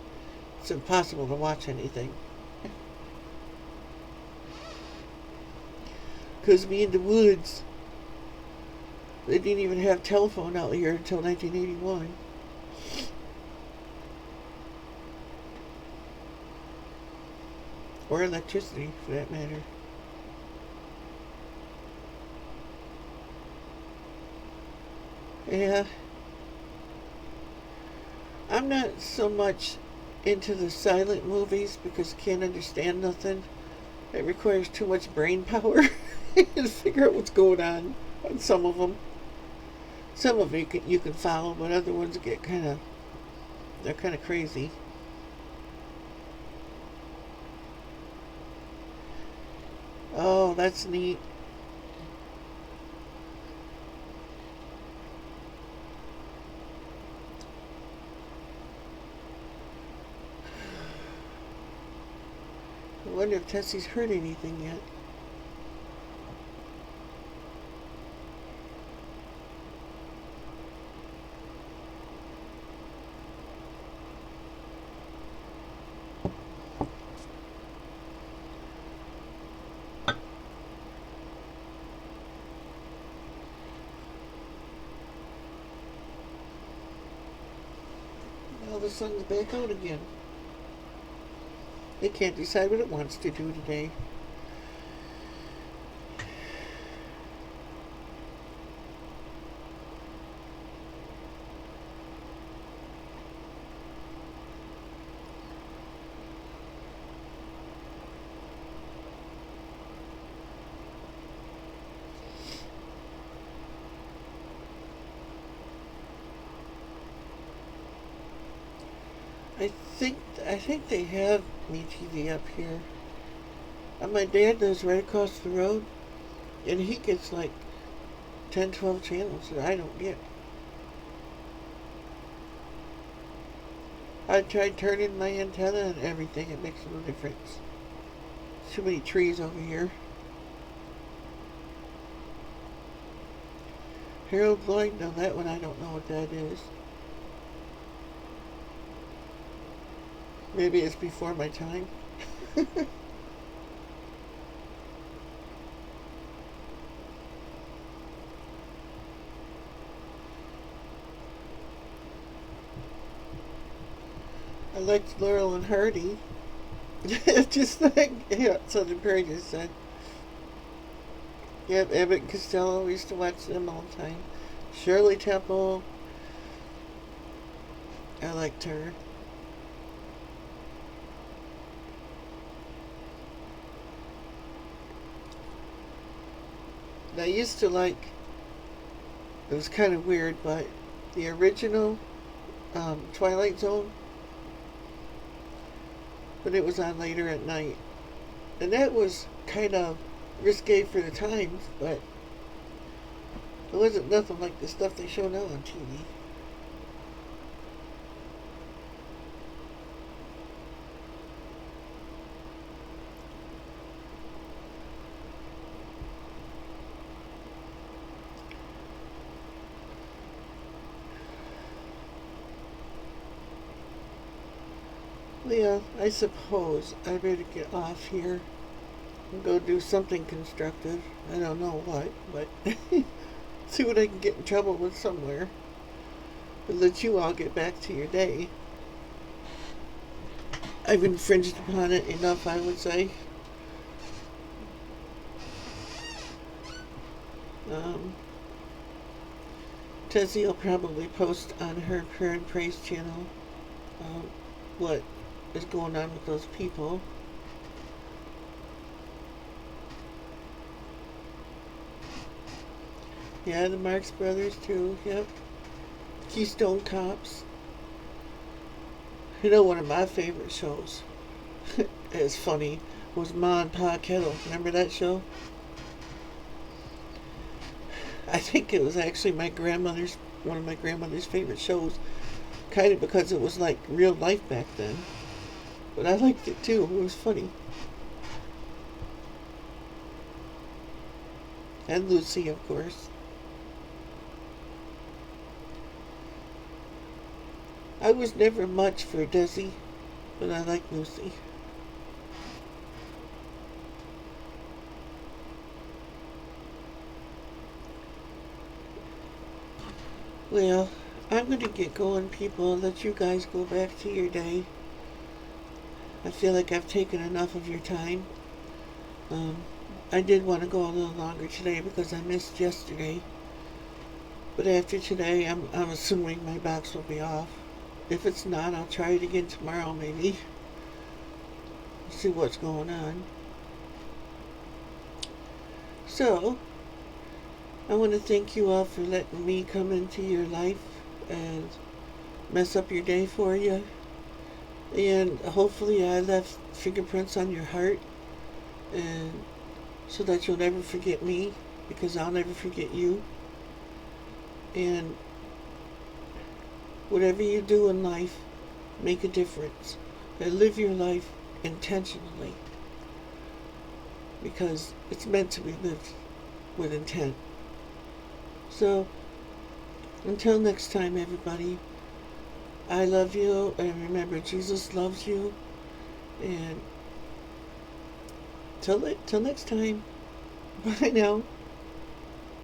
It's impossible to watch anything. Because me in the woods, they didn't even have telephone out here until 1981. Or electricity, for that matter. Yeah. I'm not so much into the silent movies because I can't understand nothing. It requires too much brain power to figure out what's going on some of them. Some of it you can follow, but other ones get they're kind of crazy. Oh, that's neat. wonder if Tessie's heard anything yet. Now the sun's back out again. It can't decide what it wants to do today. I think they have Me TV up here. And my dad lives right across the road, and he gets like 10, 12 channels that I don't get. I tried turning my antenna and everything. It makes no difference. Too many trees over here. Harold Lloyd, no, that one I don't know what that is. Maybe it's before my time. I liked Laurel and Hardy. Just like, yeah, Southern Prairie just said. Yep, Abbott and Costello, we used to watch them all the time. Shirley Temple. I liked her. I used to like, it was kind of weird, but the original Twilight Zone, but it was on later at night. And that was kind of risque for the times, but it wasn't nothing like the stuff they show now on TV. Yeah, I suppose I better get off here and go do something constructive. I don't know what, but see what I can get in trouble with somewhere. But let you all get back to your day. I've infringed upon it enough, I would say. Tessie will probably post on her Prayer and Praise channel what is going on with those people. Yeah, the Marx Brothers too, yep. Keystone Cops. You know, one of my favorite shows, it's funny, was Ma and Pa Kettle. Remember that show? I think it was actually one of my grandmother's favorite shows, kind of because it was like real life back then. But I liked it too. It was funny. And Lucy, of course. I was never much for Desi, but I like Lucy. Well, I'm going to get going, people, and let you guys go back to your day. I feel like I've taken enough of your time. I did want to go a little longer today because I missed yesterday. But after today, I'm assuming my box will be off. If it's not, I'll try it again tomorrow, maybe. See what's going on. So, I want to thank you all for letting me come into your life and mess up your day for you. And hopefully I left fingerprints on your heart, and so that you'll never forget me, because I'll never forget you. And whatever you do in life, make a difference. And live your life intentionally. because it's meant to be lived with intent. So, until next time, everybody, I love you, and remember, Jesus loves you, and till next time, bye now.